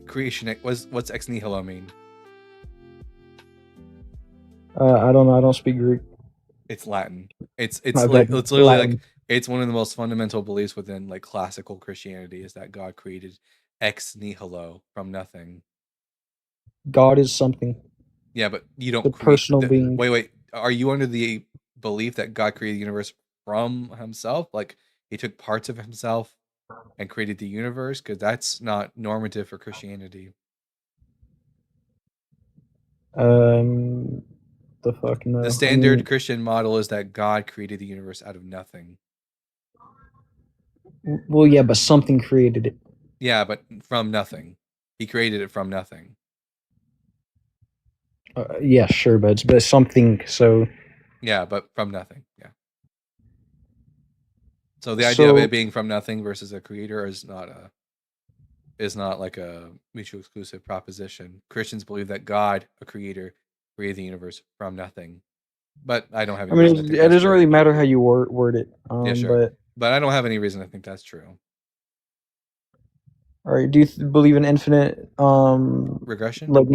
Creation. What's ex nihilo mean? I don't know. I don't speak Greek. It's Latin. It's My like bad. it's literally Latin. like it's one of the most fundamental beliefs within like classical Christianity is that God created ex nihilo from nothing. God is something. Yeah, but you don't The create personal being. Wait. Are you under the belief that God created the universe from himself? Like he took parts of himself and created the universe? Because that's not normative for Christianity. The fuck no. The standard Christian model is that God created the universe out of nothing. Well, yeah, but something created it. Yeah, but from nothing. He created it from nothing. Yeah, sure, but it's something. So Yeah, but from nothing. Yeah. So the idea of it being from nothing versus a creator is not like a mutually exclusive proposition. Christians believe that God, a creator, created the universe from nothing. But I don't have I any reason to mean, think it that's doesn't true. really matter how you word it. Yeah, sure. But But I don't have any reason to think that's true. all right, do you believe in infinite Regression? like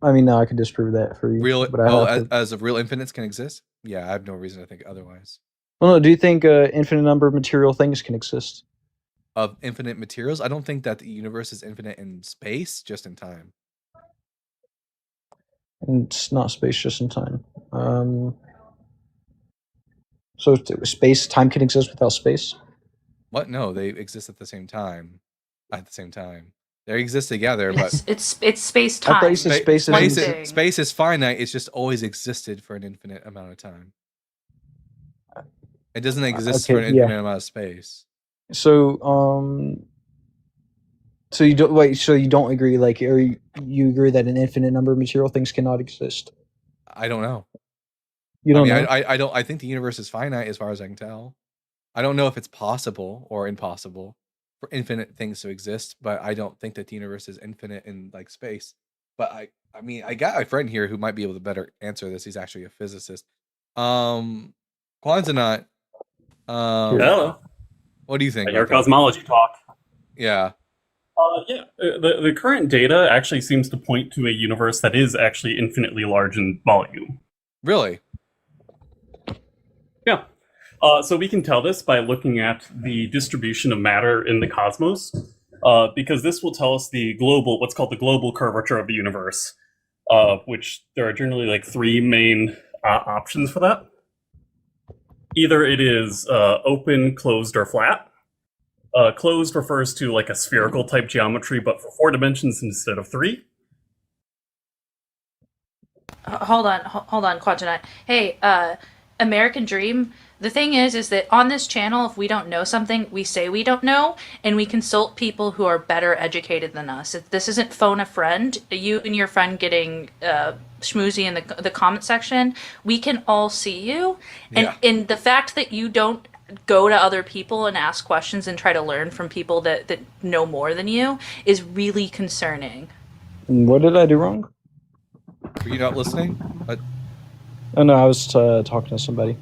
I mean, no, I could disprove that for you. Real but I have to. as of real infinites can exist? Yeah, I have no reason to think otherwise. Well, no, do you think infinite number of material things can exist? Of infinite materials? I don't think that the universe is infinite in space, just in time. And it's not space, just in time. So space, time can exist without space? What? No, they exist at the same time. At the same time. They exist together, but It's space I thought time. you said space one is thing. space is finite. It's just always existed for an infinite amount of time. It doesn't exist for an okay, yeah. infinite amount of space. So so you don't wait. So you don't agree, like, or you agree that an infinite number of material things cannot exist? I don't know. You don't know. I don't. I think the universe is finite as far as I can tell. I don't know if it's possible or impossible for infinite things to exist, but I don't think that the universe is infinite in like space. But I mean, I got a friend here who might be able to better answer this. He's actually a physicist. Quantonaut. Hello. What do you think? Your about that? cosmology talk. Yeah. The current data actually seems to point to a universe that is actually infinitely large in volume. Really? Yeah. So we can tell this by looking at the distribution of matter in the cosmos, because this will tell us what's called the global curvature of the universe, which there are generally like three main options for that. Either it is open, closed, or flat. Closed refers to like a spherical type geometry, but for 4 dimensions instead of 3. Hold on, Quantonaut. Hey, American Dream. The thing is that on this channel, if we don't know something, we say we don't know, and we consult people who are better educated than us. This isn't phone a friend. You and your friend getting schmoozy in the comment section. We can all see you, and in the fact that you don't go to other people and ask questions and try to learn from people that know more than you is really concerning. What did I do wrong? Were you not listening? Oh no, I was talking to somebody.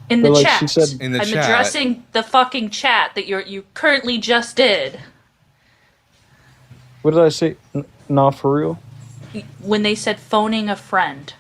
In the But, like, chat. she said- In the I'm chat. addressing the fucking chat that you currently just did. What did I say? Not for real? When they said phoning a friend.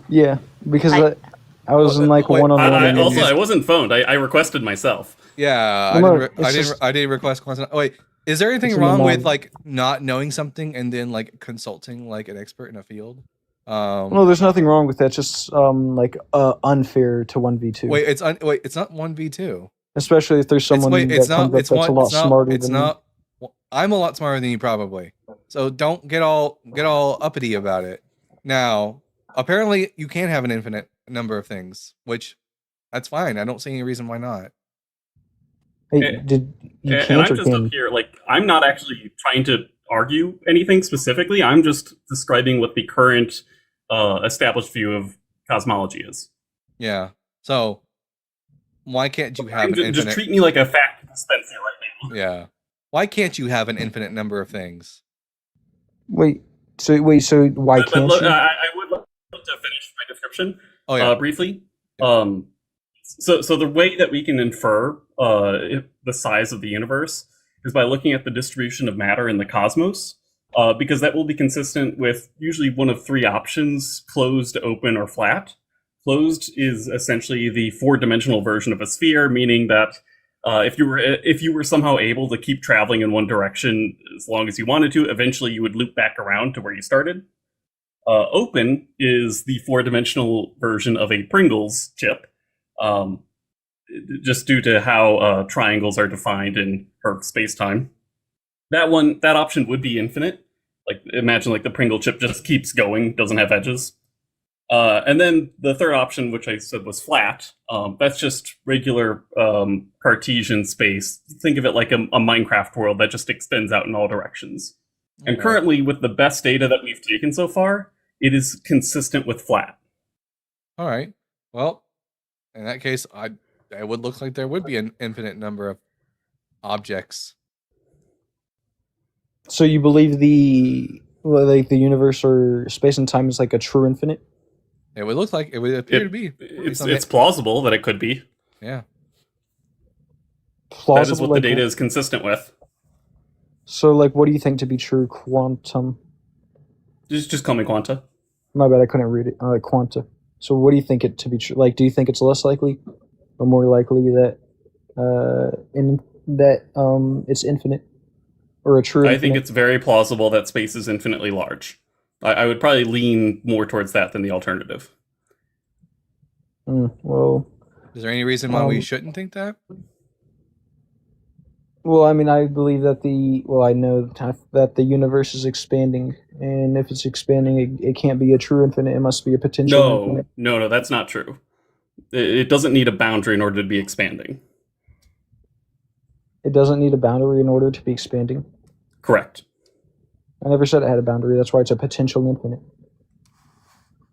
Yeah, because I was in like wait, one-on-one. I wasn't phoned. I requested myself. Yeah, No, I didn't request Quantonaut. Oh, wait, is there anything It's in wrong the with mind. like not knowing something and then like consulting like an expert in a field? No, there's nothing wrong with that. Just like unfair to 1v2. Wait, it's not 1v2. Especially if there's someone that's a lot smarter than me. I'm a lot smarter than you probably. So don't get all uppity about it. Now, apparently you can have an infinite number of things, which that's fine. I don't see any reason why not. Hey, did you And can't I'm or just can? up here, like, I'm not actually trying to argue anything specifically. I'm just describing what the current established view of cosmology is. Yeah. So why can't you have an infinite? Just treat me like a fact dispenser right now. Yeah. Why can't you have an infinite number of things? Wait. So why But can't look, you? I would like to finish my description. Oh yeah. briefly. So the way that we can infer the size of the universe is by looking at the distribution of matter in the cosmos, because that will be consistent with usually one of three options: closed, open, or flat. Closed is essentially the four-dimensional version of a sphere, meaning that if you were somehow able to keep traveling in one direction as long as you wanted to, eventually you would loop back around to where you started. Open is the four-dimensional version of a Pringles chip, just due to how triangles are defined in Herc space-time. That option would be infinite. Like, imagine like the Pringle chip just keeps going, doesn't have edges. And then the third option, which I said was flat, that's just regular Cartesian space. Think of it like a Minecraft world that just extends out in all directions. And currently, with the best data that we've taken so far, it is consistent with flat. All right. Well, in that case, it would look like there would be an infinite number of objects. So you believe the universe or space and time is like a true infinite? It would look like it would appear to be. It's plausible that it could be. Yeah. Plausible, that is what the data is consistent with. So, like, what do you think to be true quantum? Just call me Quanta. My bad, I couldn't read it. Quanta. So, what do you think it to be true? Like, do you think it's less likely or more likely that it's infinite or a true? I think it's very plausible that space is infinitely large. I would probably lean more towards that than the alternative. Well, is there any reason why we shouldn't think that? Well, I mean, I believe that I know that the universe is expanding, and if it's expanding, it can't be a true infinite. It must be a potential infinite. No, that's not true. It doesn't need a boundary in order to be expanding. It doesn't need a boundary in order to be expanding? Correct. I never said it had a boundary. That's why it's a potential infinite.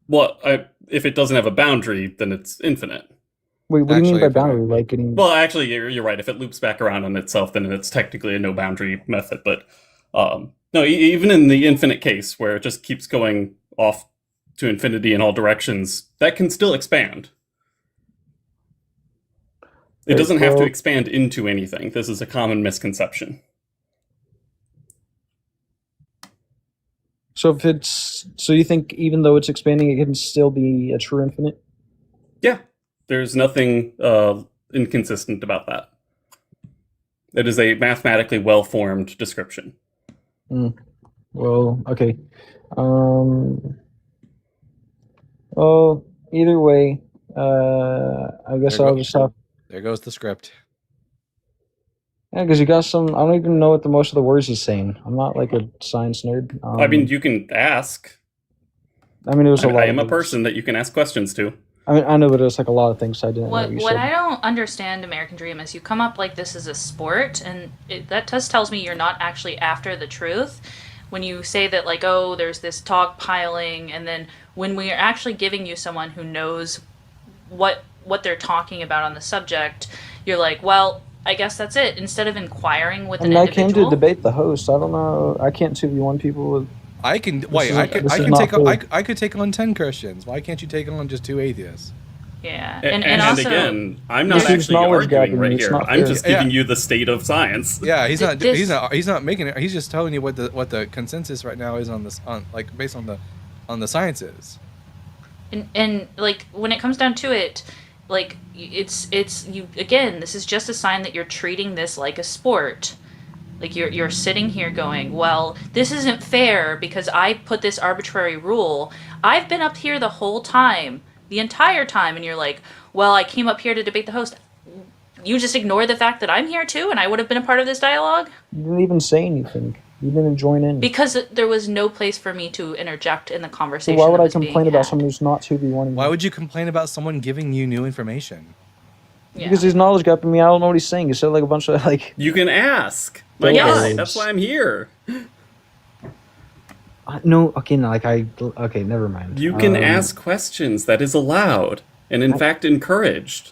Well, if it doesn't have a boundary, then it's infinite. Wait, what do you mean by boundary? Like well, actually, you're right. If it loops back around on itself, then it's technically a no boundary method. But no, even in the infinite case, where it just keeps going off to infinity in all directions, that can still expand. It doesn't have to expand into anything. This is a common misconception. So you think even though it's expanding, it can still be a true infinite? Yeah, there's nothing inconsistent about that. It is a mathematically well-formed description. Well, okay. Well, either way, I guess I'll just have. There goes the script. Yeah, because you got some. I don't even know what most of the words he's saying. I'm not like a science nerd. I mean, you can ask. I mean, it was a lot. I am a person that you can ask questions to. I mean, I know, but it was like a lot of things I didn't know. What I don't understand, American Dream, is you come up like this is a sport, and that just tells me you're not actually after the truth. When you say that, like, oh, there's this talk piling, and then when we are actually giving you someone who knows what they're talking about on the subject, you're like, well, I guess that's it. Instead of inquiring with an individual. I came to debate the host. I don't know. I can't 2v1 people with. I can I could take on 10 Christians. Why can't you take on just 2 atheists? Yeah, and also, again, I'm not actually arguing right here. I'm just giving you the state of science. Yeah, he's not making it. He's just telling you what the consensus right now is on this, based on the sciences. And like when it comes down to it, like it's you again. This is just a sign that you're treating this like a sport. Like you're sitting here going, well, this isn't fair because I put this arbitrary rule. I've been up here the whole time, the entire time, and you're like, well, I came up here to debate the host. You just ignore the fact that I'm here too, and I would have been a part of this dialogue? You didn't even say anything. You didn't join in. Because there was no place for me to interject in the conversation. So why would I complain about someone who's not 2v1? Why would you complain about someone giving you new information? Yeah. Because he's knowledge gapping me. I don't know what he's saying. He said like a bunch of like. You can ask. My guy, that's why I'm here. No, okay, no, okay, never mind. You can ask questions. That is allowed, and in fact encouraged.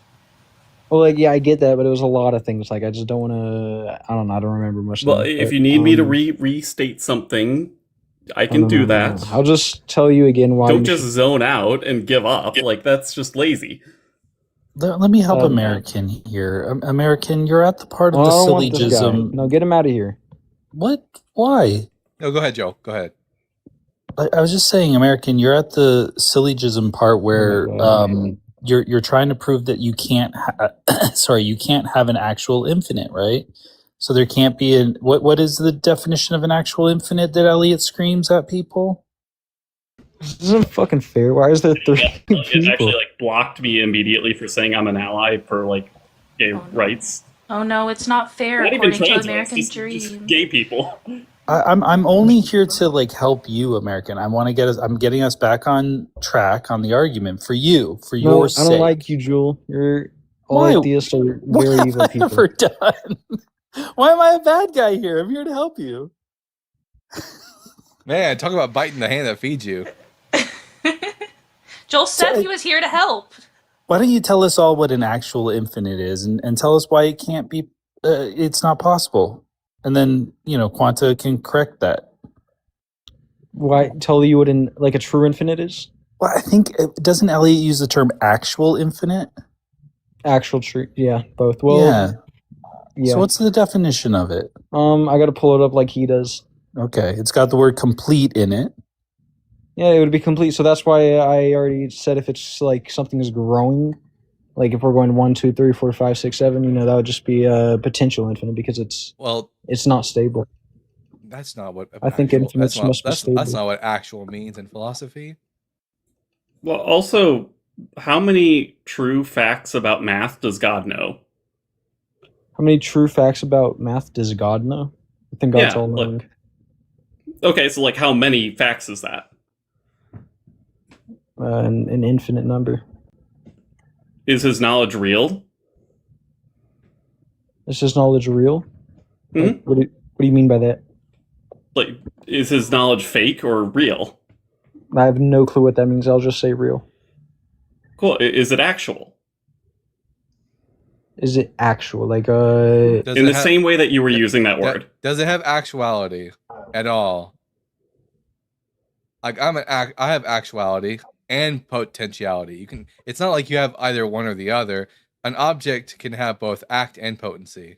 Well, like, yeah, I get that, but it was a lot of things. Like, I just don't want to. I don't know. I don't remember much. Well, if you need me to restate something, I can do that. I'll just tell you again why. Don't you just should- zone out and give up. Like, that's just lazy. Let me help Um, American here. American, you're at the part of Oh, the I don't want this guy. syllogism. No, get him out of here. What? Why? No, go ahead, Joe. Go ahead. I was just saying, American, you're at the syllogism part where God. you're trying to prove that you can't you can't have an actual infinite, right? So there can't be an what is the definition of an actual infinite that Elliot screams at people? This isn't fucking fair. Why is there three It people? actually like blocked me immediately for saying I'm an ally for like gay rights. Oh no, it's not fair Not even according to trans American rights, Dream. just gay people. I'm only here to like help you, American. I want to get us. I'm getting us back on track on the argument for you, for No, your I sake. don't like you, Jewel. You're all Why? atheists are What very have evil I people. ever done? Why am I a bad guy here? I'm here to help you. Man, talk about biting the hand that feeds you. Joel said So- he was here to help. Why don't you tell us all what an actual infinite is, and tell us why it can't be? It's not possible, and then Quanta can correct that. Why tell you what a true infinite is? Well, I think doesn't Elliot use the term actual infinite? Actual true, yeah, both. Well, yeah. yeah. So what's the definition of it? I gotta pull it up like he does. Okay, it's got the word complete in it. Yeah, it would be complete. So that's why I already said if it's like something is growing, like if we're going 1, 2, 3, 4, 5, 6, 7, that would just be a potential infinite because it's not stable. That's not what I think actual- infinites that's not- must be that's, stable. That's not what actual means in philosophy. Well, also, how many true facts about math does God know? How many true facts about math does God know? I think God's Yeah, all look. knowing. Okay, so like how many facts is that? An infinite number. Is his knowledge real? Is his knowledge real? Mhm. Like, what do you mean by that? Like, is his knowledge fake or real? I have no clue what that means. I'll just say real. Cool. Is it actual? Is it actual? Like Does In it the have- same way that you were using that word. Does it have actuality at all? Like I have actuality and potentiality. You can. It's not like you have either one or the other. An object can have both act and potency.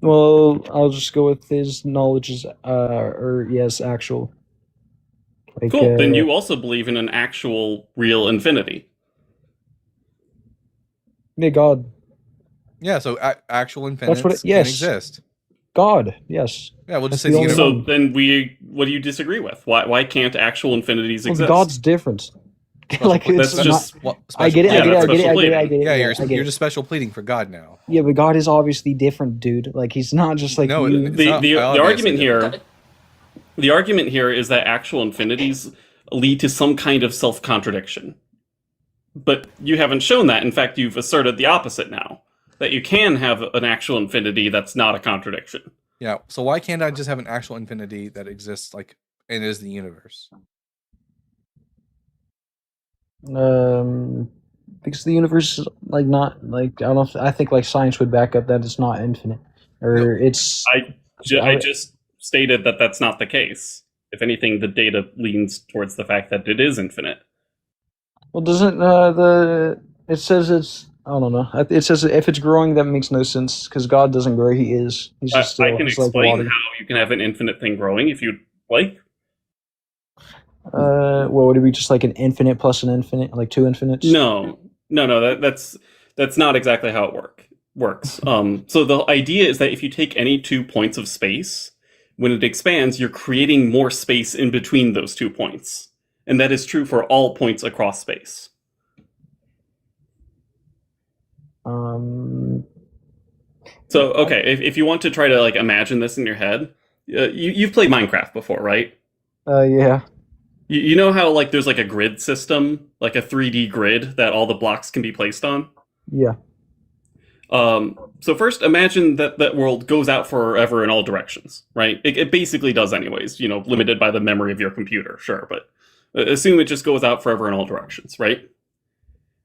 Well, I'll just go with his knowledge is or yes, actual. Like, Cool. Then you also believe in an actual real infinity. yeah, God. Yeah, so actual infinites what it- can yes. exist. God, yes. Yeah, we'll just That's say the the only universe. So then what do you disagree with? Why can't actual infinities Well, exist? God's different. like That's it's just- not, What, I get it. Yeah, I get it. that's I get it. I special get it. I get it. Yeah, I you're get you're it. just special pleading for God now. Yeah, but God is obviously different, dude. Like he's not just like No, you. it's the not the obviously the argument here is that actual infinities lead to some kind of self-contradiction. But you haven't shown that. In fact, you've asserted the opposite now. That you can have an actual infinity that's not a contradiction. Yeah, so why can't I just have an actual infinity that exists like and is the universe? Because the universe is like not like I don't. I think like science would back up that it's not infinite, or it's. I just stated that that's not the case. If anything, the data leans towards the fact that it is infinite. Well, doesn't it says it's. I don't know. It says if it's growing, that makes no sense because God doesn't grow; He is. He's just I still. can He's like explain water. how you can have an infinite thing growing if you'd like. What would it be? Just like an infinite plus an infinite, like two infinites? No. That's not exactly how it works. So the idea is that if you take any 2 points of space, when it expands, you're creating more space in between those 2 points, and that is true for all points across space. So okay, if you want to try to like imagine this in your head, you've played Minecraft before, right? Yeah. You know how like there's like a grid system, like a 3D grid that all the blocks can be placed on? Yeah. So first, imagine that world goes out forever in all directions, right? It basically does anyways, limited by the memory of your computer, sure, but assume it just goes out forever in all directions, right?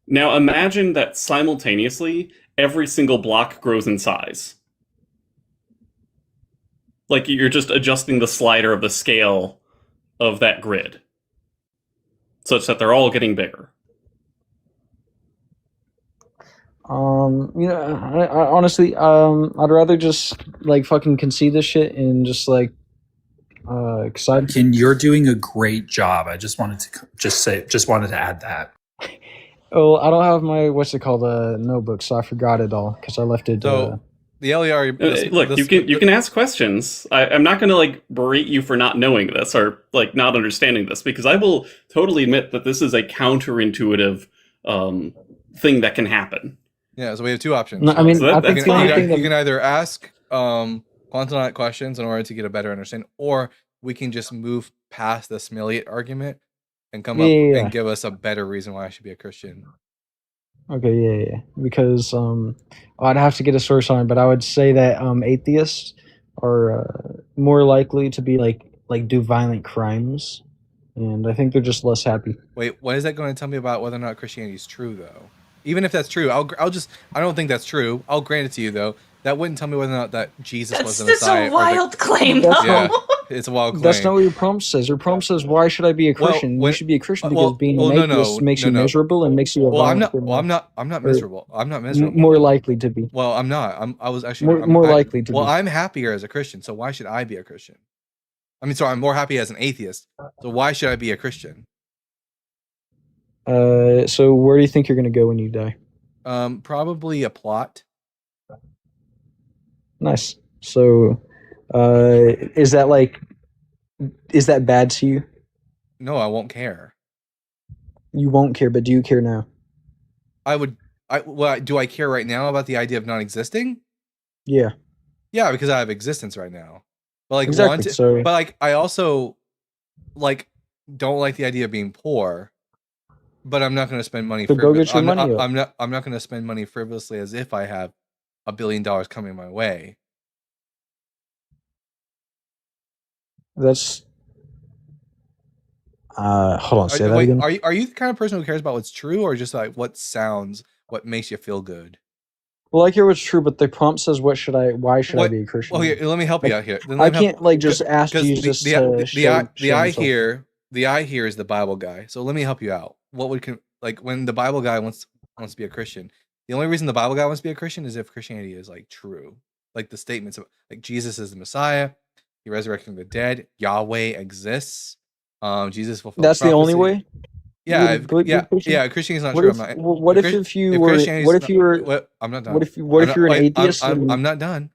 Now imagine that simultaneously, every single block grows in size. Like you're just adjusting the slider of the scale of that grid such that they're all getting bigger. I honestly, I'd rather just like fucking concede this shit and just like, cause I Ken, you're doing a great job. I just wanted to just wanted to add that. oh, I don't have my what's it called notebook, so I forgot it all because I left it. So the LER. Look, you can ask questions. I'm not going to like berate you for not knowing this or like not understanding this, because I will totally admit that this is a counterintuitive thing that can happen. Yeah, so we have two options. No, I mean, So I think the only thing you that can either ask Quantonaut questions in order to get a better understanding, or we can just move past the Smilliot argument and come up Yeah. and give us a better reason why I should be a Christian. Okay, yeah, because I'd have to get a source on it, but I would say that atheists are more likely to be like do violent crimes, and I think they're just less happy. Wait, what is that going to tell me about whether or not Christianity is true, though? Even if that's true, I don't think that's true. I'll grant it to you, though. That wouldn't tell me whether or not that Jesus was the Messiah. That's a wild claim, though. Yeah, it's a wild claim. That's not what your prompt says. Your prompt says, "Why should I be a Christian?" You should be a Christian because being an atheist makes you miserable and makes you a violent criminal. I'm not miserable. I'm not miserable. More likely to be. Well, I'm not. I was actually more likely to be. Well, I'm happier as a Christian, so why should I be a Christian? I mean, sorry, I'm more happy as an atheist, so why should I be a Christian? So where do you think you're going to go when you die? Probably a plot. Nice. So, is that bad to you? No, I won't care. You won't care, but do you care now? Do I care right now about the idea of not existing? Yeah. Yeah, because I have existence right now. But like Exactly, but like I also like don't like the idea of being poor. But I'm not going to spend money. So go get your money up. I'm not going to spend money frivolously as if I have $1 billion coming my way. That's. Hold on. Say that again. Are you the kind of person who cares about what's true, or just like what makes you feel good? Well, I care what's true, but the prompt says, "Why should I be a Christian?" Well, here, let me help you out here. I can't just ask you just the eye here is the Bible guy. So let me help you out. When the Bible guy wants to be a Christian, the only reason the Bible guy wants to be a Christian is if Christianity is like true, like the statements of like Jesus is the Messiah, he resurrected from the dead, Yahweh exists, Jesus fulfilled. That's the only way. Yeah, Christianity is not true. What if you were? I'm not done. What if you're an atheist? I'm not done.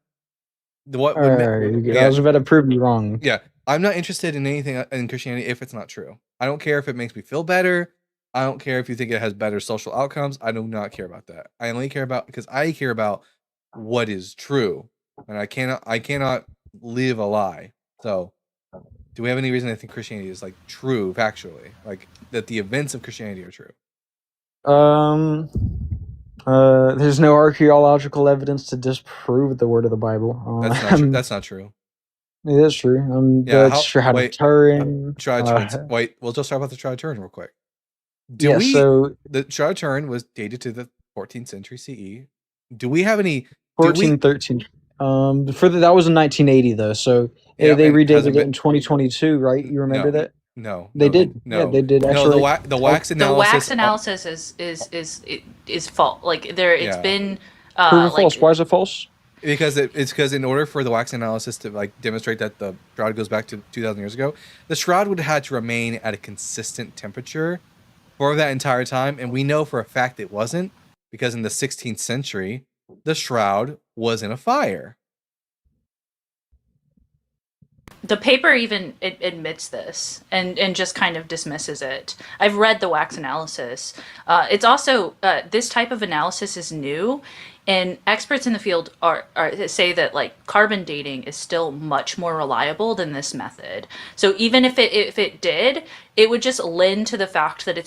I was about to prove you wrong. Yeah, I'm not interested in anything in Christianity if it's not true. I don't care if it makes me feel better. I don't care if you think it has better social outcomes. I do not care about that. I only care about what is true, and I cannot live a lie. So, do we have any reason to think Christianity is like true factually, like that the events of Christianity are true? There's no archaeological evidence to disprove the word of the Bible. That's not true. It is true. The Shroud of Turin. Wait, we'll just talk about the Shroud of Turin real quick. So the Shroud of Turin was dated to the 14th century CE. Do we have any 1413? That was in 1980 though. So they redated it in 2022, right? You remember that? No, they did. No, yeah, they did. Actually, the wax analysis. The wax analysis is false. Like it's been false. Why is it false? Because because in order for the wax analysis to like demonstrate that the shroud goes back to 2,000 years ago, the shroud would have had to remain at a consistent temperature for that entire time, and we know for a fact it wasn't, because in the 16th century the shroud was in a fire. The paper even admits this and just kind of dismisses it. I've read the wax analysis. It's also this type of analysis is new, and experts in the field are say that like carbon dating is still much more reliable than this method. So even if it did, it would just lend to the fact that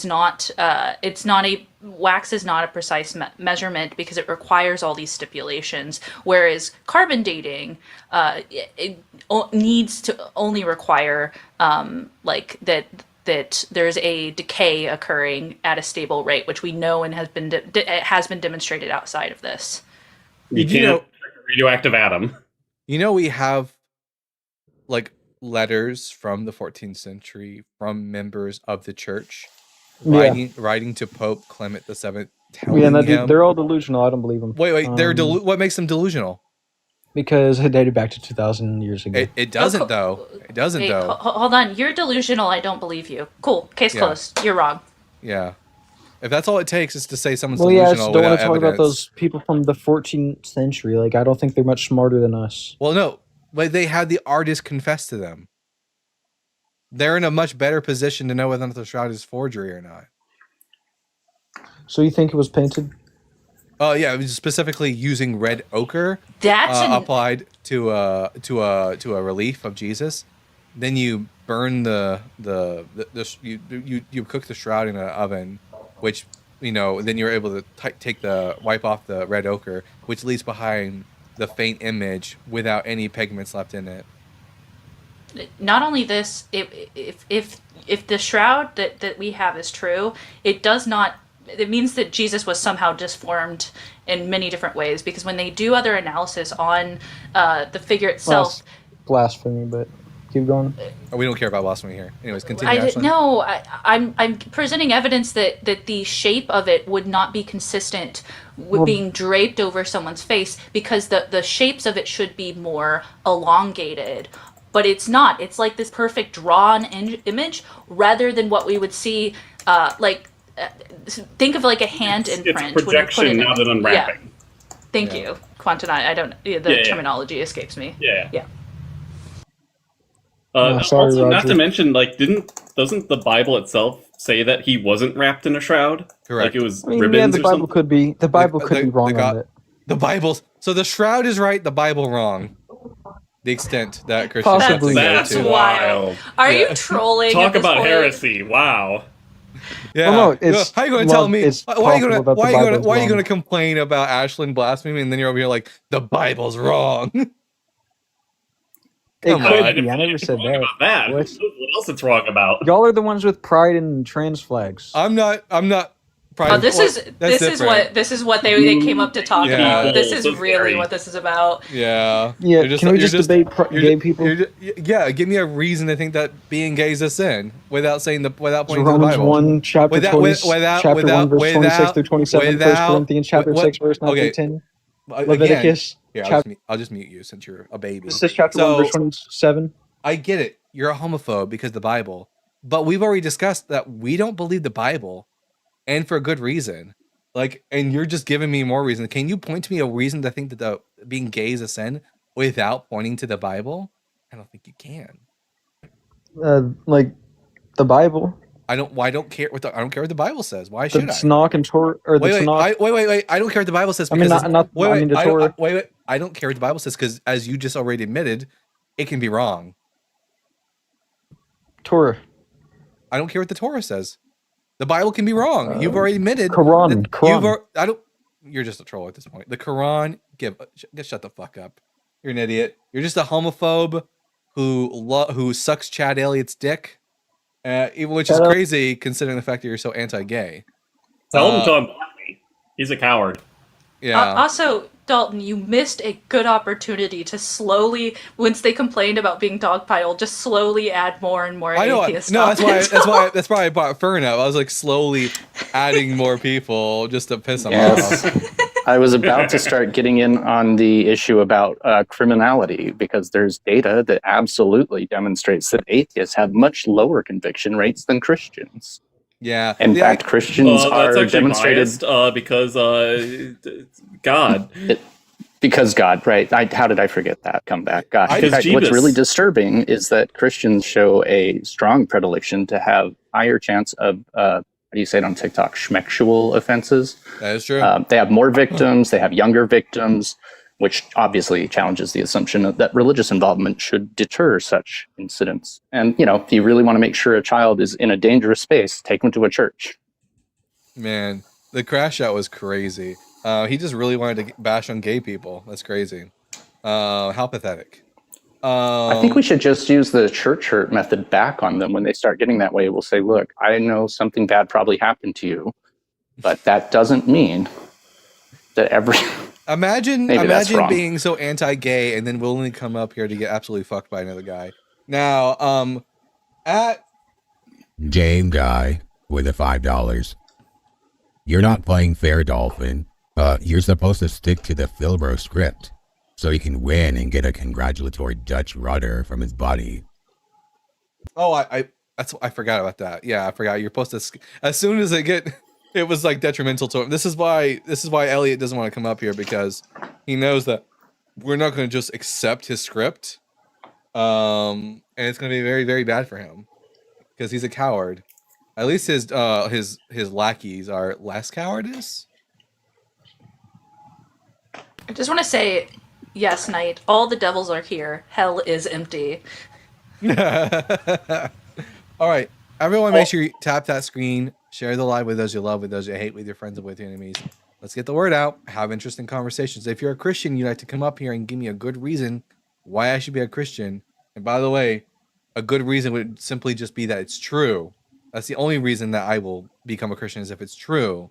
wax is not a precise measurement because it requires all these stipulations, whereas carbon dating it needs to only require like that there's a decay occurring at a stable rate, which we know and has been demonstrated outside of this. You can't check a radioactive atom. We have like letters from the 14th century from members of the church Yeah, writing to Pope Clement the Seventh, yeah, telling him. they're all delusional. I don't believe them. Wait, they're what makes them delusional? Because it dated back to 2,000 years ago. It doesn't though. It doesn't Wait, though. hold on. You're delusional. I don't believe you. Cool. Case Yeah. closed. You're wrong. Yeah. If that's all it takes is to say someone's Well, yeah, I just delusional don't want without to talk evidence. about those people from the 14th century. Like, I don't think they're much smarter than us. Well, no, but they had the artist confess to them. They're in a much better position to know whether or not the shroud is forgery or not. So you think it was painted? Oh yeah, it was specifically using red ochre That's applied to a relief of Jesus. Then you burn you cook the shroud in an oven, which then you're able to wipe off the red ochre, which leaves behind the faint image without any pigments left in it. not only this. If the shroud that we have is true, it does not. It means that Jesus was somehow disformed in many different ways, because when they do other analysis on the figure itself, Blasphemy, but keep going. Oh, we don't care about blasphemy here. Anyways, continue. Ashley. I'm presenting evidence that the shape of it would not be consistent with being draped over someone's face, because the shapes of it should be more elongated, but it's not. It's like this perfect drawn image rather than what we would see think of like a hand imprint. It's projection rather than wrapping. Yeah. Thank you, Quantum. I don't. The terminology escapes me. Yeah. Sorry, also, Roger. not to mention, doesn't the Bible itself say that he wasn't wrapped in a shroud? Correct. Like it was I mean, ribbons yeah, the or Bible something? could be. The Bible could be wrong on it. The Bible's so the shroud is right, the Bible wrong. The extent that Christians have to Possibly. go That's to. wild. Are you trolling? Talk at this about point? heresy. Wow. Yeah. Well, no, it's- how are you going to tell me? it's Why are you going possible that the Bible's to wrong. complain about Ashland blasphemy, and then you're over here like the Bible's wrong? It Come could on. be. I never said that. About that. What? What else it's wrong about? Y'all are the ones with pride and trans flags. I'm not. Oh, this is what they came up to talk Yeah. about. This is So really scary. what this is about. Yeah. Yeah, You're can we just debate gay you're people? yeah. Give me a reason to think that being gay is a sin without pointing to the Romans Bible. 1, chapter 20, chapter 1, verse 26 through 27, 1 Corinthians chapter 6, verse 9 through 10, Leviticus. I'll just mute you since you're a baby. This is chapter 1, verse 27. I get it. You're a homophobe because of the Bible. But we've already discussed that we don't believe the Bible, and for a good reason. And you're just giving me more reason. Can you point to me a reason to think that being gay is a sin without pointing to the Bible? I don't think you can. Like the Bible. I don't care what the Bible says. Why The should I? Tanakh and Torah, or the Tanakh. Wait. I don't care what the Bible says. I mean, because the Torah. Wait. I don't care what the Bible says because, as you just already admitted, it can be wrong. Torah. I don't care what the Torah says. The Bible can be wrong. You've already admitted. Quran. You're just a troll at this point. The Quran. Shut the fuck up. You're an idiot. You're just a homophobe who sucks Chad Elliott's dick, which is crazy considering the fact that you're so anti-gay. Tell him to unblock me. He's a coward. Yeah. Also, Dalton, you missed a good opportunity to slowly, once they complained about being dogpiled, just slowly add more and more I know. atheist No, stuff. that's why I brought Fern up. I was slowly adding more people just to piss them Yes. off. I was about to start getting in on the issue about criminality because there's data that absolutely demonstrates that atheists have much lower conviction rates than Christians. Yeah. In fact, Christians that's are actually demonstrated biased, because God. Because God, right? How did I forget that? Come back, God. In fact, what's really disturbing is that Christians show a strong predilection to have higher chance of how do you say it on TikTok? Schmexual offenses. That is true. They have more victims. They have younger victims, which obviously challenges the assumption that religious involvement should deter such incidents. And, if you really want to make sure a child is in a dangerous space, take them to a church. Man, the crash out was crazy. He just really wanted to bash on gay people. That's crazy. How pathetic. I think we should just use the church hurt method back on them when they start getting that way. We'll say, look, I know something bad probably happened to you, but that doesn't mean that Imagine Maybe that's wrong. being so anti-gay and then willingly come up here to get absolutely fucked by another guy. Now, at Jane Guy with the $5. You're not playing fair, Dolphin. You're supposed to stick to the Filbro script so you can win and get a congratulatory Dutch rudder from his buddy. Oh, I forgot about that. Yeah, I forgot. You're supposed to as soon as it was like detrimental to him. This is why Elliot doesn't want to come up here, because he knows that we're not going to just accept his script. And it's going to be very, very bad for him because he's a coward. At least his lackeys are less cowardice. I just want to say, yes, Knight, all the devils are here. Hell is empty. All right, everyone, make sure you tap that screen, share the live with those you love, with those you hate, with your friends, and with your enemies. Let's get the word out. Have interesting conversations. If you're a Christian, you'd like to come up here and give me a good reason why I should be a Christian. And by the way, a good reason would simply just be that it's true. That's the only reason that I will become a Christian, is if it's true.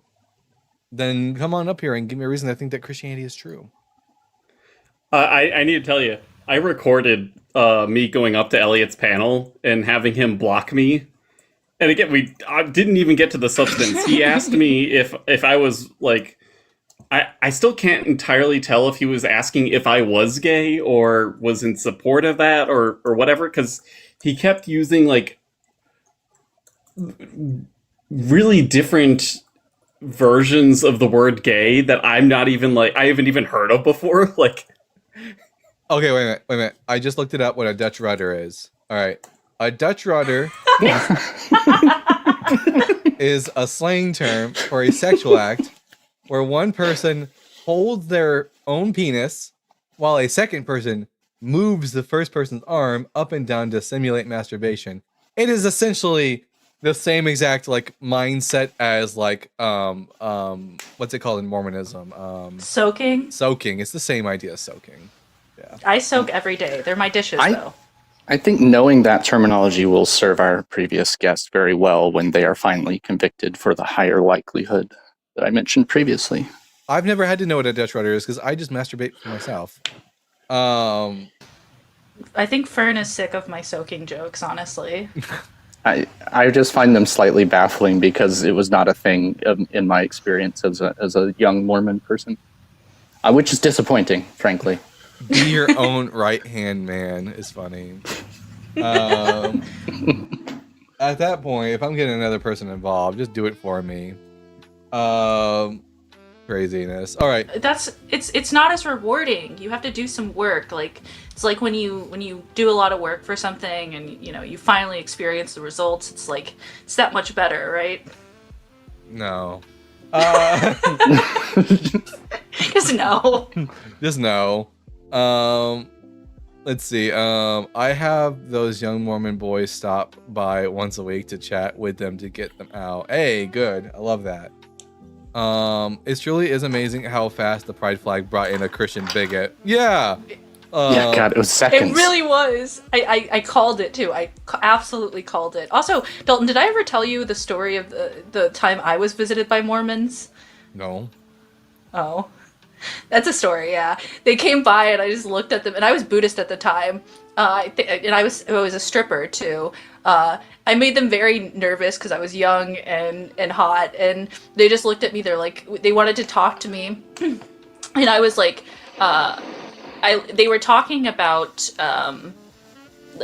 Then come on up here and give me a reason I think that Christianity is true. I need to tell you, I recorded me going up to Elliot's panel and having him block me. And again, I didn't even get to the substance. He asked me if I was like, I still can't entirely tell if he was asking if I was gay or was in support of that or whatever, because he kept using like really different versions of the word gay that I'm not even like, I haven't even heard of before. Like, okay, wait a minute. I just looked it up what a Dutch rudder is. All right. A Dutch rudder is a slang term for a sexual act where one person holds their own penis while a second person moves the first person's arm up and down to simulate masturbation. It is essentially the same exact like mindset as like what's it called in Mormonism? Soaking? Soaking. It's the same idea as soaking. Yeah. I soak every day. They're my dishes, though. I think knowing that terminology will serve our previous guests very well when they are finally convicted for the higher likelihood that I mentioned previously. I've never had to know what a Dutch rudder is because I just masturbate for myself. I think Fern is sick of my soaking jokes, honestly. I just find them slightly baffling because it was not a thing in my experience as a young Mormon person, which is disappointing, frankly. Be your own right-hand man is funny. At that point, if I'm getting another person involved, just do it for me. Craziness. All right. It's not as rewarding. You have to do some work. Like it's like when you do a lot of work for something and you finally experience the results. It's like it's that much better, right? No. Just no. Just no. Let's see. I have those young Mormon boys stop by once a week to chat with them to get them out. Hey, good. I love that. It truly is amazing how fast the pride flag brought in a Christian bigot. Yeah. Yeah, God, it was seconds. It really was. I called it too. I absolutely called it. Also, Dalton, did I ever tell you the story of the time I was visited by Mormons? No. Oh. That's a story, yeah. They came by and I just looked at them, and I was Buddhist at the time, and I was a stripper too. I made them very nervous because I was young and hot, and they just looked at me. They're like, they wanted to talk to me, and I was like, they were talking about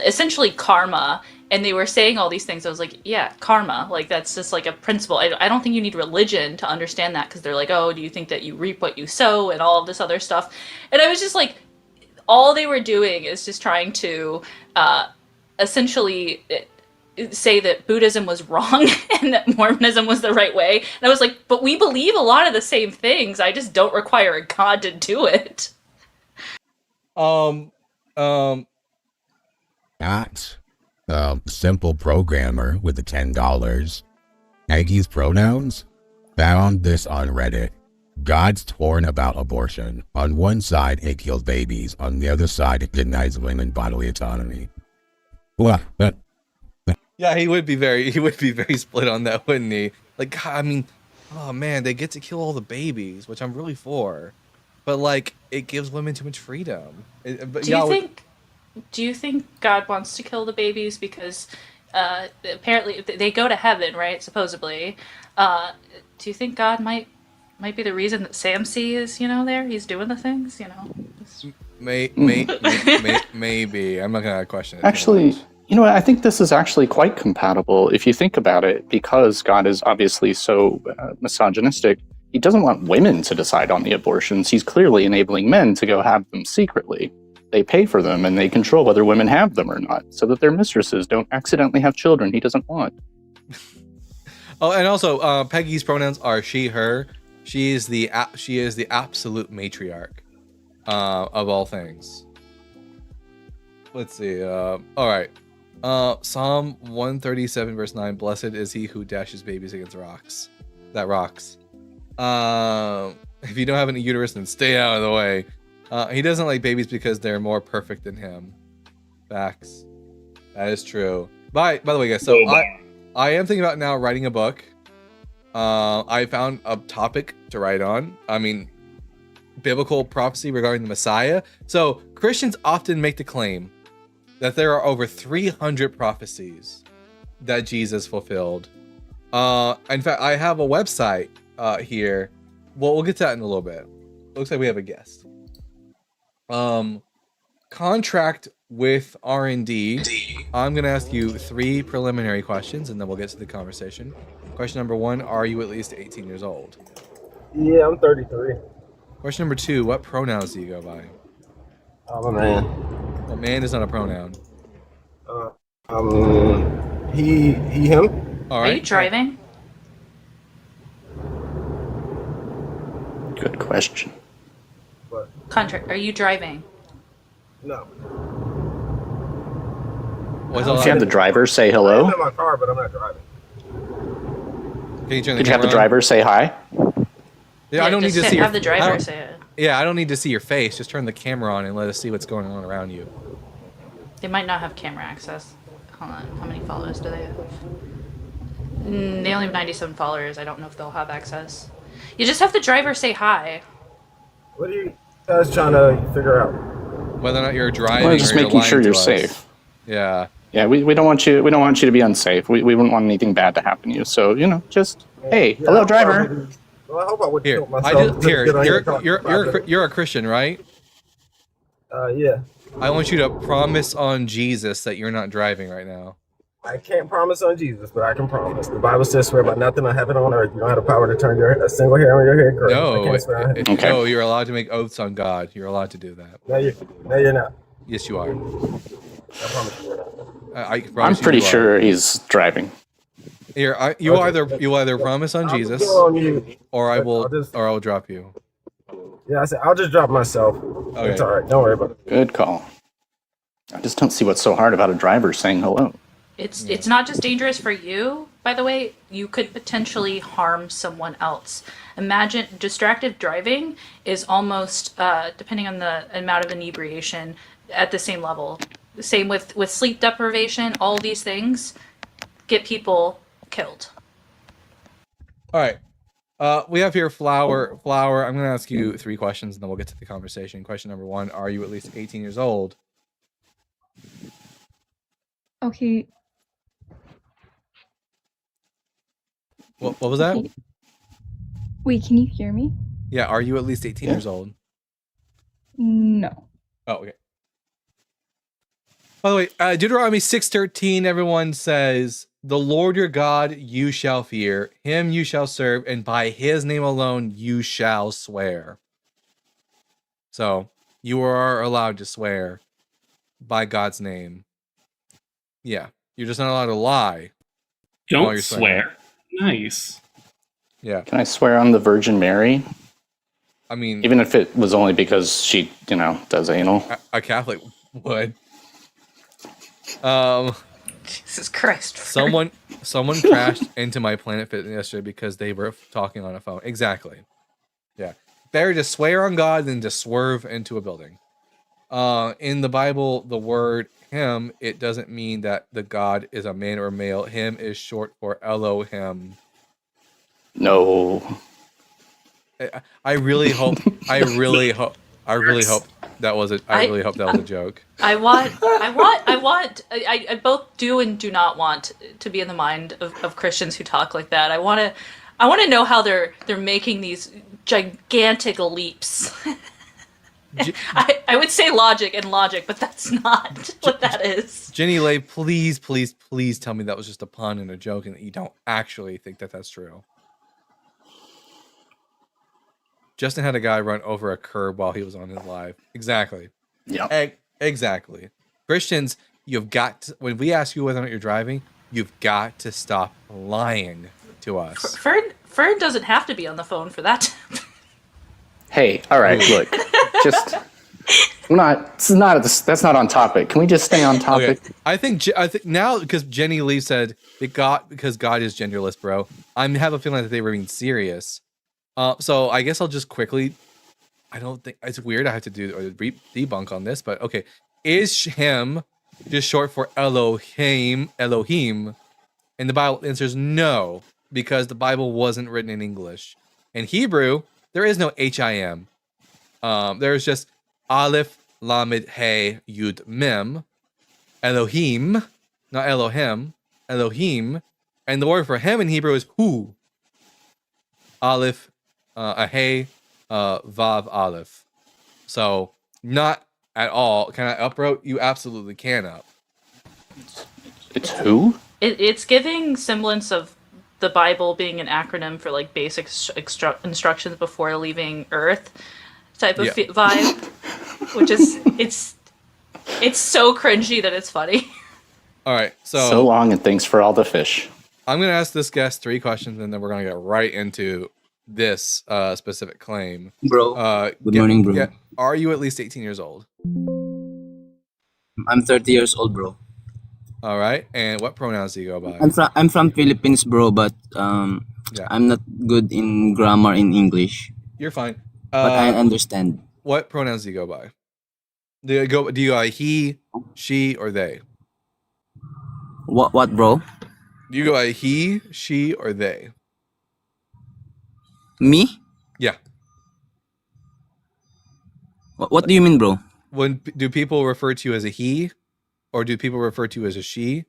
essentially karma. And they were saying all these things. I was like, yeah, karma. Like, that's just like a principle. I don't think you need religion to understand that, because they're like, oh, do you think that you reap what you sow and all of this other stuff? And I was just like, all they were doing is just trying to essentially say that Buddhism was wrong and that Mormonism was the right way. And I was like, but we believe a lot of the same things. I just don't require a god to do it. Simple programmer with the $10. Aggie's pronouns? Found this on Reddit. God's torn about abortion. On one side, it kills babies. On the other side, it denies women bodily autonomy. Yeah, he would be very split on that, wouldn't he? Like, I mean, oh man, they get to kill all the babies, which I'm really for. but like it gives women too much freedom. But Do you think God wants to kill the babies because apparently they go to heaven, right? Supposedly. Do you think God might be the reason that Samsi is, there? He's doing the things, Maybe. I'm not gonna question it. Actually, you know what? I think this is actually quite compatible if you think about it, because God is obviously so misogynistic. He doesn't want women to decide on the abortions. He's clearly enabling men to go have them secretly. They pay for them and they control whether women have them or not, so that their mistresses don't accidentally have children he doesn't want. Oh, and also, Peggy's pronouns are she, her. She is the absolute matriarch of all things. Let's see. All right. Psalm 137 verse 9. Blessed is he who dashes babies against rocks. That rocks. If you don't have any uterus, then stay out of the way. He doesn't like babies because they're more perfect than him. Facts. That is true. By the way, guys, so I am thinking about now writing a book. I found a topic to write on. I mean, biblical prophecy regarding the Messiah. So Christians often make the claim that there are over 300 prophecies that Jesus fulfilled. In fact, I have a website here. Well, we'll get to that in a little bit. Looks like we have a guest. Contract with R&D. I'm going to ask you 3 preliminary questions, and then we'll get to the conversation. Question number 1, are you at least 18 years old? Yeah, I'm 33. Question number 2, what pronouns do you go by? I'm a man. Well, man is not a pronoun. He, him. All right. Are you driving? Good question. Are you driving? No. If you have the driver say hello. I'm in my car, but I'm not driving. Can you turn the Could you have the camera on? driver say hi? Yeah, I don't need to see have the driver say it. Yeah, I don't need to see your face. Just turn the camera on and let us see what's going on around you. They might not have camera access. Hold on. How many followers do they have? They only have 97 followers. I don't know if they'll have access. You just have the driver say hi. What are you guys trying to figure out? Whether or not you're driving. We're just or making sure lying you're to us. safe. Yeah. Yeah, we don't want you. We don't want you to be unsafe. We wouldn't want anything bad to happen to you. So just hey, Yeah, hello, driver. Well, I hope I wouldn't Here, kill myself. you're a Christian, right? Yeah. I want you to promise on Jesus that you're not driving right now. I can't promise on Jesus, but I can promise. The Bible says, "Swear by nothing on heaven on earth." You don't have the power to turn a single hair on your head gray. No, I can't swear on him. no, you're allowed to make oaths on God. You're allowed to do that. No, you're not. Yes, you are. I promise you. I promise I'm you pretty you are. sure he's driving. Here, you either promise on Jesus, or I'll drop you. Yeah, I said I'll just drop myself. Okay. It's all right. Don't worry about it. Good call. I just don't see what's so hard about a driver saying hello. It's not just dangerous for you, by the way. You could potentially harm someone else. Imagine distracted driving is almost, depending on the amount of inebriation, at the same level. Same with sleep deprivation. All these things get people killed. All right. We have here Flower. I'm going to ask you 3 questions, and then we'll get to the conversation. Question number 1, are you at least 18 years old? Okay. What was that? Wait, can you hear me? Yeah, are you at least 18 years old? No. Oh, okay. By the way, Deuteronomy 6:13, everyone says, "The Lord your God you shall fear, him you shall serve, and by his name alone you shall swear." So, you are allowed to swear by God's name. Yeah, you're just not allowed to lie. while Don't you're swearing. swear. Nice. Yeah. Can I swear on the Virgin Mary? I mean, even if it was only because she, does anal. A Catholic would. Jesus Christ. Someone crashed into my Planet Fitness yesterday because they were talking on a phone. Exactly. Yeah. Better to swear on God than to swerve into a building. In the Bible, the word him, it doesn't mean that the God is a man or male. Him is short for Elohim. No. I really hope. I really hope. I really hope that was a. I really hope that was a joke. I both do and do not want to be in the mind of Christians who talk like that. I want to know how they're making these gigantic leaps. I would say logic, but that's not what that is. Jenny Lay, please tell me that was just a pun and a joke, and that you don't actually think that that's true. Justin had a guy run over a curb while he was on his live. Exactly. Yeah. Exactly. Christians, you've got to, when we ask you whether or not you're driving, you've got to stop lying to us. Fern doesn't have to be on the phone for that. Hey, all right, look, just that's not on topic. Can we just stay on topic? Okay. I think now, because Jenny Lee said because God is genderless, bro. I have a feeling that they were being serious. So I guess I'll just quickly. I don't think it's weird. I have to do a debunk on this, but okay. Is him just short for Elohim? And the Bible answers no, because the Bible wasn't written in English. In Hebrew, there is no HIM. There's just Aleph, Lamed, Hey, Yud, Mem. Elohim, not Elohim. Elohim, and the word for him in Hebrew is Hu. Aleph. A Hey, Vav Aleph. So not at all. Can I uprote? You absolutely can up. It's who? It's giving semblance of the Bible being an acronym for like basic instructions before leaving Earth type of vibe, which is it's so cringy that it's funny. All right, so long and thanks for all the fish. I'm gonna ask this guest 3 questions, and then we're gonna get right into this specific claim. Bro, good morning, bro. Are you at least 18 years old? I'm 30 years old, bro. All right, and what pronouns do you go by? I'm from Philippines, bro, but I'm not good in grammar in English. You're fine. But I understand. What pronouns do you go by? Do you go by he, she, or they? What, bro? Do you go by he, she, or they? Me? Yeah. What do you mean, bro? Do people refer to you as a he, or do people refer to you as a she,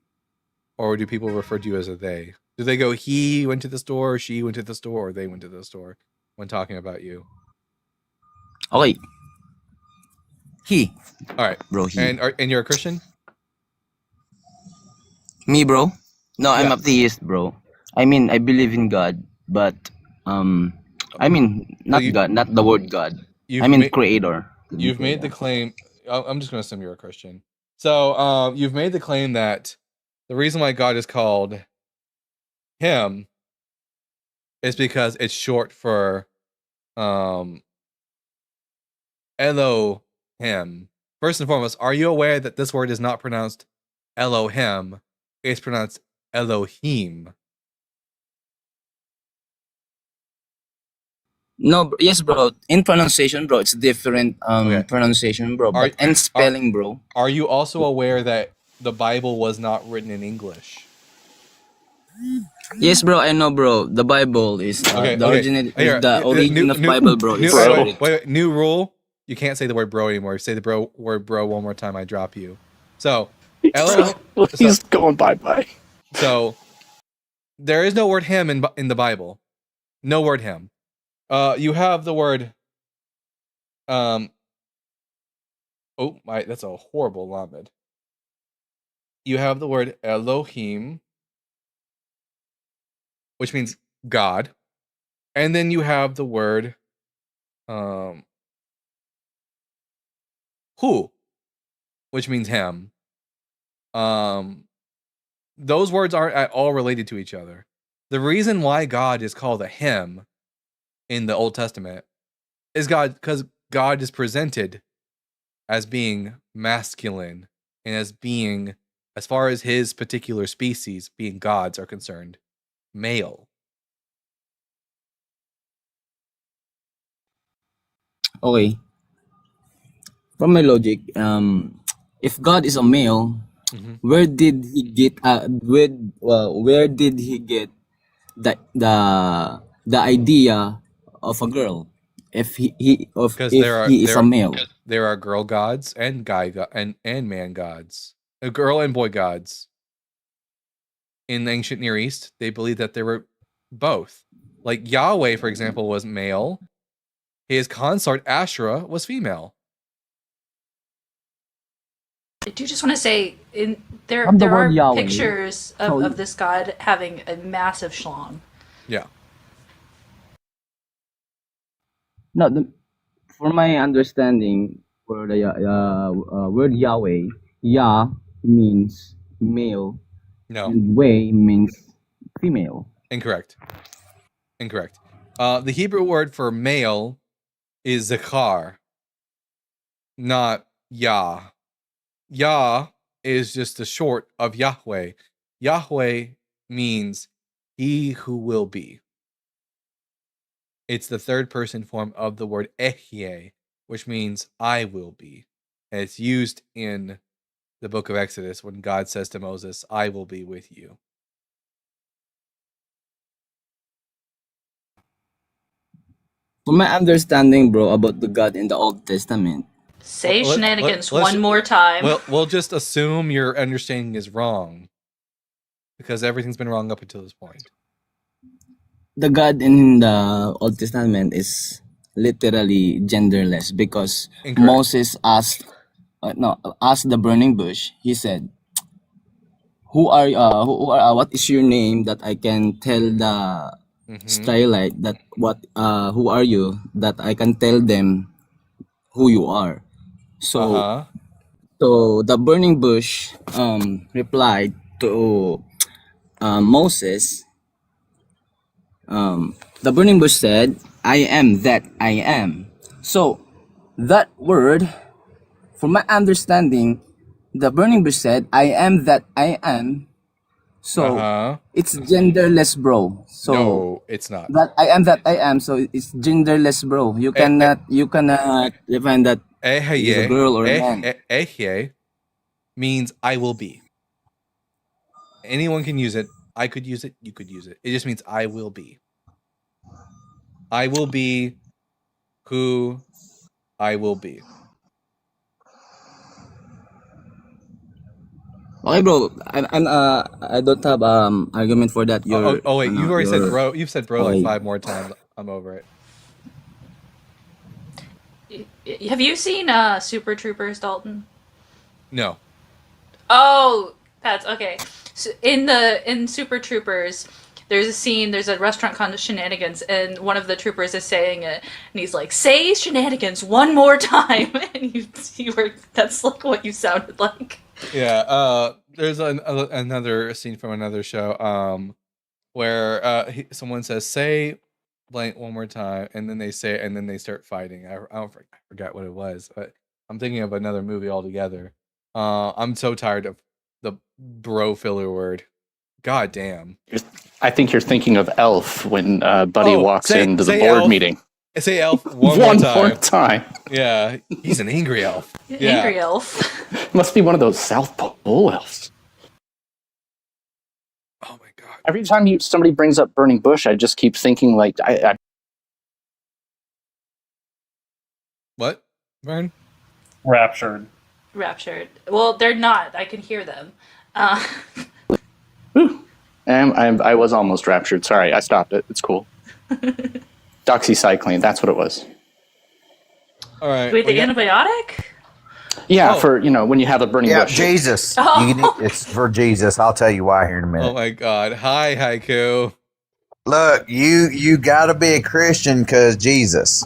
or do people refer to you as a they? Do they go he went to the store, she went to the store, or they went to the store when talking about you? Okay. He. All right, bro. He. And you're a Christian? Me, bro? No, I'm atheist, bro. I mean, I believe in God, but I mean, not God, not the word God. I mean, creator. You've made the claim. I'm just going to assume you're a Christian. So you've made the claim that the reason why God is called him is because it's short for Elohim. First and foremost, are you aware that this word is not pronounced Elohim? It's pronounced Elohim. No, yes, bro. In pronunciation, bro, it's different pronunciation, bro. But and spelling, bro. Are you also aware that the Bible was not written in English? Yes, bro. I know, bro. The Bible is the origin of Bible, bro. Wait, new rule. You can't say the word bro anymore. Say the word bro one more time, I drop you. So, he's going bye-bye. So, there is no word him in the Bible. No word him. You have the word, oh my, that's a horrible lamed. You have the word Elohim, which means God, and then you have the word, Hu, which means him. Those words aren't at all related to each other. The reason why God is called a him in the Old Testament is because God is presented as being masculine and as being, as far as his particular species, being gods are concerned, male. Okay. From my logic, if God is a male, where did he get where did he get the idea of a girl if he of Because if he is a male. there are girl gods and and man gods, girl and boy gods. In the ancient Near East, they believed that there were both. Like Yahweh, for example, was male. His consort Asherah was female. I do just want to say, there From the are word Yahweh. pictures of this god having a massive schlong. Yeah. No, for my understanding, for the word Yahweh, Yah means male, No. and Way means female. Incorrect. Incorrect. The Hebrew word for male is Zachar, not Yah. Yah is just the short of Yahweh. Yahweh means he who will be. It's the third person form of the word Ehyeh, which means I will be. And it's used in the book of Exodus when God says to Moses, I will be with you. For my understanding, bro, about the God in the Old Testament. Say Let- shenanigans let's- one more time. We'll just assume your understanding is wrong. Because everything's been wrong up until this point. The God in the Old Testament is literally genderless because Incorrect. Moses asked the burning bush. He said, what is your name that I can tell the starlight that who are you, that I can tell them who you are. So so the burning bush replied to Moses. The burning bush said, I am that I am. So that word, from my understanding, the burning bush said, I am that I am. So it's genderless, bro. So No, it's not. that I am that I am. So it's genderless, bro. You cannot define that he's a girl or a man. Ehyeh means I will be. Anyone can use it. I could use it. You could use it. It just means I will be. I will be who I will be. Okay, bro. I don't have argument for that. Wait, you've already said bro. You've said bro like Okay. 5 more times. I'm over it. Have you seen Super Troopers, Dalton? No. Oh, that's okay. So in Super Troopers, there's a scene. There's a restaurant called Shenanigans, and one of the troopers is saying it, and he's like, "Say shenanigans one more time," and you were that's like what you sounded like. Yeah. There's another scene from another show. Where someone says say blank one more time, and then they say it, and then they start fighting. I forgot what it was, but I'm thinking of another movie altogether. I'm so tired of the bro filler word. God damn. I think you're thinking of Elf when Buddy walks into the say board elf. meeting. Say elf one more time. Yeah, he's an angry elf. Angry elf. Must be one of those South Pole elves. Oh my god! Every time somebody brings up burning bush, I just keep thinking like, What, Vern? Raptured. Raptured. Well, they're not. I can hear them. I was almost raptured. Sorry, I stopped it. It's cool. Doxycycline, that's what it was. All right. Wait, the antibiotic? Yeah, for when you have a burning bush. Jesus. Oh. It's for Jesus. I'll tell you why here in a minute. Oh my god! Hi, Haiku. Look, you got to be a Christian because Jesus.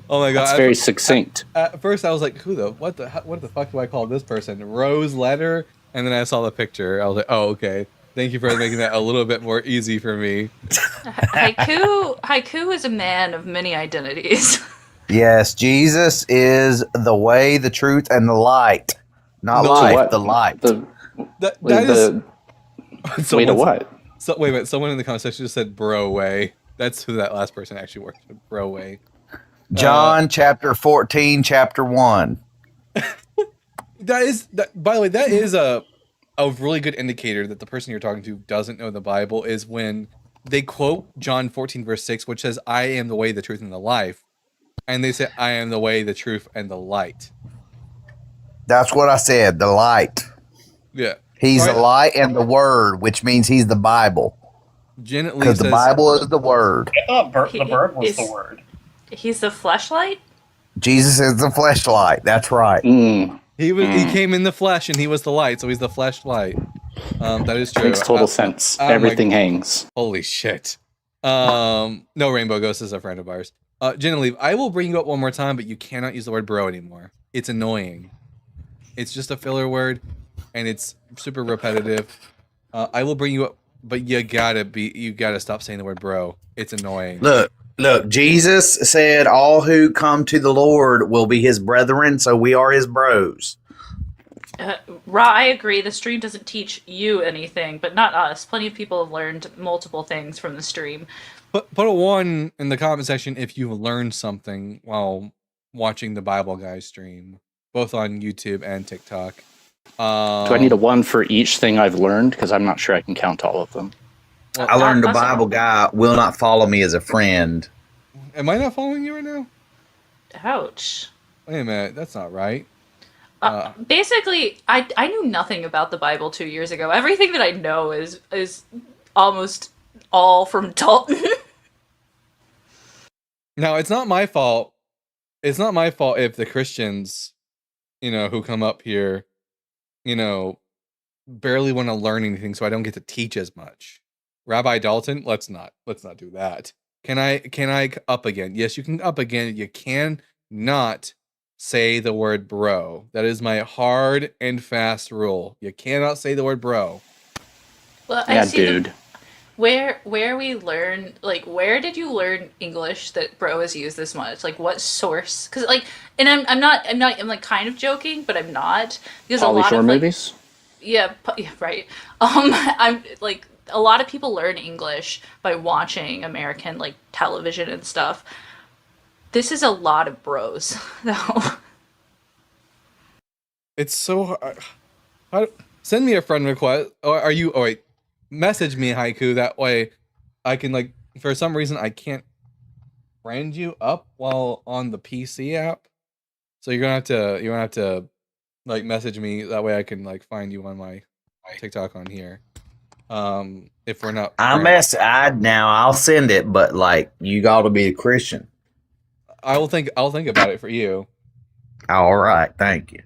Oh my god! That's very succinct. At first, I was like, what the fuck do I call this person? Rose Letter, and then I saw the picture. I was like, oh okay. Thank you for making that a little bit more easy for me. Haiku is a man of many identities. Yes, Jesus is the way, the truth, and the light. Not life, the light. That is. Wait, a what? So wait a minute. Someone in the comment section just said "bro way." That's who that last person actually worked with. Bro way. John chapter 14, chapter 1. By the way, that is a really good indicator that the person you're talking to doesn't know the Bible is when they quote John 14 verse 6, which says, "I am the way, the truth, and the life," and they say, "I am the way, the truth, and the light." That's what I said. The light. Yeah. He's the light and the word, which means he's the Bible. Because the Bible is the word. I thought the bird was the word. He's the fleshlight? Jesus is the fleshlight. That's right. He came in the flesh and he was the light, so he's the fleshlight. That is true. Makes total sense. Everything hangs. Holy shit. No, Rainbow Ghost is a friend of ours. Genevieve, I will bring you up one more time, but you cannot use the word bro anymore. It's annoying. It's just a filler word, and it's super repetitive. I will bring you up, but you gotta stop saying the word bro. It's annoying. Look, Jesus said all who come to the Lord will be his brethren, so we are his bros. Ra, I agree. The stream doesn't teach you anything, but not us. Plenty of people have learned multiple things from the stream. Put a 1 in the comment section if you learned something while watching the Bible Guy stream, both on YouTube and TikTok. Do I need a 1 for each thing I've learned? Because I'm not sure I can count all of them. Well, I learned the Bible Guy will not follow me as a friend. Am I not following you right now? Ouch. Wait a minute, that's not right. Basically, I knew nothing about the Bible 2 years ago. Everything that I know is almost all from Dalton. Now, it's not my fault. It's not my fault if the Christians, who come up here, barely want to learn anything, so I don't get to teach as much. Rabbi Dalton, let's not do that. Can I up again? Yes, you can up again. You can not say the word bro. That is my hard and fast rule. You cannot say the word bro. Well, yeah, dude. Where we learn, where did you learn English that bro is used this much? What source? Because and I'm kind of joking, but I'm not, because Pauly Shore movies. Yeah, right. I'm a lot of people learn English by watching American television and stuff. This is a lot of bros, though. It's so hard. Send me a friend request. Or are you? Oh wait, message me, Haiku. That way, I can for some reason I can't friend you up while on the PC app. So you're gonna have to message me. That way I can find you on my TikTok on here. If we're not, I'll send it, but you got to be a Christian. I'll think about it for you. All right, thank you.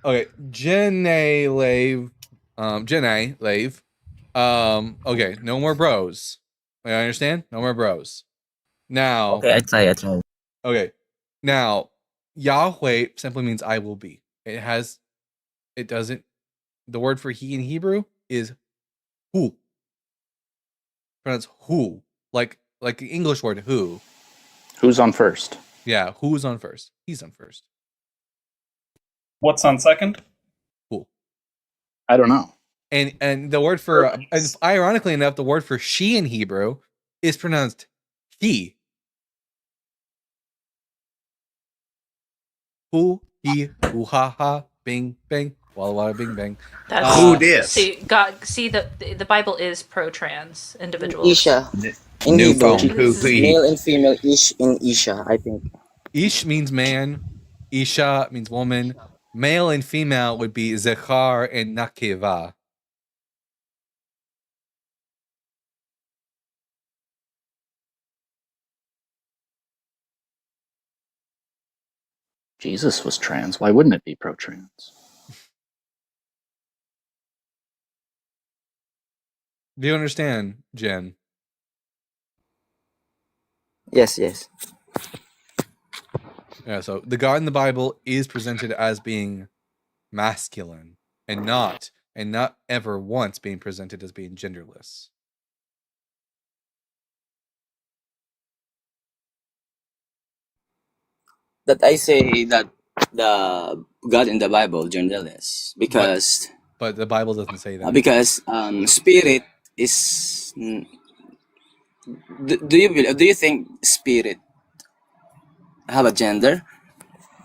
Okay, Jenna Lave. Okay, no more bros. I understand. No more bros. Now. Okay, I try. Okay, now Yahweh simply means I will be. It doesn't. The word for he in Hebrew is who. Pronounced who, like the English word who. Who's on first? Yeah, who's on first? He's on first. What's on second? Who? I don't know. And the word for ironically enough, the word for she in Hebrew is pronounced he. Who, he, who, ha, ha, bing, bang, walla, walla, bing, bang. Who this? See, the Bible is pro-trans individuals. Isha. New phone. Male and female ish in Isha, I think. Ish means man. Isha means woman. Male and female would be Zechar and Nakeva. Jesus was trans. Why wouldn't it be pro-trans? Do you understand, Jen? Yes. Yeah, so the God in the Bible is presented as being masculine and not ever once being presented as being genderless. That I say that the God in the Bible genderless because but the Bible doesn't say that. Because spirit is. Do you think spirit have a gender?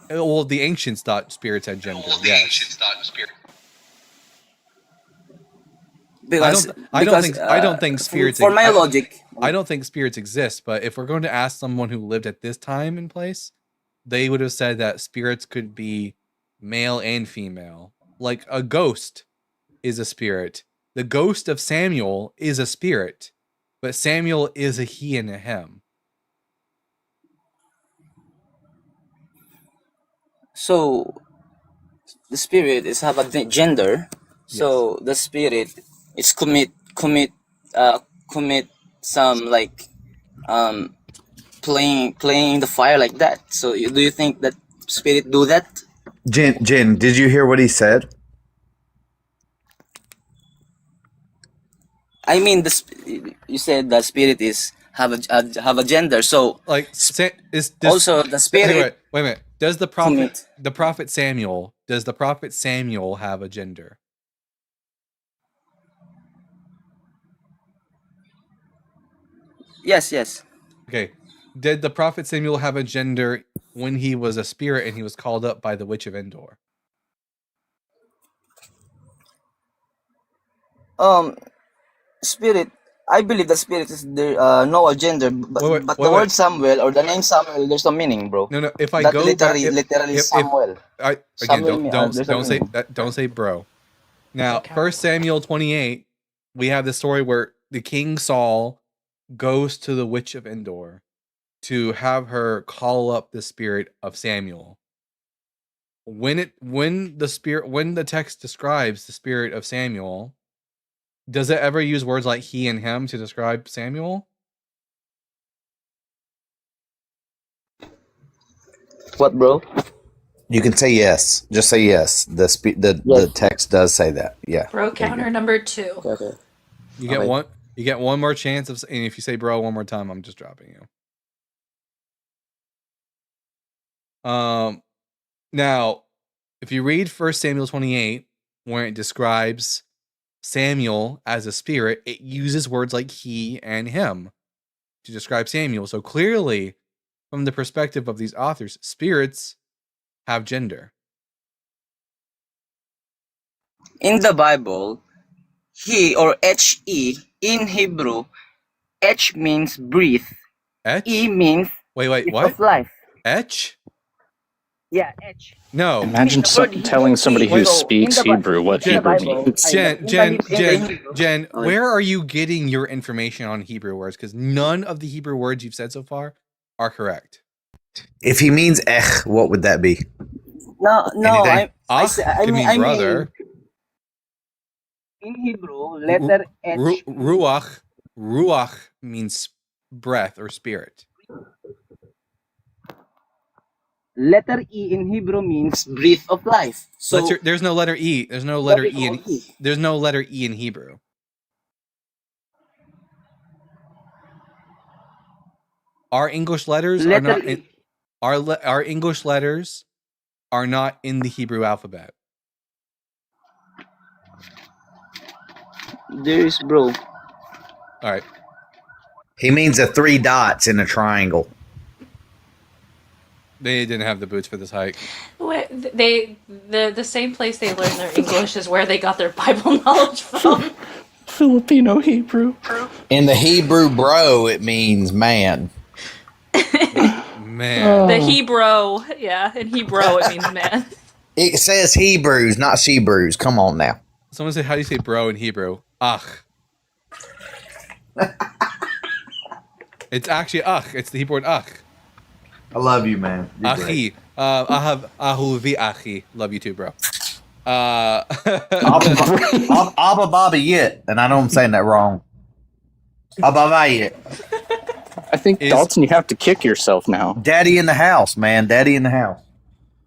Well, the ancients thought spirits had gender. Yes. Because I don't think spirits. For my logic, I don't think spirits exist, but if we're going to ask someone who lived at this time and place, they would have said that spirits could be male and female. Like a ghost is a spirit. The ghost of Samuel is a spirit, but Samuel is a he and a him. So the spirit is have a gender. So the spirit is commit some like playing in the fire like that. So do you think that spirit do that? Jin, did you hear what he said? I mean, you said the spirit is have a gender. So like also the spirit. Wait a minute. Does the prophet Samuel have a gender? Yes. Okay. Did the prophet Samuel have a gender when he was a spirit and he was called up by the witch of Endor? Spirit. I believe the spirit is there, no gender, but the word Samuel or the name Samuel, there's no meaning, bro. No. If I that go literally Samuel. Don't say bro. Now, 1 Samuel 28, we have the story where the King Saul goes to the witch of Endor to have her call up the spirit of Samuel. When the text describes the spirit of Samuel, does it ever use words like he and him to describe Samuel? What, bro? You can say yes. Just say yes. The text does say that. Yeah. Bro counter number 2. Okay. You get one more chance and if you say bro one more time, I'm just dropping you. Now, if you read 1 Samuel 28, where it describes Samuel as a spirit, it uses words like he and him to describe Samuel. So clearly, from the perspective of these authors, spirits have gender. In the Bible, he or he in Hebrew, H means breathe. E means wait, what? Of life. H? Yeah, H. No. Imagine telling somebody who speaks Hebrew what Hebrew means. Jen, where are you getting your information on Hebrew words? Because none of the Hebrew words you've said so far are correct. If he means what would that be? No, I mean brother. In Hebrew, letter H. Ruach means breath or spirit. Letter E in Hebrew means breath of life. So there's no letter E. There's no letter E. There's no letter E in Hebrew. Our English letters are not in, our English letters are not in the Hebrew alphabet. There is, bro. All right. He means the 3 dots in a triangle. They didn't have the boots for this hike. The same place they learned their English is where they got their Bible knowledge from. Filipino Hebrew. In the Hebrew, bro, it means man. Man. The Hebrew, in Hebrew it means man. It says Hebrews, not Shebrews. Come on now. Someone say, how do you say bro in Hebrew? Ach. It's actually ach. It's the Hebrew word ach. I love you, man. Achi. I have ahuvi achi. Love you too, bro. Abba Baba Yit, and I know I'm saying that wrong. Abba Yit. I think, Dalton, you have to kick yourself now. Daddy in the house, man. Daddy in the house.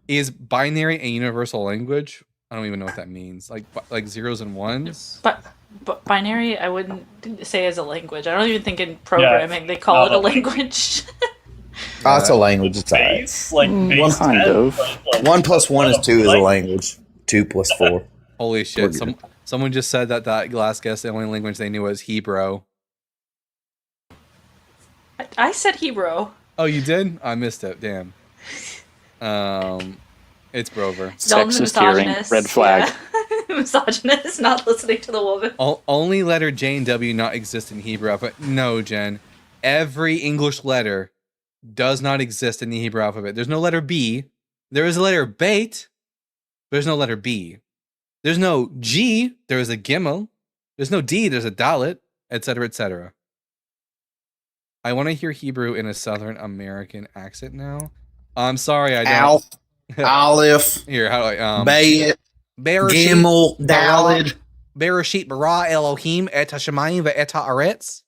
Is binary a universal language? I don't even know what that means. Like zeros and ones? But binary, I wouldn't say as a language. I don't even think in programming they call it a language. Oh, it's a language. It's base, like base kind of. 1 + 1 is 2 is a language. 2 + 4. Holy shit! Someone just said that last guess the only language they knew was Hebrew. I said Hebrew. Oh, you did? I missed it. Damn. It's Brover. Sexist hearing. Red flag. Yeah. misogynist, not listening to the woman. Only letter J and W not exist in Hebrew alphabet. No, Jen. Every English letter does not exist in the Hebrew alphabet. There's no letter B. There is a letter Beit. There's no letter B. There's no G. There is a Gimel. There's no D. There's a Dalet, etc., etc. I want to hear Hebrew in a Southern American accent now. I'm sorry, I don't. Alf, Aleph. Here, how do I? Bayit, Gimel, Daled. Bereshit bara Elohim et hashemayim ve'et haaretz.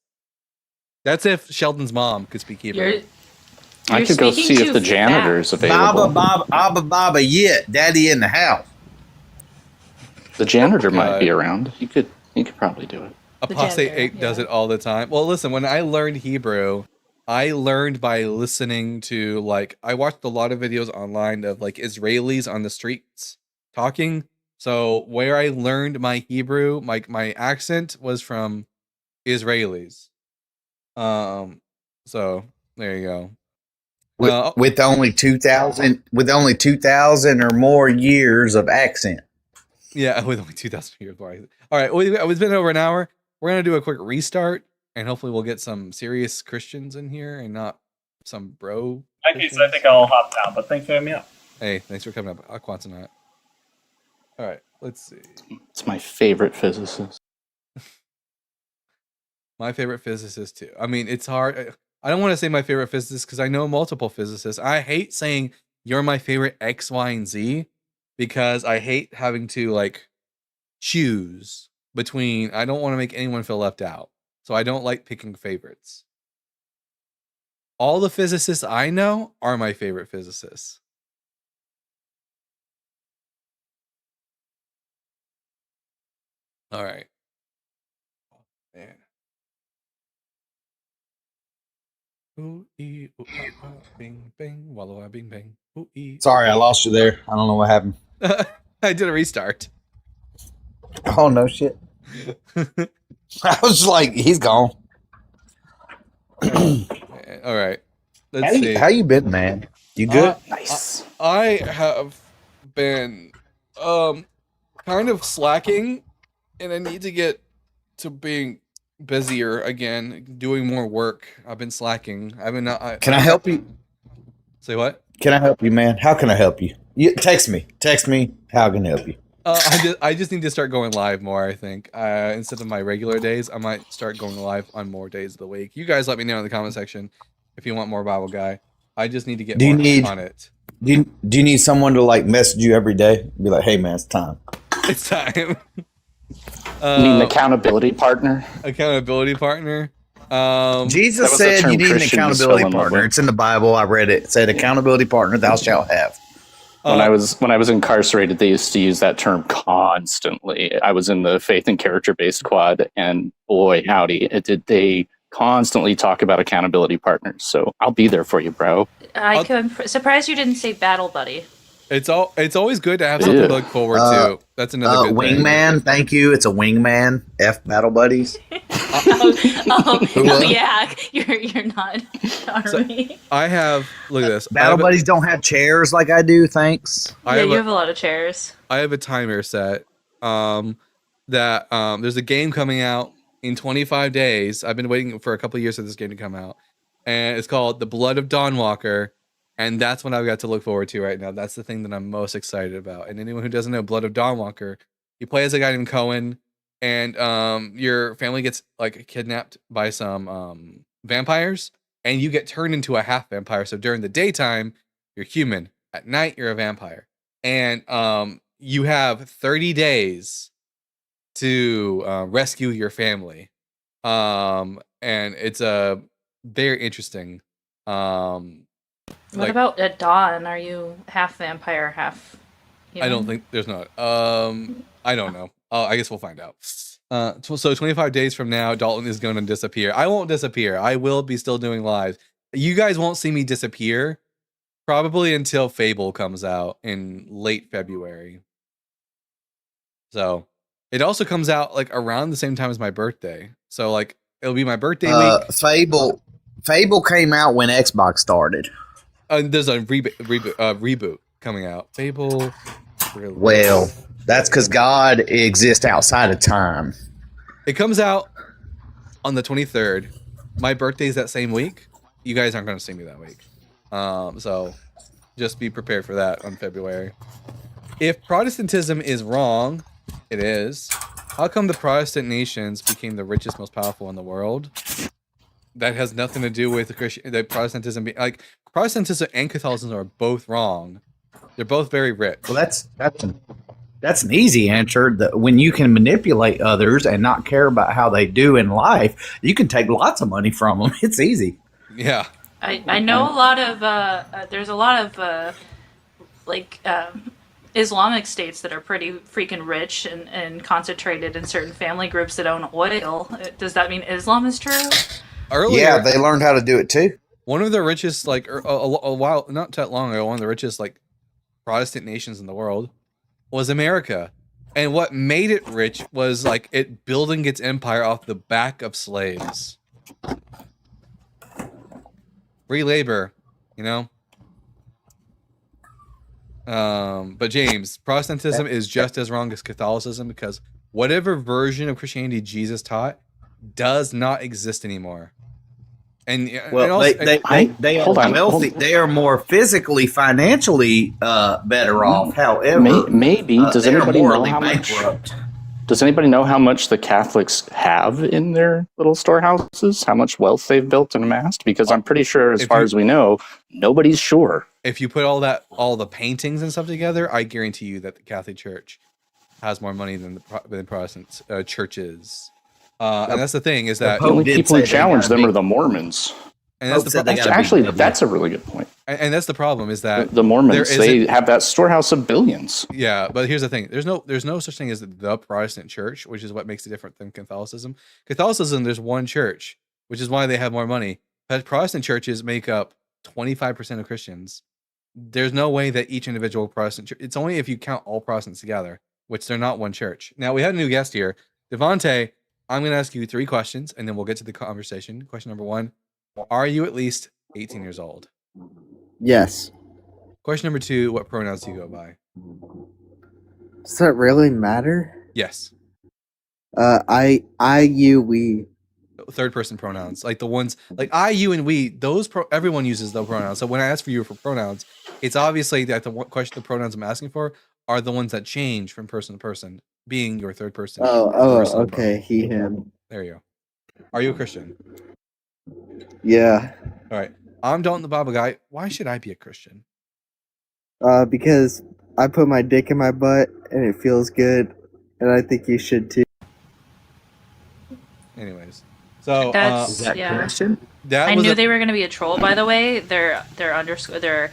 That's if Sheldon's mom could speak Hebrew. I could go see if the janitor's available. Baba, yeah, Daddy in the house. The janitor might be around. He could probably do it. Apostate 8 does it all the time. Well, listen, when I learned Hebrew, I learned by listening to, like, I watched a lot of videos online of, like, Israelis on the streets talking. So where I learned my Hebrew, my accent was from Israelis. So there you go. With only 2,000 or more years of accent. Yeah, with only 2,000 years. All right, it's been over an hour. We're gonna do a quick restart, and hopefully we'll get some serious Christians in here and not some bro. In that case, I think I'll hop down. But thanks for having me up. Hey, thanks for coming up, Aquantanite. All right, let's see. It's my favorite physicist. My favorite physicist too. I mean, it's hard. I don't want to say my favorite physicist because I know multiple physicists. I hate saying you're my favorite X, Y, and Z because I hate having to like choose between. I don't want to make anyone feel left out, so I don't like picking favorites. All the physicists I know are my favorite physicists. All right. Oh, man. Ooh, ee, ooh, ah, ah, bing, bing, wallow, ah, bing, bing. Ooh, ee. Sorry, I lost you there. I don't know what happened. I did a restart. Oh, no shit. I was like, he's gone. All right. Let's see. How you been, man? You good? Nice. I have been kind of slacking, and I need to get to being busier again, doing more work. I've been slacking. I've been. Can I help you? Say what? Can I help you, man? How can I help you? Text me. How can I help you? I just need to start going live more. I think instead of my regular days, I might start going live on more days of the week. You guys let me know in the comment section if you want more Bible Guy. I just need to get more on it. Do you need someone to like message you every day? Be like, hey man, it's time. It's time. You need an accountability partner. Accountability partner. Jesus said you need an accountability partner. It's in the Bible. I read it. It said accountability partner thou shalt have. When I was incarcerated, they used to use that term constantly. I was in the faith and character based quad, and boy, howdy, they constantly talk about accountability partners. So I'll be there for you, bro. I'm surprised you didn't say battle buddy. It's always good to have something to look forward to. That's another good wingman. thing. Thank you. It's a wingman. F battle buddies. Yeah, you're not army. I have look at this. Battle buddies don't have chairs like I do. Thanks. You have a lot of chairs. I have a timer set. That there's a game coming out in 25 days. I've been waiting for a couple of years for this game to come out, and it's called The Blood of Dawnwalker. And that's what I've got to look forward to right now. That's the thing that I'm most excited about. And anyone who doesn't know Blood of Dawnwalker, you play as a guy named Cohen, and your family gets like kidnapped by some vampires, and you get turned into a half vampire. So during the daytime, you're human. At night, you're a vampire. And you have 30 days to rescue your family. And it's a very interesting. What about at dawn? Are you half vampire, half human? I don't think there's not. I don't know. I guess we'll find out. So 25 days from now, Dalton is going to disappear. I won't disappear. I will be still doing lives. You guys won't see me disappear probably until Fable comes out in late February. So it also comes out like around the same time as my birthday. So like it'll be my birthday week. Fable came out when Xbox started. There's a reboot coming out. Fable Really? Well, that's because God exists outside of time. It comes out on the 23rd. My birthday's that same week. You guys aren't going to see me that week. So just be prepared for that on February. If Protestantism is wrong, it is. How come the Protestant nations became the richest, most powerful in the world? That has nothing to do with the Protestantism. Protestantism and Catholicism are both wrong. They're both very rich. Well, that's an easy answer. That when you can manipulate others and not care about how they do in life, you can take lots of money from them. It's easy. Yeah. I know a lot of there's a lot of Islamic states that are pretty freaking rich and concentrated in certain family groups that own oil. Does that mean Islam is true? Earlier, yeah, they learned how to do it too. One of the richest, a while, not that long ago, one of the richest Protestant nations in the world was America. And what made it rich was it building its empire off the back of slaves. Free labor, you know? But James, Protestantism is just as wrong as Catholicism because whatever version of Christianity Jesus taught does not exist anymore. And well, they are wealthy. They are more physically, financially better off. However, maybe does anybody know how much? Does anybody know how much the Catholics have in their little storehouses? How much wealth they've built and amassed? Because I'm pretty sure, as far as we know, nobody's sure. If you put all the paintings and stuff together, I guarantee you that the Catholic Church has more money than the Protestant churches. And that's the thing is that the only people who challenge them are the Mormons. And that's that's a really good point. And that's the problem is that the Mormons they have that storehouse of billions. Yeah, but here's the thing: there's no such thing as the Protestant Church, which is what makes it different than Catholicism. Catholicism, there's one church, which is why they have more money. But Protestant churches make up 25% of Christians. There's no way that each individual Protestant church. It's only if you count all Protestants together, which they're not one church. Now we had a new guest here, Devontae. I'm going to ask you 3 questions, and then we'll get to the conversation. Question number 1: are you at least 18 years old? Yes. Question number 2: what pronouns do you go by? Does that really matter? Yes. I, you, we. Third person pronouns, like the ones like I, you, and we. Those everyone uses those pronouns. So when I ask for you for pronouns, it's obviously that the pronouns I'm asking for are the ones that change from person to person, being your third person. Okay. Pronoun. He, him. There you go. Are you a Christian? Yeah. All right. I'm Dalton the Bible Guy. Why should I be a Christian? Because I put my dick in my butt and it feels good, and I think you should too. Anyways, so that's Christian? I knew they were going to be a troll. By the way, their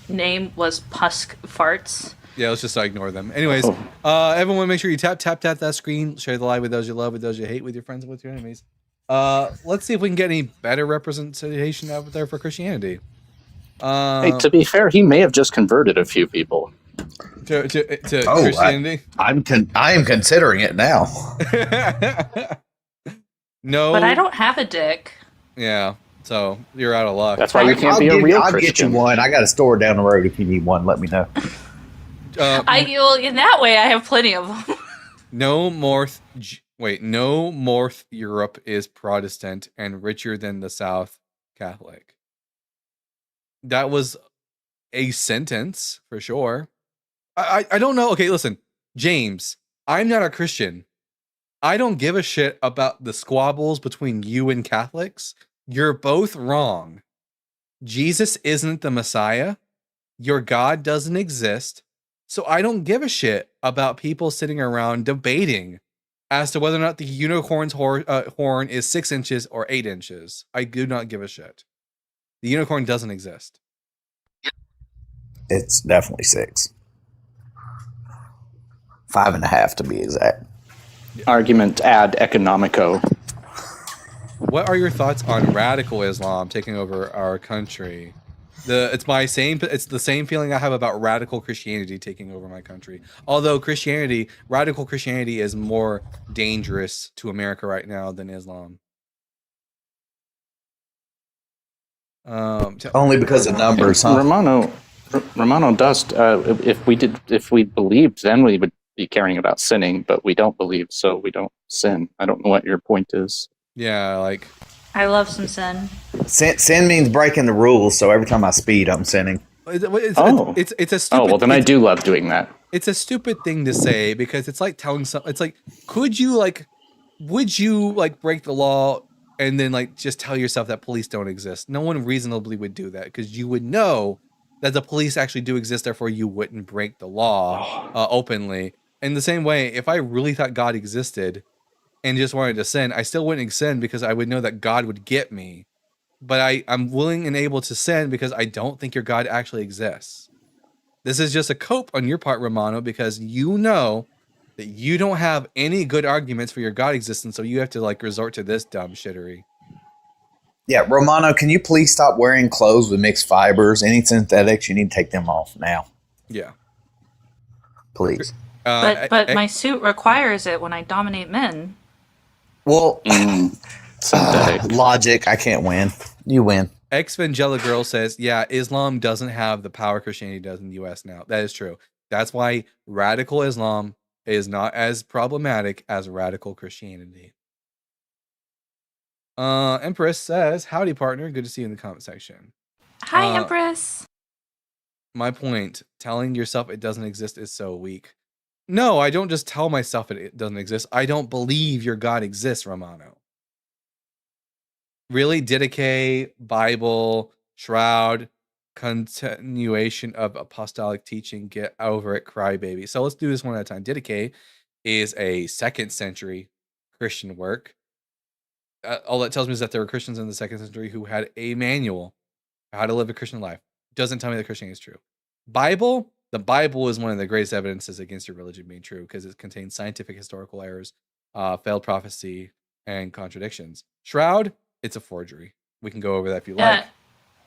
name was Pusk Farts. Yeah, let's just ignore them. Anyways, everyone, make sure you tap that screen. Share the live with those you love, with those you hate, with your friends, and with your enemies. Let's see if we can get any better representation out there for Christianity. Hey, to be fair, he may have just converted a few people to Christianity. I am considering it now. No, but I don't have a dick. Yeah, so you're out of luck. That's why you can't be a real Christian. I'll get you one. I got a store down the road if you need one. Let me know. In that way, I have plenty of them. No North Europe is Protestant and richer than the South Catholic. That was a sentence for sure. I don't know. Okay, listen, James, I'm not a Christian. I don't give a shit about the squabbles between you and Catholics. You're both wrong. Jesus isn't the Messiah. Your God doesn't exist. So I don't give a shit about people sitting around debating as to whether or not the unicorn's horn is 6 inches or 8 inches. I do not give a shit. The unicorn doesn't exist. It's definitely 6. 5.5 to be exact. Argument ad economico. What are your thoughts on radical Islam taking over our country? It's the same feeling I have about radical Christianity taking over my country. Although radical Christianity is more dangerous to America right now than Islam. Only because of numbers, huh? Romano, Romano does. If we believed, then we would be caring about sinning, but we don't believe, so we don't sin. I don't know what your point is. Yeah, like I love some sin. Sin means breaking the rules, so every time I speed, I'm sinning. It's a stupid. Oh well, then I do love doing that. It's a stupid thing to say because it's like telling some. It's like, would you break the law and then like just tell yourself that police don't exist? No one reasonably would do that because you would know that the police actually do exist. Therefore, you wouldn't break the law openly. In the same way, if I really thought God existed and just wanted to sin, I still wouldn't sin because I would know that God would get me. But I'm willing and able to sin because I don't think your God actually exists. This is just a cope on your part, Romano, because you know that you don't have any good arguments for your God existence, so you have to like resort to this dumb shittery. Yeah, Romano, can you please stop wearing clothes with mixed fibers? Any synthetics, you need to take them off now. Yeah. Please. But my suit requires it when I dominate men. Well, logic, I can't win. You win. Ex-Vangela Girl says, yeah, Islam doesn't have the power Christianity does in the U.S. now. That is true. That's why radical Islam is not as problematic as radical Christianity. Empress says, howdy, partner. Good to see you in the comment section. Hi, Empress. My point, telling yourself it doesn't exist is so weak. No, I don't just tell myself it doesn't exist. I don't believe your God exists, Romano. Really? Didache, Bible, Shroud, continuation of apostolic teaching, get over it, crybaby. So let's do this one at a time. Didache is a 2nd century Christian work. All that tells me is that there were Christians in the 2nd century who had a manual how to live a Christian life. Doesn't tell me that Christianity is true. Bible, the Bible is one of the greatest evidences against your religion being true because it contains scientific historical errors, failed prophecy, and contradictions. Shroud, it's a forgery. We can go over that if you like.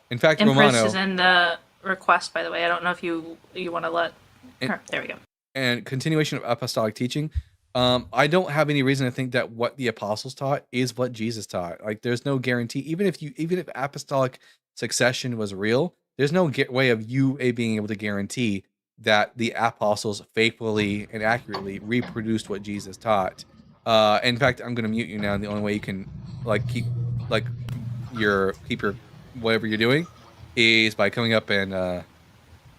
In fact, Empress Romano is in the request, by the way. I don't know if you want to let her. There we go. And continuation of apostolic teaching. I don't have any reason to think that what the apostles taught is what Jesus taught. Like, there's no guarantee. Even if apostolic succession was real, there's no way of you being able to guarantee that the apostles faithfully and accurately reproduced what Jesus taught. In fact, I'm going to mute you now. And the only way you can keep your whatever you're doing is by coming up and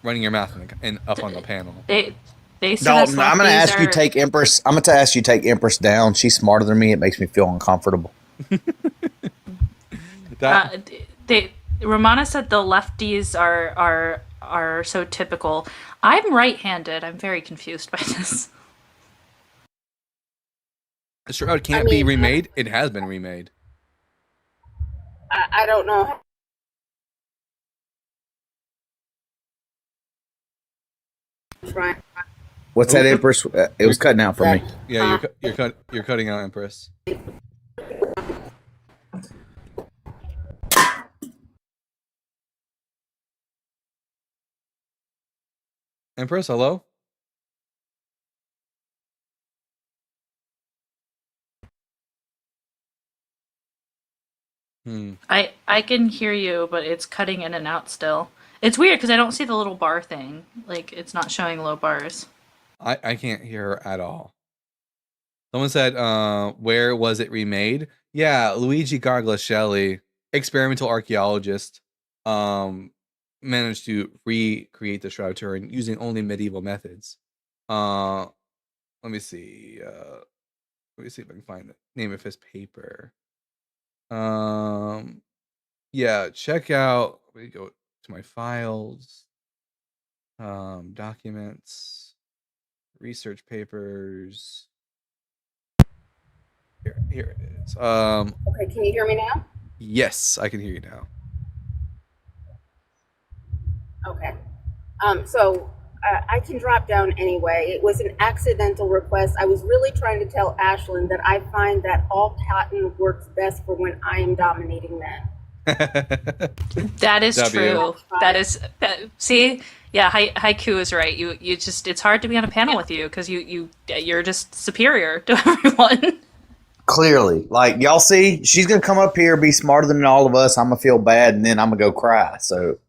running your mouth and up on the panel. Dalton, I'm going to ask you take Empress. I'm going to ask you take Empress down. She's smarter than me. It makes me feel uncomfortable. Romana said the lefties are so typical. I'm right-handed. I'm very confused by this. The Shroud can't be remade. It has been remade. I don't know. Right. What's that, Empress? It was cutting out for me. Yeah, you're cutting out, Empress. Empress, hello? I can hear you, but it's cutting in and out still. It's weird because I don't see the little bar thing. Like, it's not showing low bars. I can't hear her at all. Someone said, where was it remade? Yeah, Luigi Garglashelli, experimental archaeologist, managed to recreate the Shroud Turin using only medieval methods. Let me see. Let me see if I can find the name of his paper. Yeah, check out. Let me go to my files. Documents, research papers. Here it is. Okay, can you hear me now? Yes, I can hear you now. Okay. So I can drop down anyway. It was an accidental request. I was really trying to tell Ashlyn that I find that all cotton works best for when I am dominating men. That is true. See, yeah, Haiku is right. You just, it's hard to be on a panel with you because you're just superior to everyone. Clearly, like y'all see, she's gonna come up here, be smarter than all of us. I'm gonna feel bad, and then I'm gonna go cry. So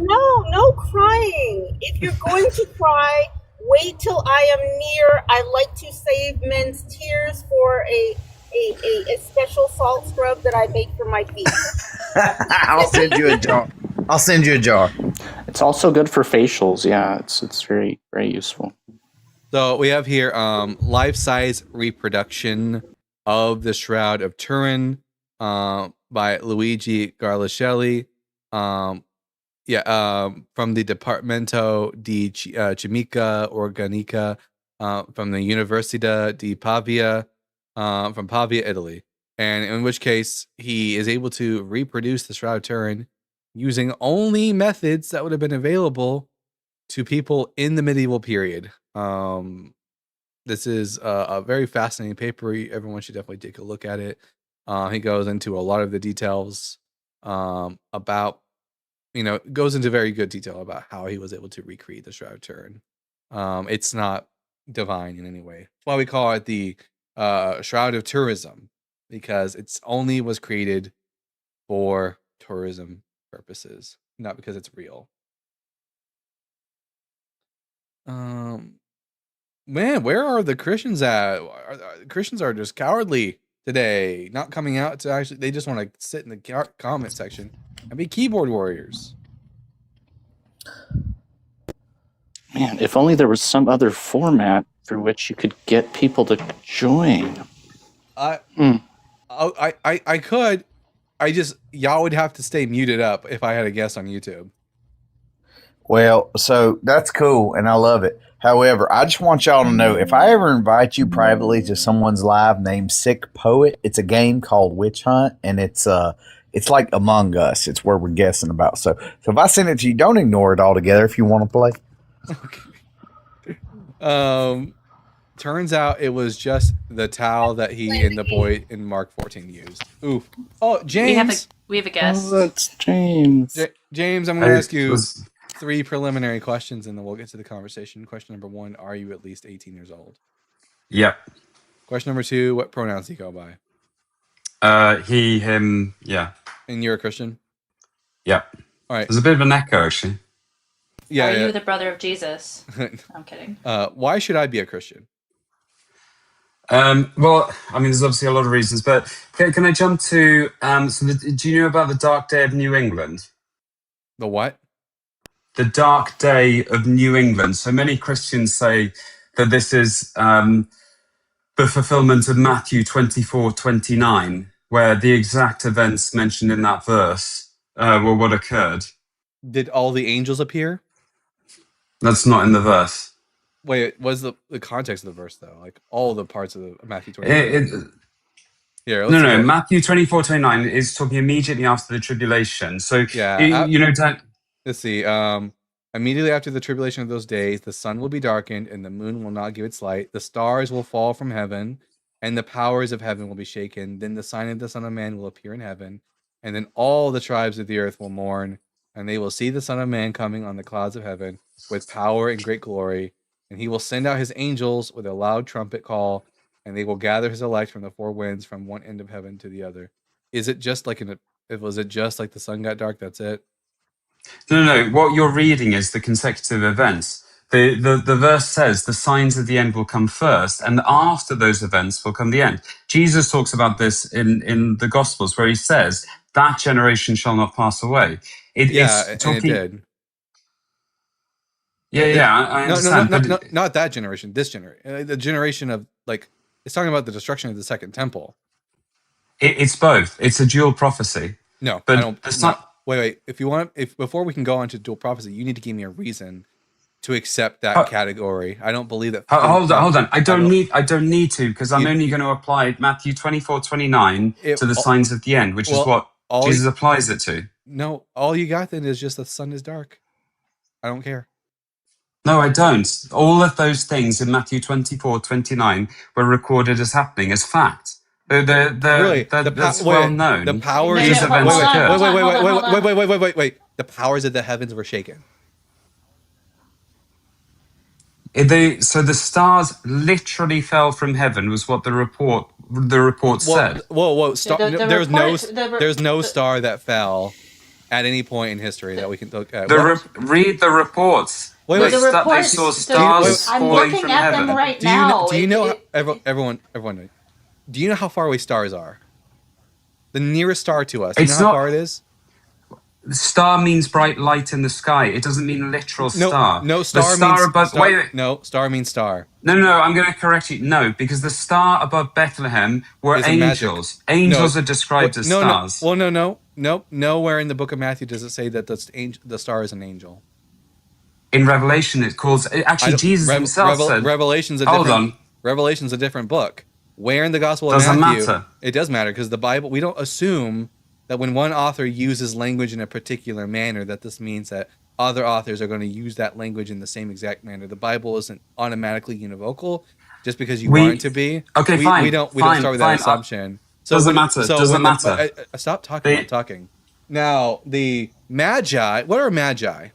No crying. If you're going to cry, wait till I am near. I like to save men's tears for a special salt scrub that I make for my feet. I'll send you a jar. I'll send you a jar. It's also good for facials. Yeah, it's very, very useful. So we have here life-size reproduction of the Shroud of Turin by Luigi Garlascelli. From the Dipartimento di Chimica Organica from the Università di Pavia, from Pavia, Italy. And in which case, he is able to reproduce the Shroud of Turin using only methods that would have been available to people in the medieval period. This is a very fascinating paper. Everyone should definitely take a look at it. He goes into a lot of the details about, goes into very good detail about how he was able to recreate the Shroud of Turin. It's not divine in any way. That's why we call it the Shroud of Tourism, because it's only was created for tourism purposes, not because it's real. Man, where are the Christians at? Christians are just cowardly today, not coming out to actually. They just want to sit in the comment section and be keyboard warriors. Man, if only there was some other format through which you could get people to join. I could. Y'all would have to stay muted up if I had a guest on YouTube. Well, so that's cool, and I love it. However, I just want y'all to know, if I ever invite you privately to someone's live named Sick Poet, it's a game called Witch Hunt, and it's like Among Us. It's where we're guessing about. So if I send it to you, don't ignore it altogether if you want to play. Okay. Turns out it was just the towel that he and the boy in Mark 14 used. Oof. Oh, James. We have a guest. Oh, that's James. James, I'm going to ask you 3 preliminary questions, and then we'll get to the conversation. Question number 1, are you at least 18 years old? Yep. Question number 2, what pronouns do you go by? He, him, yeah. And you're a Christian? Yep. All right. There's a bit of an echo, actually. Yeah. Are you the brother of Jesus? I'm kidding. Why should I be a Christian? Well, I mean, there's obviously a lot of reasons, but can I jump to, do you know about the Dark Day of New England? The what? The Dark Day of New England. So many Christians say that this is the fulfillment of Matthew 24:29, where the exact events mentioned in that verse were what occurred. Did all the angels appear? That's not in the verse. Wait, what's the context of the verse, though? Like, all the parts of the Matthew 24. No. Matthew 24:29 is talking immediately after the tribulation. So, yeah, don't... Let's see. Immediately after the tribulation of those days, the sun will be darkened, and the moon will not give its light. The stars will fall from heaven, and the powers of heaven will be shaken. Then the sign of the Son of Man will appear in heaven, and then all the tribes of the earth will mourn, and they will see the Son of Man coming on the clouds of heaven with power and great glory. And he will send out his angels with a loud trumpet call, and they will gather his elect from the 4 winds from one end of heaven to the other. Is it just like was it just like the sun got dark? That's it? No. What you're reading is the consecutive events. The verse says the signs of the end will come first, and after those events will come the end. Jesus talks about this in the Gospels, where he says that generation shall not pass away. And it did. I understand. Not that generation. This generation, the generation of it's talking about the destruction of the second temple. It's both. It's a dual prophecy. No, but I don't. It's not. Wait. Before we can go on to dual prophecy, you need to give me a reason to accept that category. I don't believe that. Hold on. I don't need to, because I'm only going to apply Matthew 24:29 to the signs of the end, which is what Jesus applies it to. No, all you got then is just the sun is dark. I don't care. No, I don't. All of those things in Matthew 24:29 were recorded as happening as fact. That's well known. The powers. Wait. The powers of the heavens were shaken. So the stars literally fell from heaven, was what the report said. Whoa! There's no star that fell at any point in history that we can look at. Read the reports. Wait, They wait. they saw stars I'm falling looking from at heaven. them right Do you now. know? Do you know? It- Everyone. Do you know how far away stars are? The nearest star to us. Do you know It's how not- far it is? Star means bright light in the sky. It doesn't mean literal No, star. no. The Star star means above. star, Wait. No, star means star. No, I'm going to correct you. No, because the star above Bethlehem were Is a magic. angels. Angels No, are described as no, stars. No. Well, no. Nowhere in the book of Matthew does it say that the star is an angel. In Revelation, it calls. Actually, Jesus himself said. Revelation's a Hold different. on. Revelation's a different book. Where in the Gospel Doesn't of Matthew? matter. It does matter because the Bible. We don't assume that when one author uses language in a particular manner, that this means that other authors are going to use that language in the same exact manner. The Bible isn't automatically univocal just because you want it to be. Okay, fine. We don't fine, start with fine. that assumption. Doesn't matter. Doesn't matter. Stop talking. I'm talking. Now the Magi. What are Magi?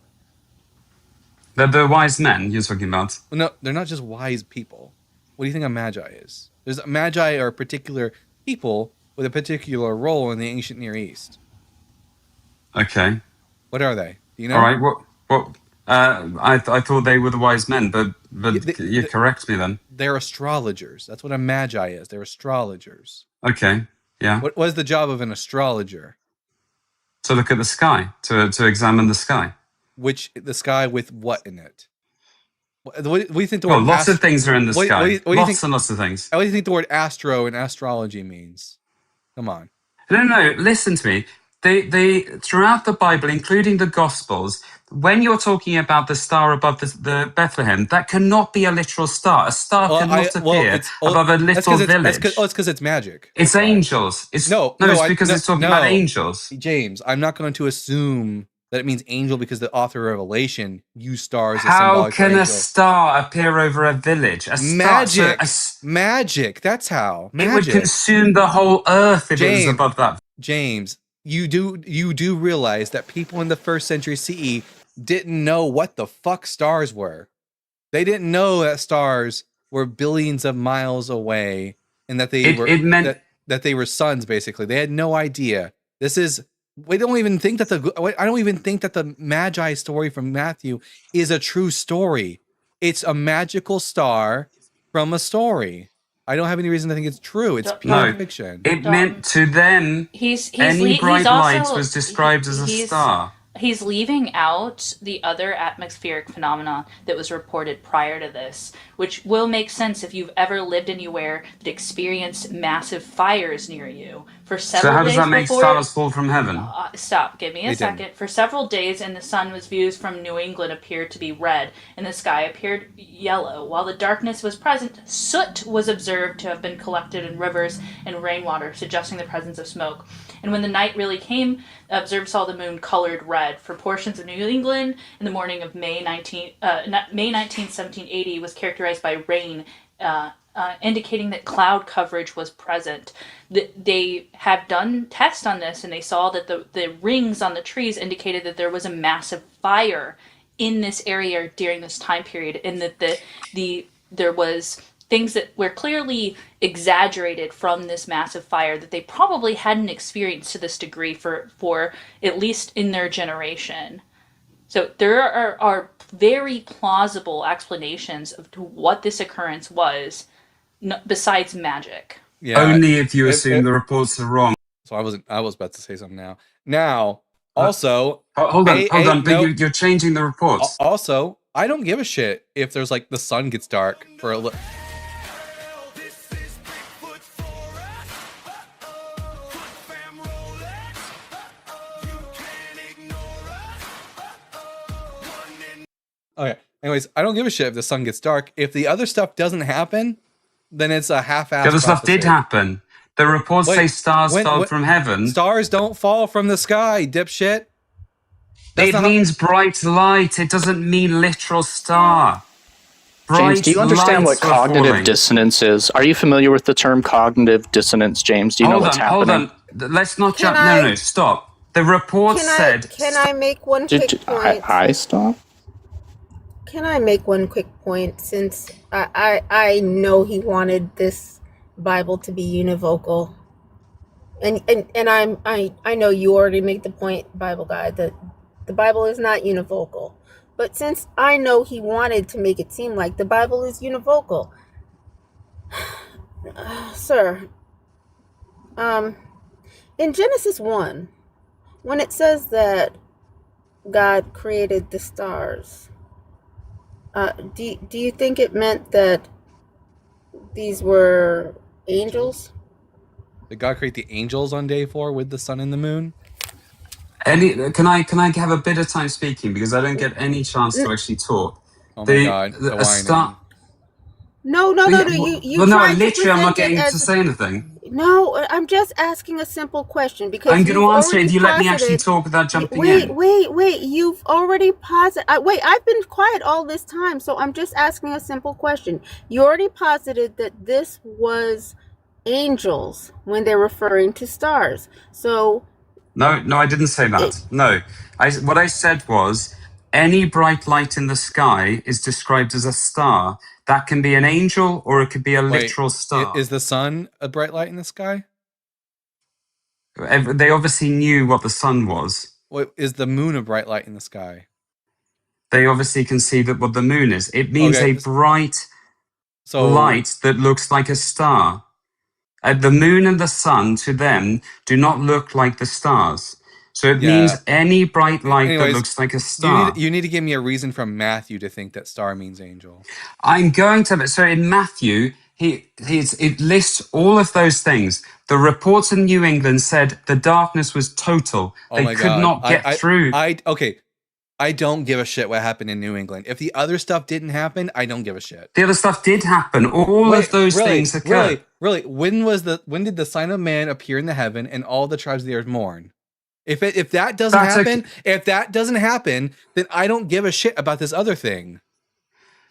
They're the wise men you're talking about. No, they're not just wise people. What do you think a Magi is? There's Magi are particular people with a particular role in the ancient Near East. Okay. What are they? Do you know? All right. What? I thought they were the wise men, but you correct me then. They're astrologers. That's what a Magi is. They're astrologers. Okay. Yeah. What is the job of an astrologer? To look at the sky, to examine the sky. The sky with what in it? What do you think the Well, word? lots of things are in the sky. What do you think, and lots of things. What do you think the word astro and astrology means? Come on. No. Listen to me. They throughout the Bible, including the Gospels, when you're talking about the star above the Bethlehem, that cannot be a literal star. A star cannot appear above a little village. It's because it's magic. It's angels. It's because it's talking about angels. James, I'm not going to assume that it means angel because the author of Revelation used stars as How symbolic for can a angel. star appear over a village? Magic. Magic. That's how. Magic. It would consume the whole earth if it was above that. James, you do realize that people in the 1st century CE didn't know what the fuck stars were. They didn't know that stars were billions of miles away and that they that they were suns. Basically, they had no idea. I don't even think that the Magi story from Matthew is a true story. It's a magical star from a story. I don't have any reason to think it's true. It's pure fiction. It meant to them any bright light was described as a star. He's leaving out the other atmospheric phenomena that was reported prior to this, which will make sense if you've ever lived anywhere that experienced massive fires near you. For several So how days does that make before, stars fall from heaven? Stop, give me a second. For several days, and the sun was views from New England appeared to be red, and the sky appeared yellow. While the darkness was present, soot was observed to have been collected in rivers and rainwater, suggesting the presence of smoke. And when the night really came, the observers saw the moon colored red. For portions of New England, in the morning of May 19, 1780, was characterized by rain, indicating that cloud coverage was present. They have done tests on this, and they saw that the rings on the trees indicated that there was a massive fire in this area during this time period, and that there was things that were clearly exaggerated from this massive fire that they probably hadn't experienced to this degree for at least in their generation. So there are very plausible explanations of what this occurrence was, besides magic. Yeah, only if you assume the reports are wrong. So I was about to say something now. Now, also, hold on, but you're changing the reports. Also, I don't give a shit if there's like the sun gets dark for a little. Okay. Anyways, I don't give a shit if the sun gets dark. If the other stuff doesn't happen, then it's a half-assed. The other stuff did happen. The reports say stars fell from heaven. Stars don't fall from the sky, dipshit. It means bright light. It doesn't mean literal star. James, do you understand what cognitive dissonance is? Are you familiar with the term cognitive dissonance, James? Do you know what's happening? Hold on. Let's not jump. No, stop. The report said... Can I make one quick point? I stop? Can I make one quick point, since I know he wanted this Bible to be univocal? And I know you already made the point, Bible guy, that the Bible is not univocal. But since I know he wanted to make it seem like the Bible is univocal, sir, in Genesis 1, when it says that God created the stars, do you think it meant that these were angels? Did God create the angels on day 4 with the sun and the moon? Can I have a bit of time speaking, because I don't get any chance to actually talk. Oh my God, the a star. No. You Well, no, tried literally, I'm not present it getting to as say anything. no. I'm just asking a simple question because I'm going you've to answer it already if you let me actually posited. talk without jumping in. Wait. You've already posited. Wait, I've been quiet all this time, so I'm just asking a simple question. You already posited that this was angels when they're referring to stars. So No, I didn't say that. No, what I said was any bright light in the sky is described as a star. That can be an angel or it could be a literal star. Is the sun a bright light in the sky? They obviously knew what the sun was. What is the moon a bright light in the sky? They obviously can see that what the moon is. It means a bright light that looks like a star. The moon and the sun to them do not look like the stars. So it means any bright light that looks like a star. You need to give me a reason from Matthew to think that star means angel. I'm going to. So in Matthew, it lists all of those things. The reports in New England said the darkness was total. They could not get through. Okay. I don't give a shit what happened in New England. If the other stuff didn't happen, I don't give a shit. The other stuff did happen. All of those things occurred. Really? When did the Son of Man appear in the heaven and all the tribes of the earth mourn? If that doesn't happen, then I don't give a shit about this other thing.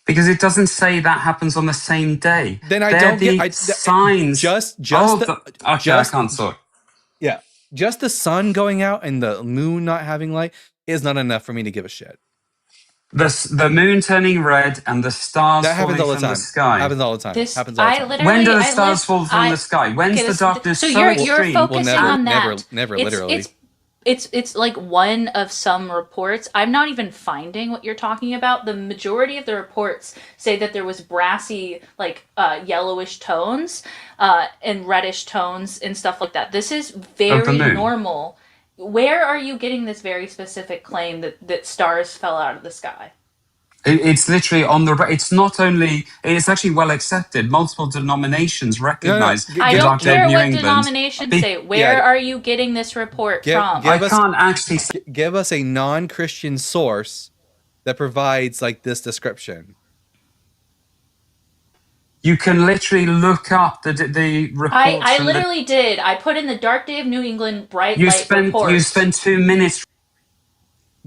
Because it doesn't say that happens on the same day. Then I don't get signs. I can't talk. Yeah, just the sun going out and the moon not having light is not enough for me to give a shit. The moon turning red and the stars falling from the sky. Happens all the time. Happens all the time. When do the stars fall from the sky? When's the darkness so extreme? You're focusing on that. Never literally. It's like one of some reports. I'm not even finding what you're talking about. The majority of the reports say that there was brassy, like yellowish tones, and reddish tones and stuff like that. This is very normal. Where are you getting this very specific claim that stars fell out of the sky? It's literally on the. It's not only. It's actually well accepted. Multiple denominations recognize. I don't care what denominations say. Where are you getting this report from? Can't actually give us a non-Christian source that provides like this description. You can literally look up the reports. I literally did. I put in the Dark Day of New England bright light report. You spent 2 minutes.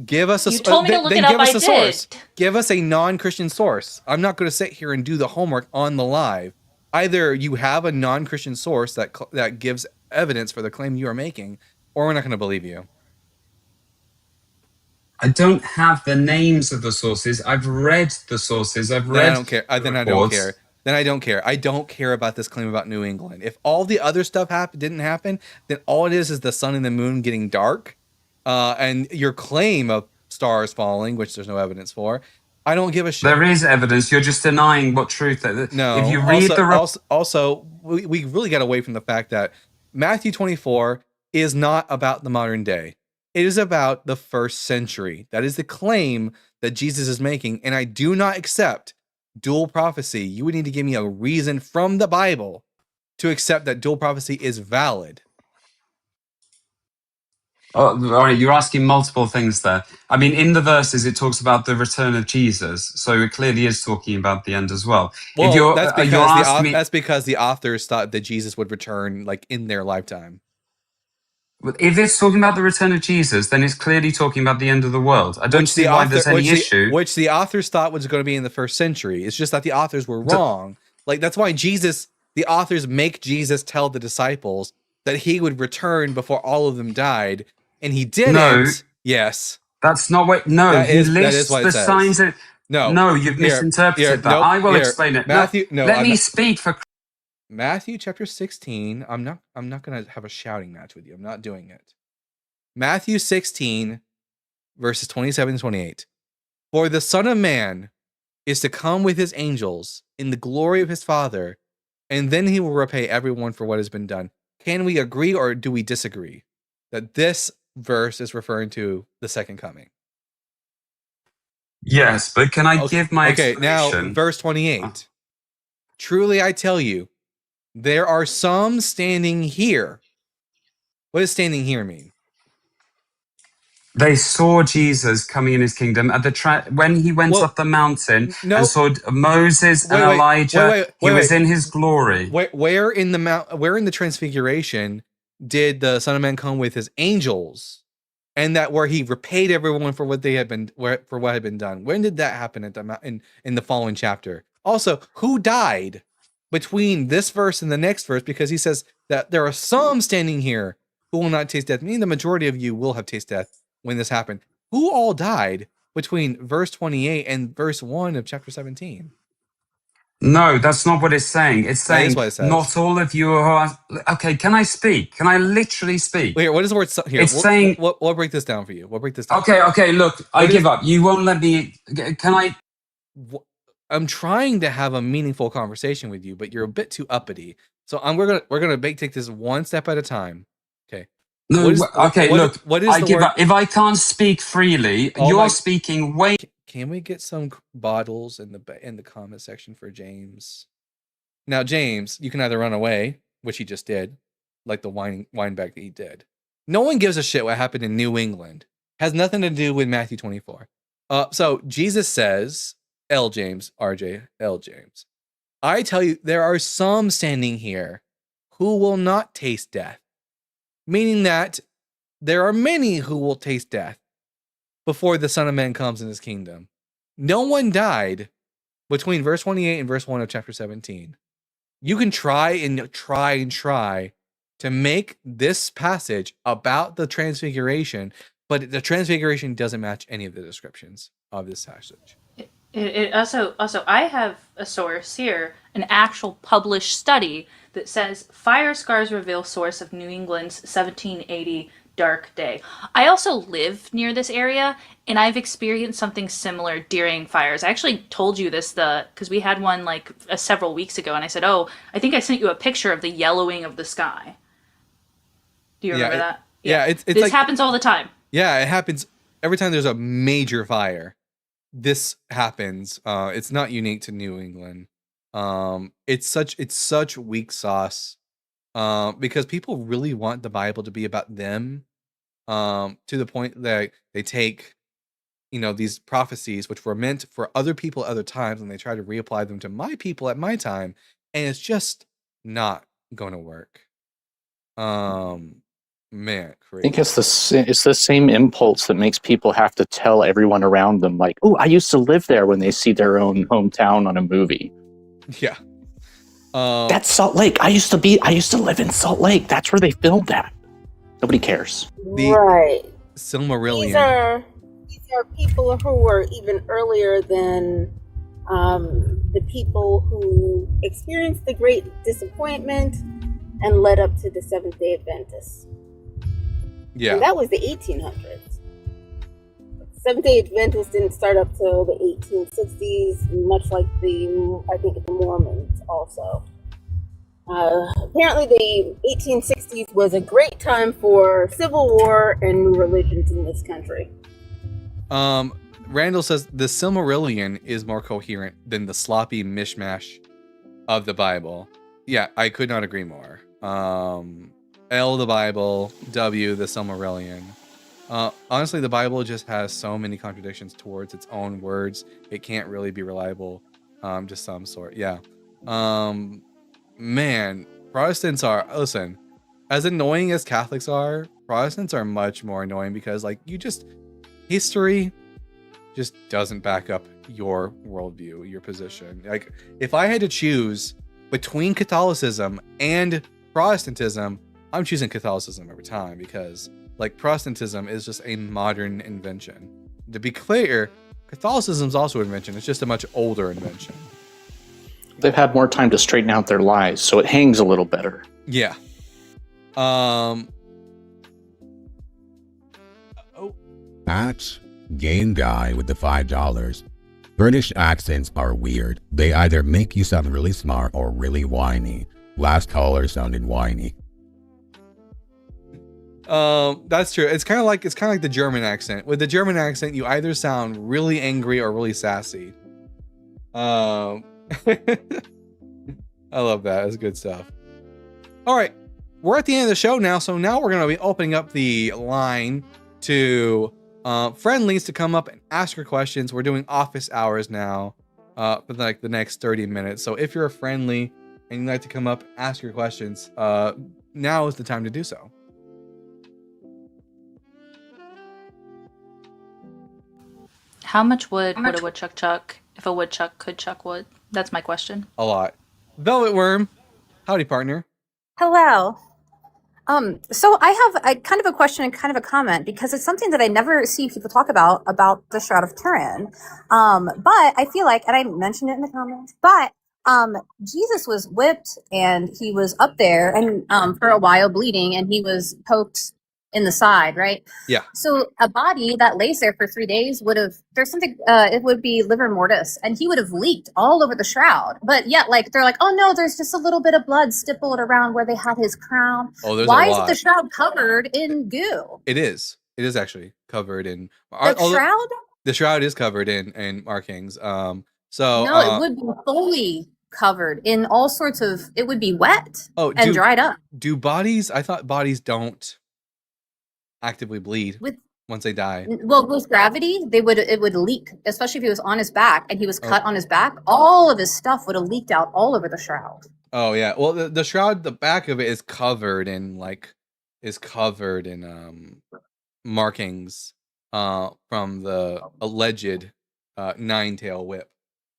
Give us a. You told me to look it up. I did. Source. Give us a non-Christian source. I'm not going to sit here and do the homework on the live. Either you have a non-Christian source that gives evidence for the claim you are making, or we're not going to believe you. I don't have the names of the sources. I've read the sources. I've read. I don't care. Then I don't care. Then I don't care. I don't care about this claim about New England. If all the other stuff didn't happen, then all it is the sun and the moon getting dark. And your claim of stars falling, which there's no evidence for, I don't give a shit. There is evidence. You're just denying what truth. No. If you read we really got away from the fact that Matthew 24 is not about the modern day. It is about the first century. That is the claim that Jesus is making, and I do not accept dual prophecy. You would need to give me a reason from the Bible to accept that dual prophecy is valid. Oh, all right, you're asking multiple things there. I mean, in the verses, it talks about the return of Jesus, so it clearly is talking about the end as well. Well, that's because the authors thought that Jesus would return like in their lifetime. If it's talking about the return of Jesus, then it's clearly talking about the end of the world. I don't see why there's any issue. Which the authors thought was going to be in the first century. It's just that the authors were wrong. Like that's why the authors make Jesus tell the disciples that he would return before all of them died. And he didn't. No. Yes. That's not what. No, he lists the signs. No, you've misinterpreted that. I will explain it. Matthew, let me speak for. Matthew chapter 16. I'm not gonna have a shouting match with you. I'm not doing it. Matthew 16, verses 27 and 28. For the Son of Man is to come with his angels in the glory of his Father, and then he will repay everyone for what has been done. Can we agree or do we disagree that this verse is referring to the second coming? Yes, but can I give my Okay, now explanation? verse 28. Truly I tell you, there are some standing here. What does standing here mean? They saw Jesus coming in his kingdom at the when he went up the mountain and saw Moses and Elijah. He was in his glory. Where in the Transfiguration did the Son of Man come with his angels, and that where he repaid everyone for what had been done? When did that happen in the following chapter? Also, who died between this verse and the next verse? Because he says that there are some standing here who will not taste death. Meaning the majority of you will have tasted death when this happened. Who all died between verse 28 and verse 1 of chapter 17? No, that's not what it's saying. It's saying what it says. not all of you are. Okay, can I speak? Can I literally speak? Wait, what is the word? Here, It's saying. We'll break this down for you. We'll break this down. Okay. Look, I give up. You won't let me. Can I? I'm trying to have a meaningful conversation with you, but you're a bit too uppity. So we're gonna take this one step at a time. Okay. No. Look. What is I the give word? up. If I can't speak freely, you're speaking way. Can we get some bottles in the comment section for James? Now, James, you can either run away, which he just did, like the wine bag that he did. No one gives a shit what happened in New England. Has nothing to do with Matthew 24. So Jesus says, L. James, RJ, L. James, I tell you, there are some standing here who will not taste death. Meaning that there are many who will taste death before the Son of Man comes in his kingdom. No one died between verse 28 and verse 1 of chapter 17. You can try to make this passage about the Transfiguration, but the Transfiguration doesn't match any of the descriptions of this passage. It also, I have a source here, an actual published study that says fire scars reveal source of New England's 1780 dark day. I also live near this area, and I've experienced something similar during fires. I actually told you this because we had one like several weeks ago, and I said, "Oh, I think I sent you a picture of the yellowing of the sky." Do you remember that? It's this like, happens all the time. Yeah, it happens every time there's a major fire. This happens. It's not unique to New England. It's such weak sauce. Because people really want the Bible to be about them, to the point that they take, these prophecies which were meant for other people at other times, and they try to reapply them to my people at my time, and it's just not going to work. Man, crazy. I think it's the same impulse that makes people have to tell everyone around them, like, "Oh, I used to live there," when they see their own hometown on a movie. Yeah. That's Salt Lake. I used to live in Salt Lake. That's where they filmed that. Nobody cares. Right. Silmarillion. These are people who were even earlier than the people who experienced the Great Disappointment and led up to the Seventh-day Adventists. Yeah. And that was the 1800s. Seventh-day Adventists didn't start up till the 1860s, much like the Mormons also. Apparently the 1860s was a great time for civil war and new religions in this country. Randall says the Silmarillion is more coherent than the sloppy mishmash of the Bible. Yeah, I could not agree more. L, the Bible, W, the Silmarillion. Honestly, the Bible just has so many contradictions towards its own words. It can't really be reliable, just some sort. Yeah. Man, Protestants are, listen, as annoying as Catholics are, Protestants are much more annoying because, history just doesn't back up your worldview, your position. Like, if I had to choose between Catholicism and Protestantism, I'm choosing Catholicism every time because, Protestantism is just a modern invention. To be clear, Catholicism is also an invention. It's just a much older invention. They've had more time to straighten out their lies, so it hangs a little better. Yeah. That's game guy with the $5. British accents are weird. They either make you sound really smart or really whiny. Last caller sounded whiny. That's true. It's kind of like the German accent. With the German accent, you either sound really angry or really sassy. I love that. It's good stuff. All right, we're at the end of the show now, so now we're gonna be opening up the line to friendlies to come up and ask your questions. We're doing office hours now for like the next 30 minutes. So if you're a friendly and you'd like to come up and ask your questions, now is the time to do so. How much wood would a woodchuck chuck if a woodchuck could chuck wood? That's my question. A lot. Velvet Worm, howdy partner. Hello. So I have a kind of a question and kind of a comment because it's something that I never see people talk about the Shroud of Turin. But I feel like, and I mentioned it in the comments, but Jesus was whipped and he was up there and for a while bleeding and he was poked in the side, right? Yeah. So a body that lays there for 3 days it would be livor mortis, and he would have leaked all over the shroud. But yet, like they're like, oh no, there's just a little bit of blood stippled around where they had his crown. Oh, there's Why a is lot. the shroud covered in goo? It is actually covered in Shroud? The shroud is covered in markings. So No, it would be fully covered in all sorts of. It would be wet and do- dried up. Do bodies? I thought bodies don't actively bleed once they die. Well, with gravity, it would leak, especially if he was on his back and he was cut on his back. All of his stuff would have leaked out all over the shroud. Oh yeah. Well, the shroud, the back of it is covered in markings from the alleged nine-tail whip.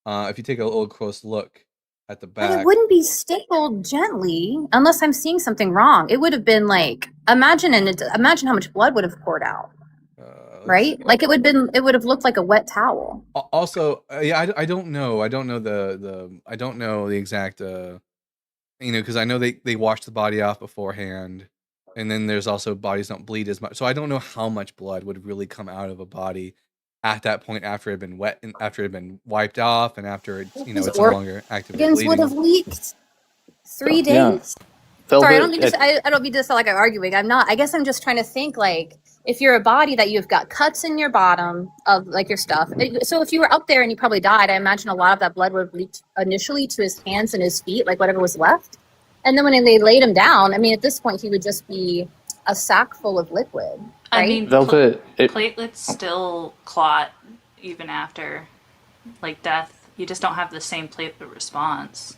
If you take a little close look at the But it back, wouldn't be stapled gently unless I'm seeing something wrong. It would have been like imagine how much blood would have poured out. Right? Like it would have looked like a wet towel. Also, I don't know. I don't know I don't know the exact because I know they wash the body off beforehand, and then there's also bodies don't bleed as much. So I don't know how much blood would really come out of a body at that point after it had been wet and after it had been wiped off and after it's no longer actively Organs bleeding. would have leaked 3 days. Yeah. Sorry, I don't mean to sound like I'm arguing. I'm not. I guess I'm just trying to think like if you're a body that you've got cuts in your bottom of like your stuff. So if you were up there and you probably died, I imagine a lot of that blood would have leaked initially to his hands and his feet, like whatever was left. And then when they laid him down, I mean, at this point he would just be a sack full of liquid. Right? I mean, Velvet, platelets still clot even after like death. You just don't have the same platelet response.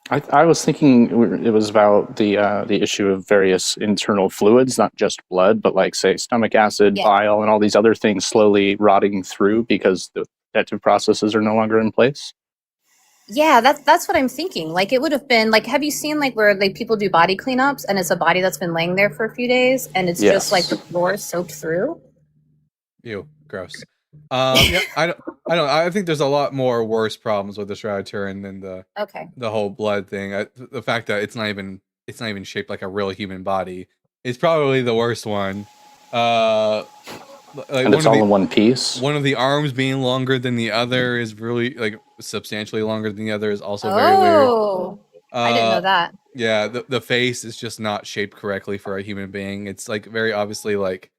I was thinking it was about the issue of various internal fluids, not just blood, but like say stomach acid, bile, and all these other things slowly rotting through because the digestive processes are no longer in place. Yeah, that's what I'm thinking. Like it would have been like, have you seen like where like people do body cleanups and it's a body that's been laying there for a few days and it's just like the floor is soaked through? Ew, gross. Yeah, I think there's a lot more worse problems with the Shroud of Turin than the whole blood thing. The fact that it's not even shaped like a real human body is probably the worst one. And it's all in one piece. One of the arms being longer than the other is really like substantially longer than the other is also very weird. Oh, I didn't know that. Yeah, the face is just not shaped correctly for a human being. It's like very obviously like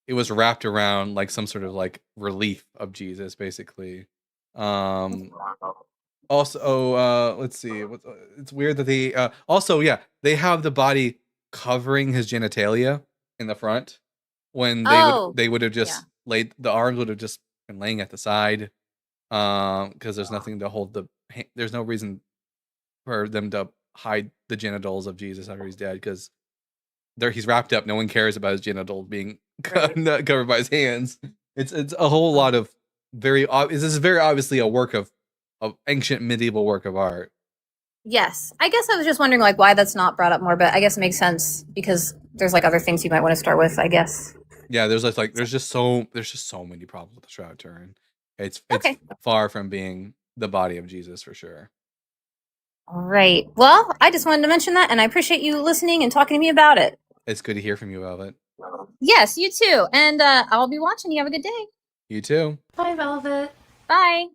it was wrapped around like some sort of like relief of Jesus, basically. Also, let's see. It's weird that they they have the body covering his genitalia in the front when they would have just laid the arms would have just been laying at the side because there's nothing to hold there's no reason for them to hide the genitals of Jesus after he's dead because he's wrapped up. No one cares about his genitals being covered by his hands. It's a whole lot of this is very obviously a work of ancient medieval work of art. Yes, I guess I was just wondering like why that's not brought up more, but I guess it makes sense because there's like other things you might want to start with, I guess. Yeah, there's just so many problems with the Shroud of Turin. It's far from being the body of Jesus for sure. All right. Well, I just wanted to mention that, and I appreciate you listening and talking to me about it. It's good to hear from you, Velvet. Yes, you too. And I'll be watching. You have a good day. You too. Bye, Velvet. Bye.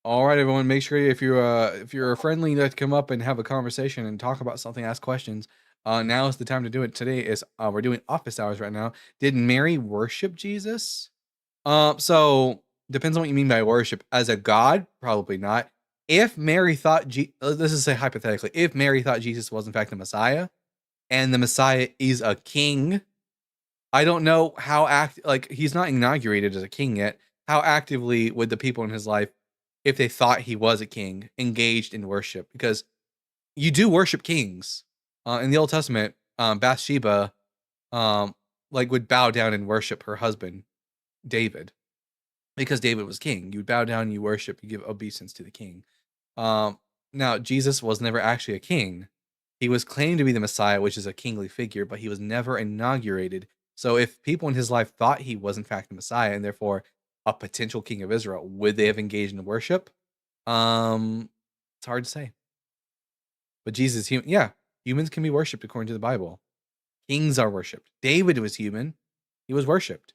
All right, everyone. Make sure if you're a friendly, you like to come up and have a conversation and talk about something, ask questions. Now is the time to do it. Today is we're doing office hours right now. Did Mary worship Jesus? So depends on what you mean by worship. As a god, probably not. If Mary thought this is say hypothetically, if Mary thought Jesus was in fact the Messiah, and the Messiah is a king, I don't know how he's not inaugurated as a king yet. How actively would the people in his life, if they thought he was a king, engaged in worship? Because you do worship kings. In the Old Testament, Bathsheba would bow down and worship her husband, David, because David was king. You bow down, you worship, you give obeisance to the king. Now, Jesus was never actually a king. He was claimed to be the Messiah, which is a kingly figure, but he was never inaugurated. So if people in his life thought he was in fact the Messiah and therefore a potential king of Israel, would they have engaged in worship? It's hard to say. But Jesus, humans can be worshipped according to the Bible. Kings are worshipped. David was human. He was worshipped.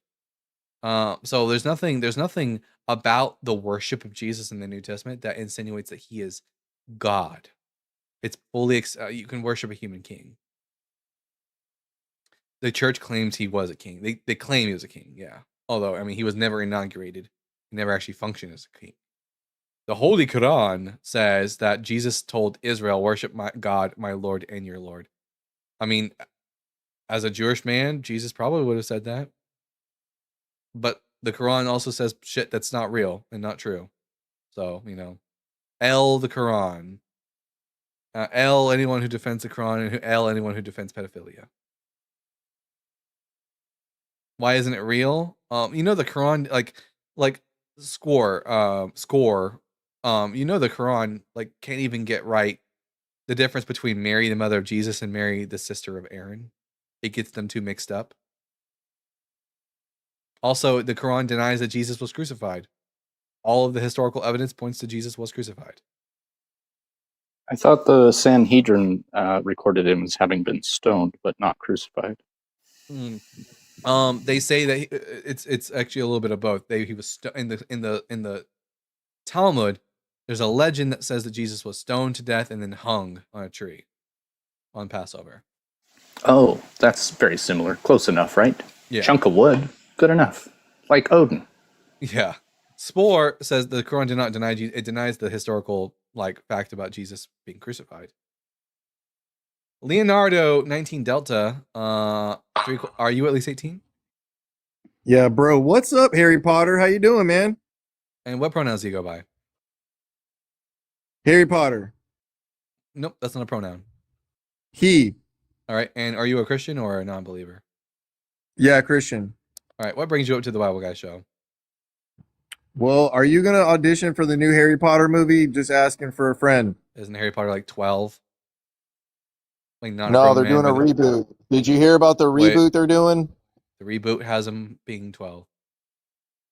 So there's nothing about the worship of Jesus in the New Testament that insinuates that he is God. It's fully you can worship a human king. The church claims he was a king. They claim he was a king, yeah. Although, I mean, he was never inaugurated. He never actually functioned as a king. The Holy Quran says that Jesus told Israel, worship my God, my Lord, and your Lord. I mean, as a Jewish man, Jesus probably would have said that. But the Quran also says shit that's not real and not true. So, L the Quran. L anyone who defends the Quran, and L anyone who defends pedophilia. Why isn't it real? The Quran, like score, the Quran can't even get right the difference between Mary, the mother of Jesus, and Mary, the sister of Aaron. It gets them too mixed up. Also, the Quran denies that Jesus was crucified. All of the historical evidence points to Jesus was crucified. I thought the Sanhedrin recorded him as having been stoned, but not crucified. They say that it's actually a little bit of both. He was in the Talmud. There's a legend that says that Jesus was stoned to death and then hung on a tree on Passover. Oh, that's very similar. Close enough, right? Yeah. Chunk of wood, good enough. Like Odin. Yeah. Spore says the Quran did not deny Jesus. It denies the historical fact about Jesus being crucified. Leonardo 19 Delta, are you at least 18? Yeah, bro. What's up, Harry Potter? How you doing, man? And what pronouns do you go by? Harry Potter. Nope, that's not a pronoun. He. All right, and are you a Christian or a non-believer? Yeah, Christian. All right, what brings you up to the Bible Guy show? Well, are you gonna audition for the new Harry Potter movie? Just asking for a friend. Isn't Harry Potter 12? No, they're doing a reboot. Did you hear about the reboot they're doing? The reboot has him being 12.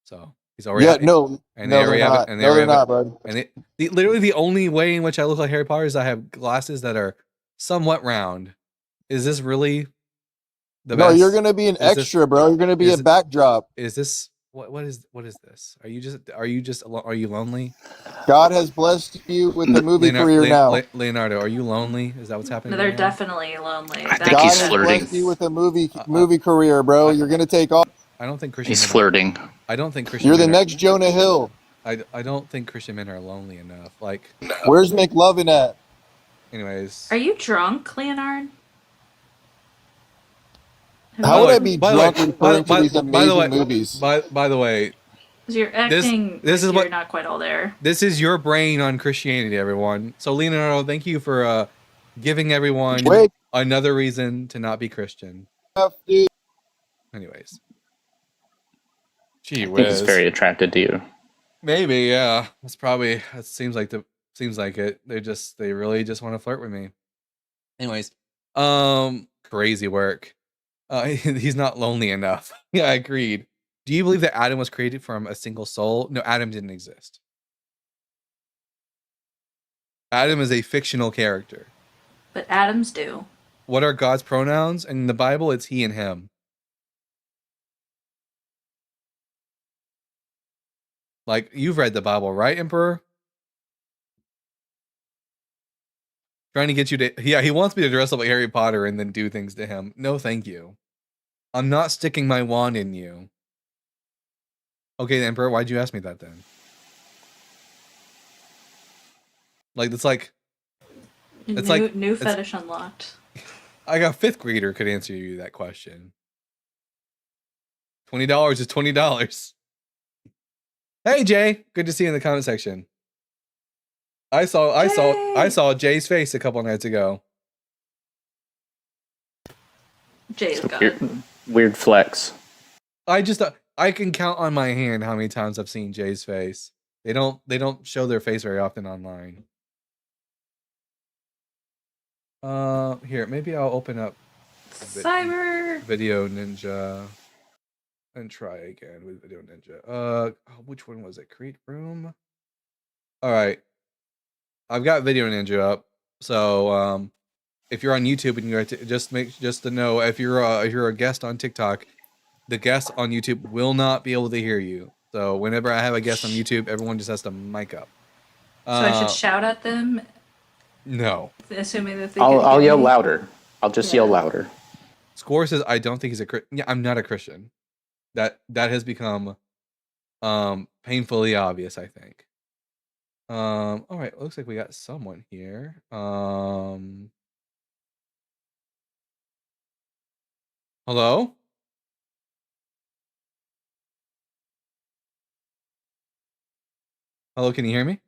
So he's already no, they're not. No, they're not, bud. And literally the only way in which I look like Harry Potter is I have glasses that are somewhat round. Is this really the best? No, you're gonna be an extra, bro. You're gonna be a backdrop. Is this what is this? Are you lonely? God has blessed you with a movie career now. Leonardo, are you lonely? Is that what's happening? No, they're definitely lonely. I think he's flirting. God has blessed you with a movie career, bro. You're gonna take off. I don't think Christian. He's flirting. I don't think Christian. You're the next Jonah Hill. I don't think Christian men are lonely enough. Where's McLovin at? Anyways. Are you drunk, Leonard? How would I be drunk referring to these amazing movies? By the way, you're acting. This is you're not quite all there. This is your brain on Christianity, everyone. So, Leonardo, thank you for giving everyone another reason to not be Christian. Anyways, gee whiz. I think he's very attracted to you. Maybe, yeah. It seems like it. They really just want to flirt with me. Anyways, crazy work. He's not lonely enough. Yeah, agreed. Do you believe that Adam was created from a single soul? No, Adam didn't exist. Adam is a fictional character. But Adams do. What are God's pronouns? In the Bible, it's he and him. Like, you've read the Bible, right, Emperor? Trying to get you to... Yeah, he wants me to dress up like Harry Potter and then do things to him. No, thank you. I'm not sticking my wand in you. Okay, Emperor, why'd you ask me that then? Like, it's like... It's New fetish unlocked. I got 5th grader could answer you that question. $20 is $20. Hey Jay, good to see you in the comment section. I saw Jay's face a couple nights ago. Jay's got it. Weird flex. I can count on my hand how many times I've seen Jay's face. They don't show their face very often online. Here, maybe I'll open up Cyber Video Ninja and try again with Video Ninja. Which one was it? Create room. All right, I've got Video Ninja up. So if you're on YouTube and you just to know, if you're a guest on TikTok, the guest on YouTube will not be able to hear you. So whenever I have a guest on YouTube, everyone just has to mic up. So I should shout at them. No. Assuming that they I'll yell louder. I'll just yell louder. Score says I don't think he's a Christian. Yeah, I'm not a Christian. That has become painfully obvious, I think. All right, looks like we got someone here. Hello? Hello, can you hear me?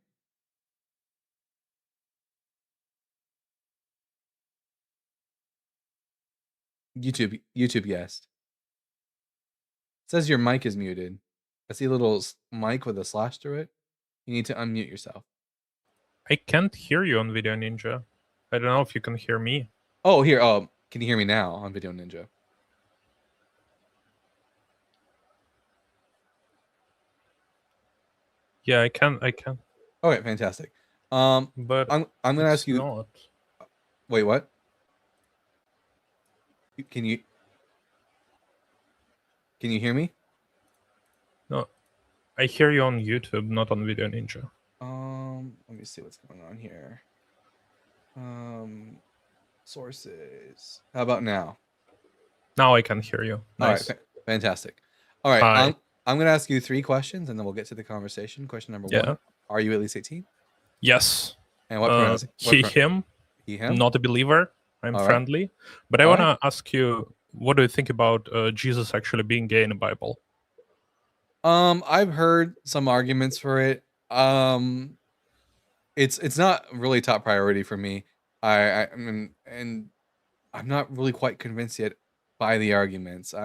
YouTube guest. It says your mic is muted. I see a little mic with a slash through it. You need to unmute yourself. I can't hear you on Video Ninja. I don't know if you can hear me. Oh, here. Can you hear me now on Video Ninja? Yeah, I can. Okay, fantastic. But I'm gonna ask you. Not. Wait, what? Can you hear me? No, I hear you on YouTube, not on Video Ninja. Let me see what's going on here. Sources. How about now? Now I can hear you. Nice. All right, fantastic. All right, Hi. I'm gonna ask you 3 questions, and then we'll get to the conversation. Question number 1: Are you at least 18? Yes. And what pronouns? Him. He, him. Not a believer. I'm All right. friendly. But I All want right. to ask you, what do you think about Jesus actually being gay in the Bible? I've heard some arguments for it. It's not really top priority for me. I mean, and I'm not really quite convinced yet by the arguments.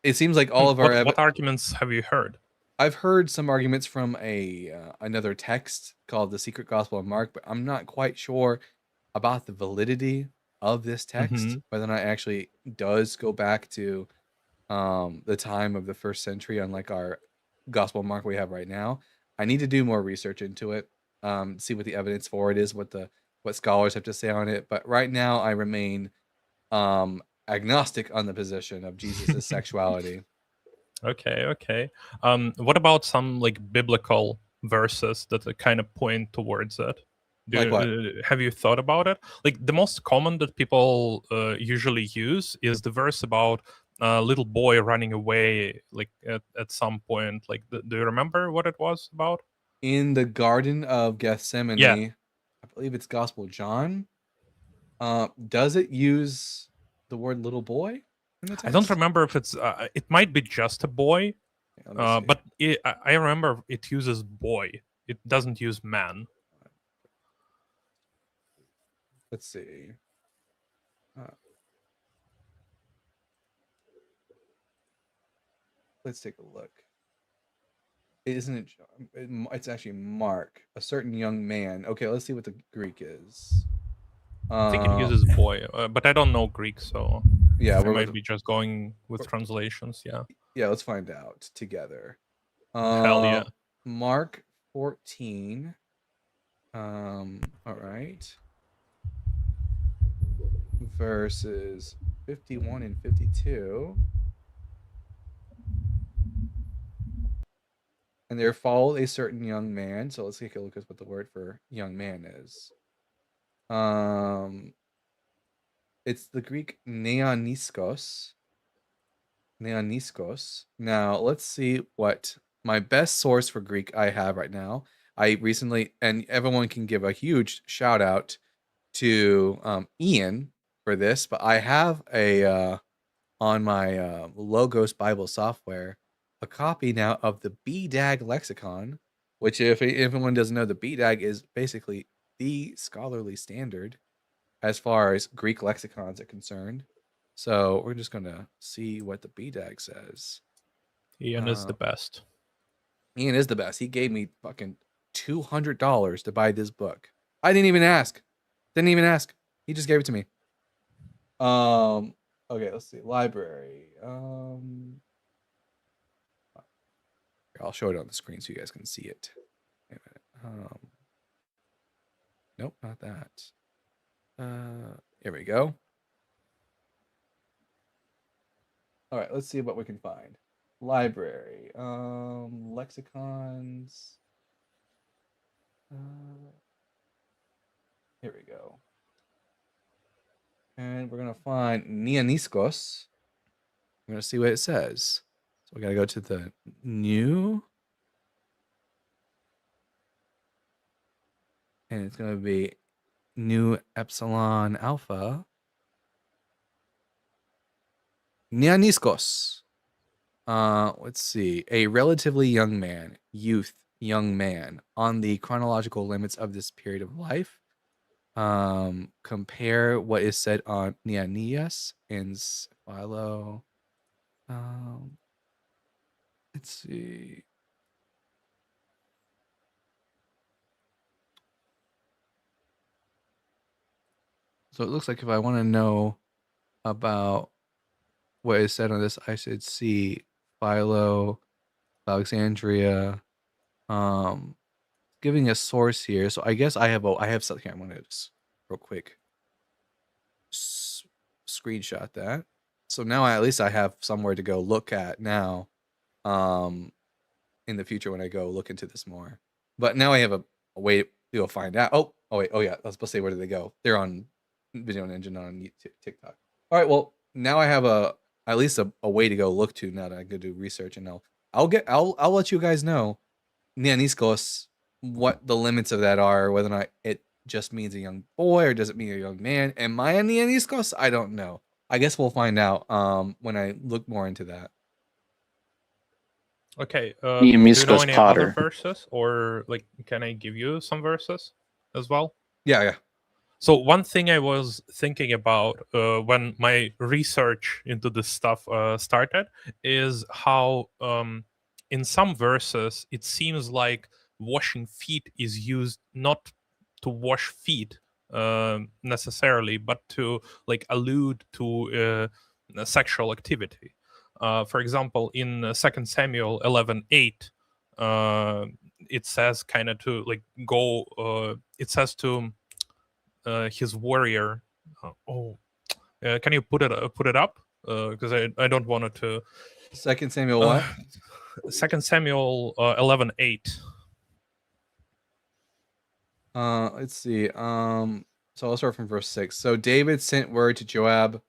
It seems like all of our What arguments have you heard? I've heard some arguments from another text called the Secret Gospel of Mark, but I'm not quite sure about the validity of this text, whether or not it actually does go back to the time of the 1st century, unlike our Gospel of Mark we have right now. I need to do more research into it, see what the evidence for it is, what scholars have to say on it. But right now, I remain agnostic on the position of Jesus' sexuality. Okay. What about some like biblical verses that kind of point towards it? Like what? Have you thought about it? Like the most common that people usually use is the verse about a little boy running away, like at some point. Like, do you remember what it was about? In the Garden of Gethsemane, Yeah. I believe it's Gospel John. Does it use the word little boy in the text? I don't remember if it's. It might be just a boy, but I remember it uses boy. It doesn't use man. Let's see. Let's take a look. Isn't it John? It's actually Mark, a certain young man. Okay, let's see what the Greek is. I think it uses boy, but I don't know Greek, so Yeah, we might be just going with translations. Yeah. Yeah, let's find out together. Hell yeah. Mark 14. All right. Verses 51 and 52. And there followed a certain young man. So let's take a look at what the word for young man is. It's the Greek neoniskos. Neoniskos. Now let's see what my best source for Greek I have right now. I recently, and everyone can give a huge shout out to Ian for this, but I have a on my Logos Bible software a copy now of the BDAG lexicon, which if anyone doesn't know, the BDAG is basically the scholarly standard as far as Greek lexicons are concerned. So we're just gonna see what the BDAG says. Ian is the best. Ian is the best. He gave me fucking $200 to buy this book. I didn't even ask. He just gave it to me. Okay, let's see. Library. I'll show it on the screen so you guys can see it. Wait a minute. Nope, not that. Here we go. All right, let's see what we can find. Library. Lexicons. Here we go. And we're going to find neoniskos. We're going to see what it says. So we got to go to the new. And it's going to be new epsilon alpha. Neoniskos. Let's see. A relatively young man, young man, on the chronological limits of this period of life. Compare what is said on Neanias and Philo. Let's see. So it looks like if I want to know about what is said on this, I should see Philo, Alexandria, giving a source here. So I guess I have something I want to just real quick screenshot that. So now at least I have somewhere to go look at now, in the future when I go look into this more. But now I have a way to go find out. Oh wait, yeah, I was supposed to say where did they go? They're on Video Engine on TikTok. All right, well now I have at least a way to go look to now that I can do research, and I'll let you guys know, Neoniskos, what the limits of that are, whether or not it just means a young boy or does it mean a young man. Am I a Neoniskos? I don't know. I guess we'll find out when I look more into that. Okay. Do you know any other verses, or like, can I give you some verses as well? Yeah. So one thing I was thinking about when my research into this stuff started is how in some verses it seems like washing feet is used not to wash feet necessarily, but to like allude to sexual activity. For example, in 2 Samuel 11:8, it says kind of to like go. It says to his warrior. Can you put it up? Because I don't want it to. 2 Samuel what? 2 Samuel 11:8. Let's see. So I'll start from verse 6. So David sent word to Joab,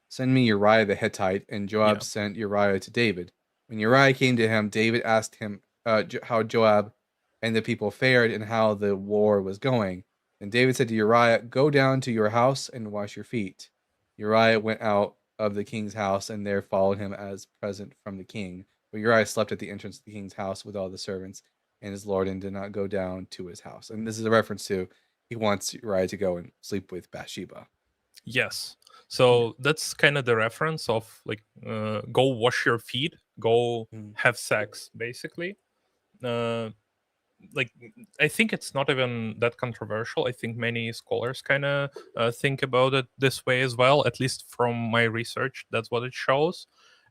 "Send me Uriah the Hittite," and Joab sent Uriah to David. When Uriah came to him, David asked him how Joab and the people fared and how the war was going. And David said to Uriah, "Go down to your house and wash your feet." Uriah went out of the king's house, and there followed him as present from the king. But Uriah slept at the entrance of the king's house with all the servants and his lord, and did not go down to his house. And this is a reference to he wants Uriah to go and sleep with Bathsheba. Yes. So that's kind of the reference of like, go wash your feet, go have sex, basically. Like, I think it's not even that controversial. I think many scholars kind of think about it this way as well, at least from my research. That's what it shows.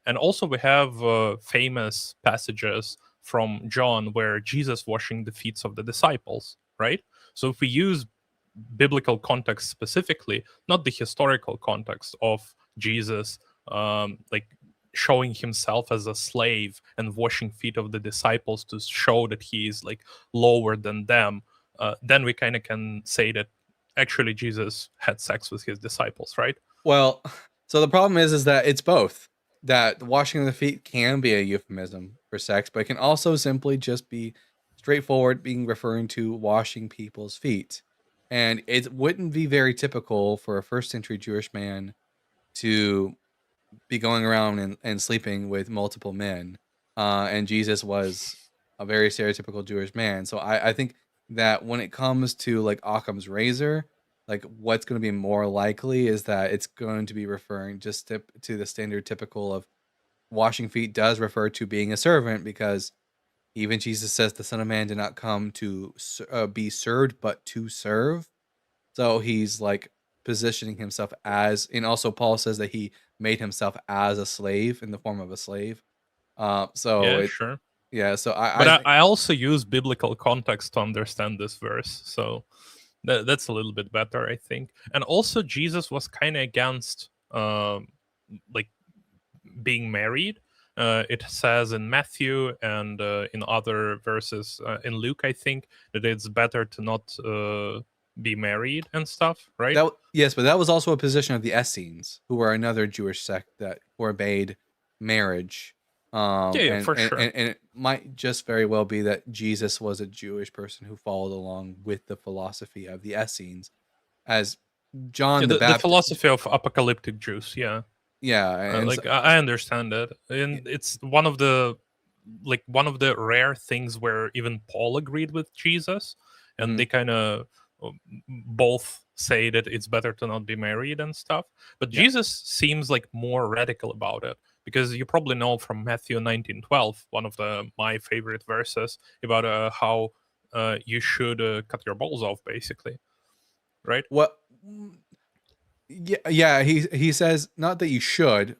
And also we have famous passages from John where Jesus washing the feet of the disciples, right? So if we use biblical context specifically, not the historical context of Jesus, like showing himself as a slave and washing feet of the disciples to show that he is like lower than them, then we kind of can say that actually Jesus had sex with his disciples, right? Well, so the problem is that it's both. That washing of the feet can be a euphemism for sex, but it can also simply just be straightforward, being referring to washing people's feet. And it wouldn't be very typical for a first century Jewish man to be going around and sleeping with multiple men. And Jesus was a very stereotypical Jewish man. So I think that when it comes to like Occam's razor, like what's going to be more likely is that it's going to be referring just to the standard typical of washing feet does refer to being a servant, because even Jesus says the Son of Man did not come to be served, but to serve. So he's like positioning himself as, and also Paul says that he made himself as a slave in the form of a slave. Sure. Yeah, so I also use biblical context to understand this verse, so that's a little bit better, I think. And also Jesus was kind of against like being married. It says in Matthew and in other verses in Luke, I think, that it's better to not be married and stuff, right? Yes, but that was also a position of the Essenes, who were another Jewish sect that forbade marriage. For sure. And it might just very well be that Jesus was a Jewish person who followed along with the philosophy of the Essenes, as John the Baptist. The philosophy of apocalyptic Jews, yeah. Yeah, and I understand that, and it's one of the rare things where even Paul agreed with Jesus, and they kind of both say that it's better to not be married and stuff. But Jesus seems like more radical about it, because you probably know from Matthew 19:12, one of my favorite verses, about how you should cut your balls off, basically, right? What? Yeah. He says not that you should,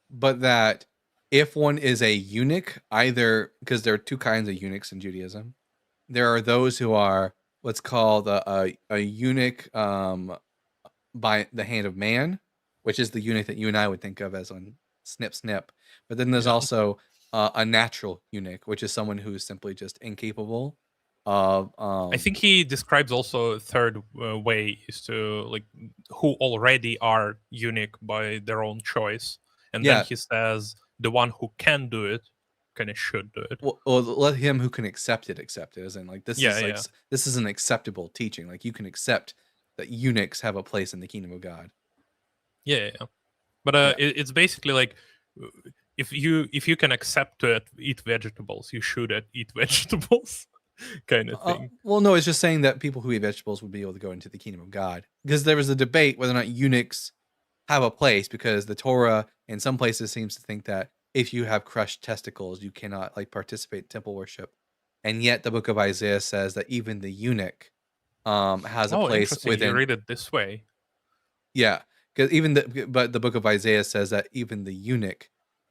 but that if one is a eunuch, either, because there are two kinds of eunuchs in Judaism. There are those who are what's called a eunuch by the hand of man, which is the eunuch that you and I would think of as on snip snip. But then there's also a natural eunuch, which is someone who is simply just incapable of. I think he describes also a third way, is to like who already are eunuch by their own choice, and then he says the one who can do it kind of should do it. Well, let him who can accept it, as in like this is like this is an acceptable teaching. Like you can accept that eunuchs have a place in the kingdom of God. Yeah. But it's basically like if you can accept to eat vegetables, you should eat vegetables, kind of thing. Well, no, it's just saying that people who eat vegetables would be able to go into the kingdom of God, because there was a debate whether or not eunuchs have a place, because the Torah in some places seems to think that if you have crushed testicles, you cannot like participate in temple worship, and yet the book of Isaiah says that even the eunuch has a place within. You read it this way. Yeah, because but the book of Isaiah says that even the eunuch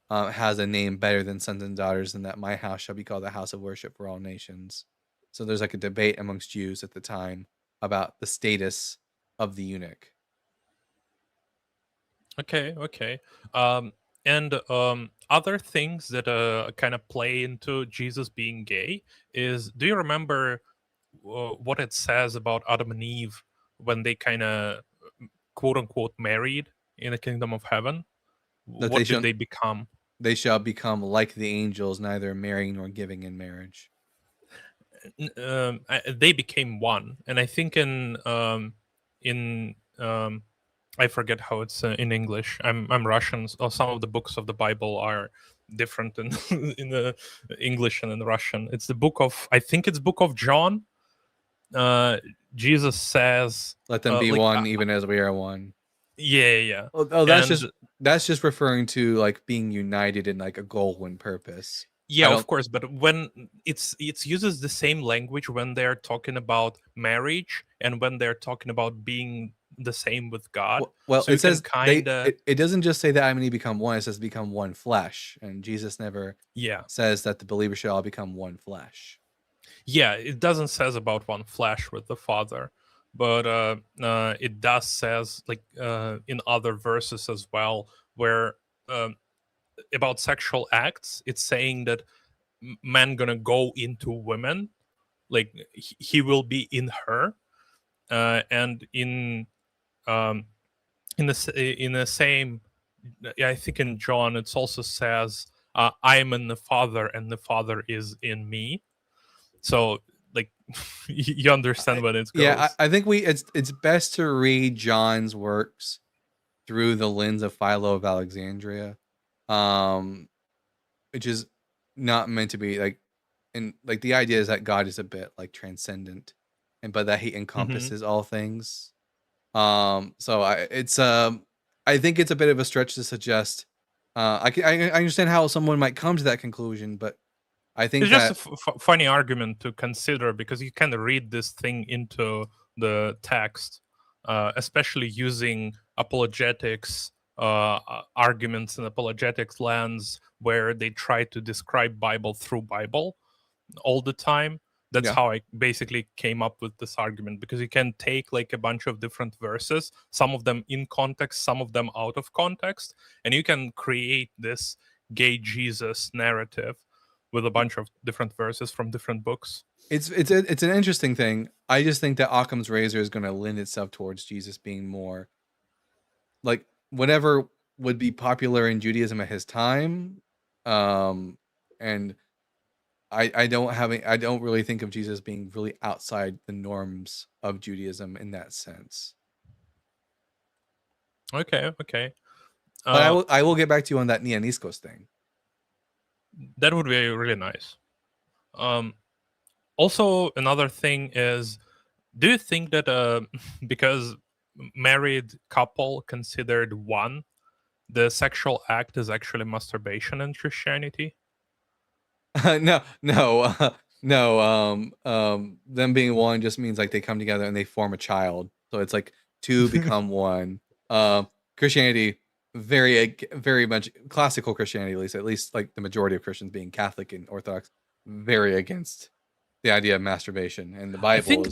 has a name better than sons and daughters, and that my house shall be called the house of worship for all nations. So there's like a debate amongst Jews at the time about the status of the eunuch. Okay. And other things that kind of play into Jesus being gay is, do you remember what it says about Adam and Eve when they kind of quote unquote married in the kingdom of heaven? That what did they become? They shall become like the angels, neither marrying nor giving in marriage. They became one, and I think in I forget how it's in English. I'm Russian, so some of the books of the Bible are different in in the English and in Russian. It's the book of, I think it's book of John. Jesus says, "Let them be one, even as we are one." Yeah. Oh, that's just referring to like being united in like a goal and purpose. Yeah, of course, but when it uses the same language when they're talking about marriage and when they're talking about being the same with God. Well, so it says it doesn't just say that Adam and Eve become one. It says become one flesh, and Jesus never says that the believers should all become one flesh. Yeah, it doesn't says about one flesh with the Father, but it does says like in other verses as well, where about sexual acts, it's saying that man gonna go into women, like he will be in her, and in the same, I think in John it also says, I am in the Father and the Father is in me. So like you understand what it goes. Yeah, I think it's best to read John's works through the lens of Philo of Alexandria, which is not meant to be like, and like the idea is that God is a bit like transcendent, but that he encompasses all things. So I think it's a bit of a stretch to suggest. I understand how someone might come to that conclusion, but I think it's just a funny argument to consider, because you can read this thing into the text, especially using apologetics arguments and apologetics lens, where they try to describe Bible through Bible all the time. That's how I basically came up with this argument, because you can take like a bunch of different verses, some of them in context, some of them out of context, and you can create this gay Jesus narrative with a bunch of different verses from different books. It's an interesting thing. I just think that Occam's razor is going to lend itself towards Jesus being more like whatever would be popular in Judaism at his time, and I don't really think of Jesus being really outside the norms of Judaism in that sense. Okay. But I will get back to you on that Nianiskos thing. That would be really nice. Also, another thing is, do you think that because married couple considered one, the sexual act is actually masturbation in Christianity? No. Them being one just means like they come together and they form a child. So it's like two become one. Christianity, very much classical Christianity, at least like the majority of Christians being Catholic and Orthodox, very against the idea of masturbation. And the Bible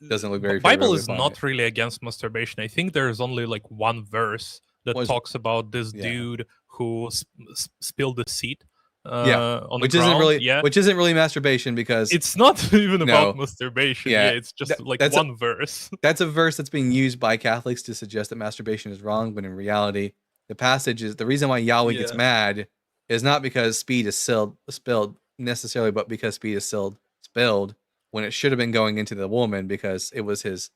doesn't look very. Bible is not really against masturbation. I think there's only like one verse that talks about this dude who spilled the seed. On which the isn't which isn't really masturbation, because it's not even about masturbation. It's just that's one verse. That's a verse that's being used by Catholics to suggest that masturbation is wrong, but in reality, the passage is the reason why Yahweh gets mad is not because speed is spilled necessarily, but because speed is spilled when it should have been going into the woman, because it was his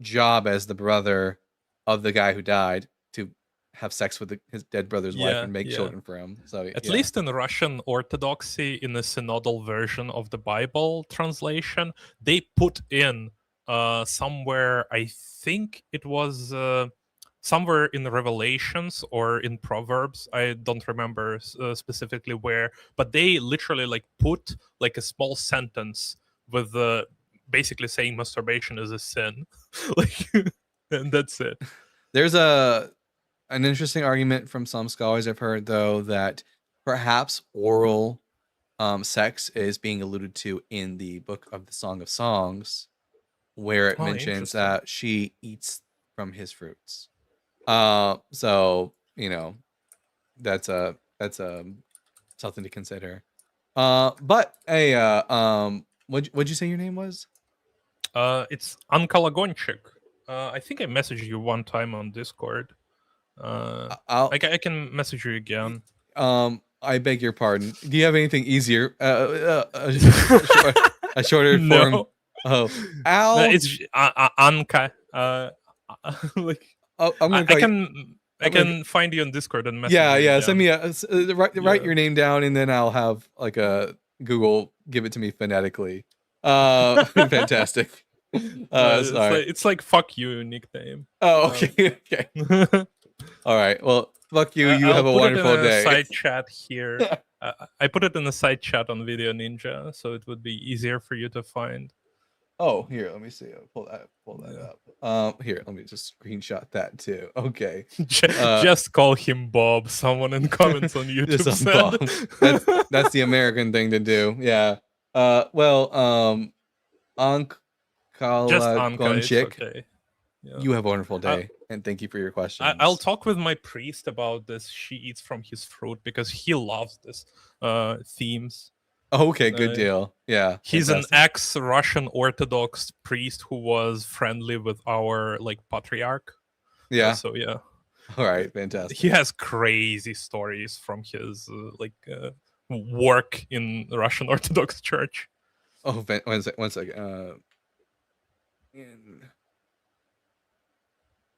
job as the brother of the guy who died to have sex with his dead brother's wife and make children for him. So at least in Russian Orthodoxy, in the synodal version of the Bible translation, they put in somewhere, I think it was somewhere in the Revelations or in Proverbs, I don't remember specifically where, but they literally like put like a small sentence with basically saying masturbation is a sin. Like, and that's it. There's an interesting argument from some scholars I've heard, though, that perhaps oral sex is being alluded to in the book of the Song of Songs, where it mentions that she eats from his fruits. So that's something to consider. But hey, what'd you say your name was? It's Ankalagonchik. I think I messaged you one time on Discord. I can message you again. I beg your pardon. Do you have anything easier? A shorter form. Oh, Al. No, it's Anka. Like I can find you on Discord and message. Yeah. Send me write your name down, and then I'll have like a Google give it to me phonetically. Fantastic. It's like fuck you nickname. Oh, okay. All right. Well, fuck you. You have a wonderful day. Side chat here. I put it in the side chat on Video Ninja, so it would be easier for you to find. Oh, here. Let me see. Pull that up. Here. Let me just screenshot that too. Okay. Just call him Bob. Someone in comments on YouTube said. That's the American thing to do. Yeah. Well, Just Anka, it's Gonchik. okay. Yeah. You have a wonderful day, and thank you for your question. I'll talk with my priest about this. She eats from his fruit because he loves this themes. Okay, good deal. Yeah, he's fantastic. an ex-Russian Orthodox priest who was friendly with our patriarch. Yeah. So yeah. All right, fantastic. He has crazy stories from his work in the Russian Orthodox Church. Oh, one second.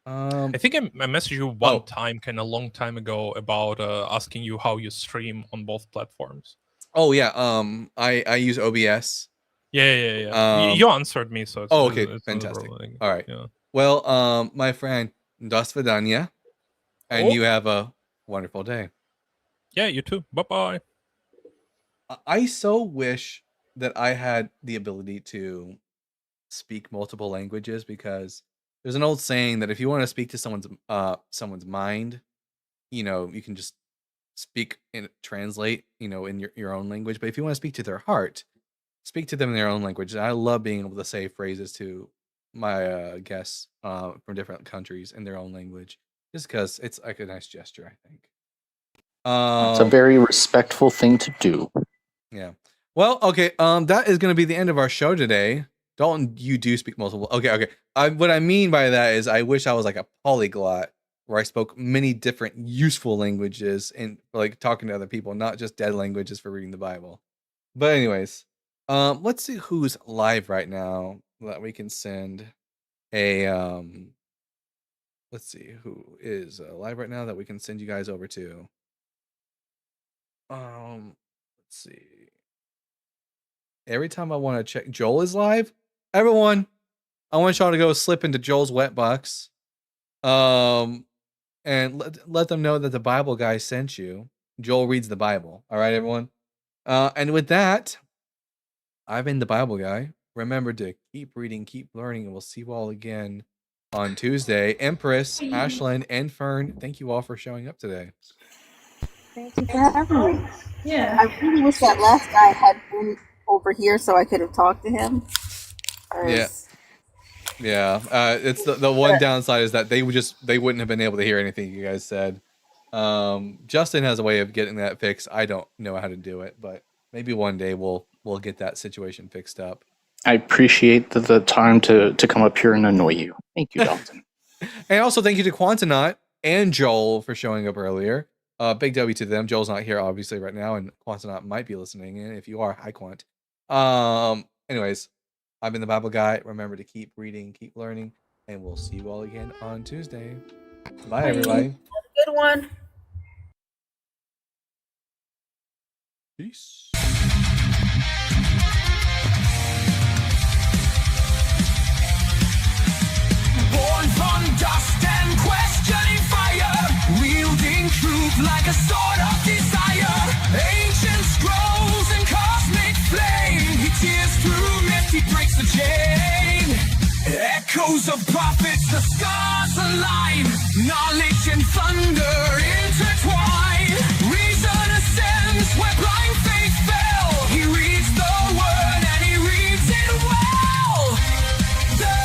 I think I messaged you one time, kind of long time ago, about asking you how you stream on both platforms. Oh yeah, I use OBS. Yeah. You answered me, so. Okay, it's fantastic. rolling. All right. Yeah. Well, my friend, do svidaniya, and Oh. you have a wonderful day. Yeah, you too. Bye-bye. I so wish that I had the ability to speak multiple languages, because there's an old saying that if you want to speak to someone's mind, you can just speak and translate, in your own language. But if you want to speak to their heart, speak to them in their own language. And I love being able to say phrases to my guests from different countries in their own language, just because it's like a nice gesture, I think. It's a very respectful thing to do. Yeah. Well, okay. That is going to be the end of our show today. Dalton, you do speak multiple. Okay. What I mean by that is, I wish I was like a polyglot, where I spoke many different useful languages and talking to other people, not just dead languages for reading the Bible. But anyways, let's see who's live right now that we can send a let's see who is live right now that we can send you guys over to. Let's see. Every time I want to check, Joel is live. Everyone, I want y'all to go slip into Joel's wet box, and let them know that the Bible guy sent you. Joel reads the Bible. All right, everyone. And with that, I've been the Bible guy. Remember to keep reading, keep learning, and we'll see you all again on Tuesday. Empress, Ashlyn, and Fern, thank you all for showing up today. Thank you for having me. Yeah. I really wish that last guy had been over here so I could have talked to him. Yeah. It's the one downside is that they wouldn't have been able to hear anything you guys said. Justin has a way of getting that fixed. I don't know how to do it, but maybe one day we'll get that situation fixed up. I appreciate the time to come up here and annoy you. Thank you, Dalton. And also thank you to Quantanaut and Joel for showing up earlier. Big W to them. Joel's not here obviously right now, and Quantanaut might be listening in. If you are, hi Quant. Anyways, I've been the Bible guy. Remember to keep reading, keep learning, and we'll see you all again on Tuesday. Bye, everybody. Have a good one. Peace. Born from dust and questioning fire, wielding truth like a sword of desire. Ancient scrolls and cosmic flame, he tears through myth, he breaks the chain. Echoes of prophets, the scars align, knowledge and thunder intertwine. Reason ascends where blind faith fell, he reads the word and he reads it well. The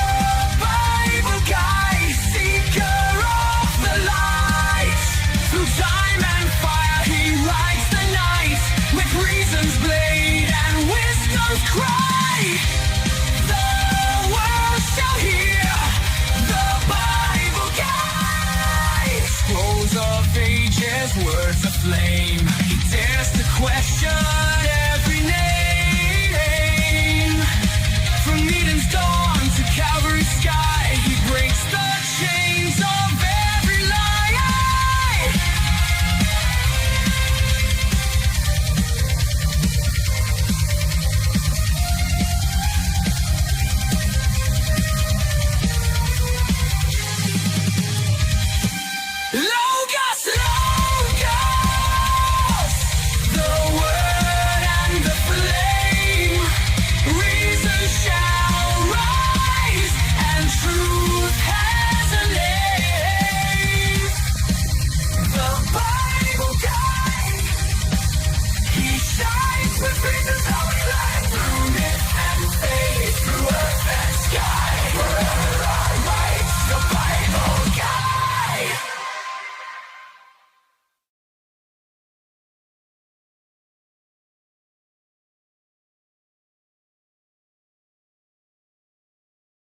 Bible guy, seeker of the light, through time and fire he rides the night, with reason's blade and wisdom's cry. The world shall hear the Bible guy. Scrolls of ages, words aflame, he dares to question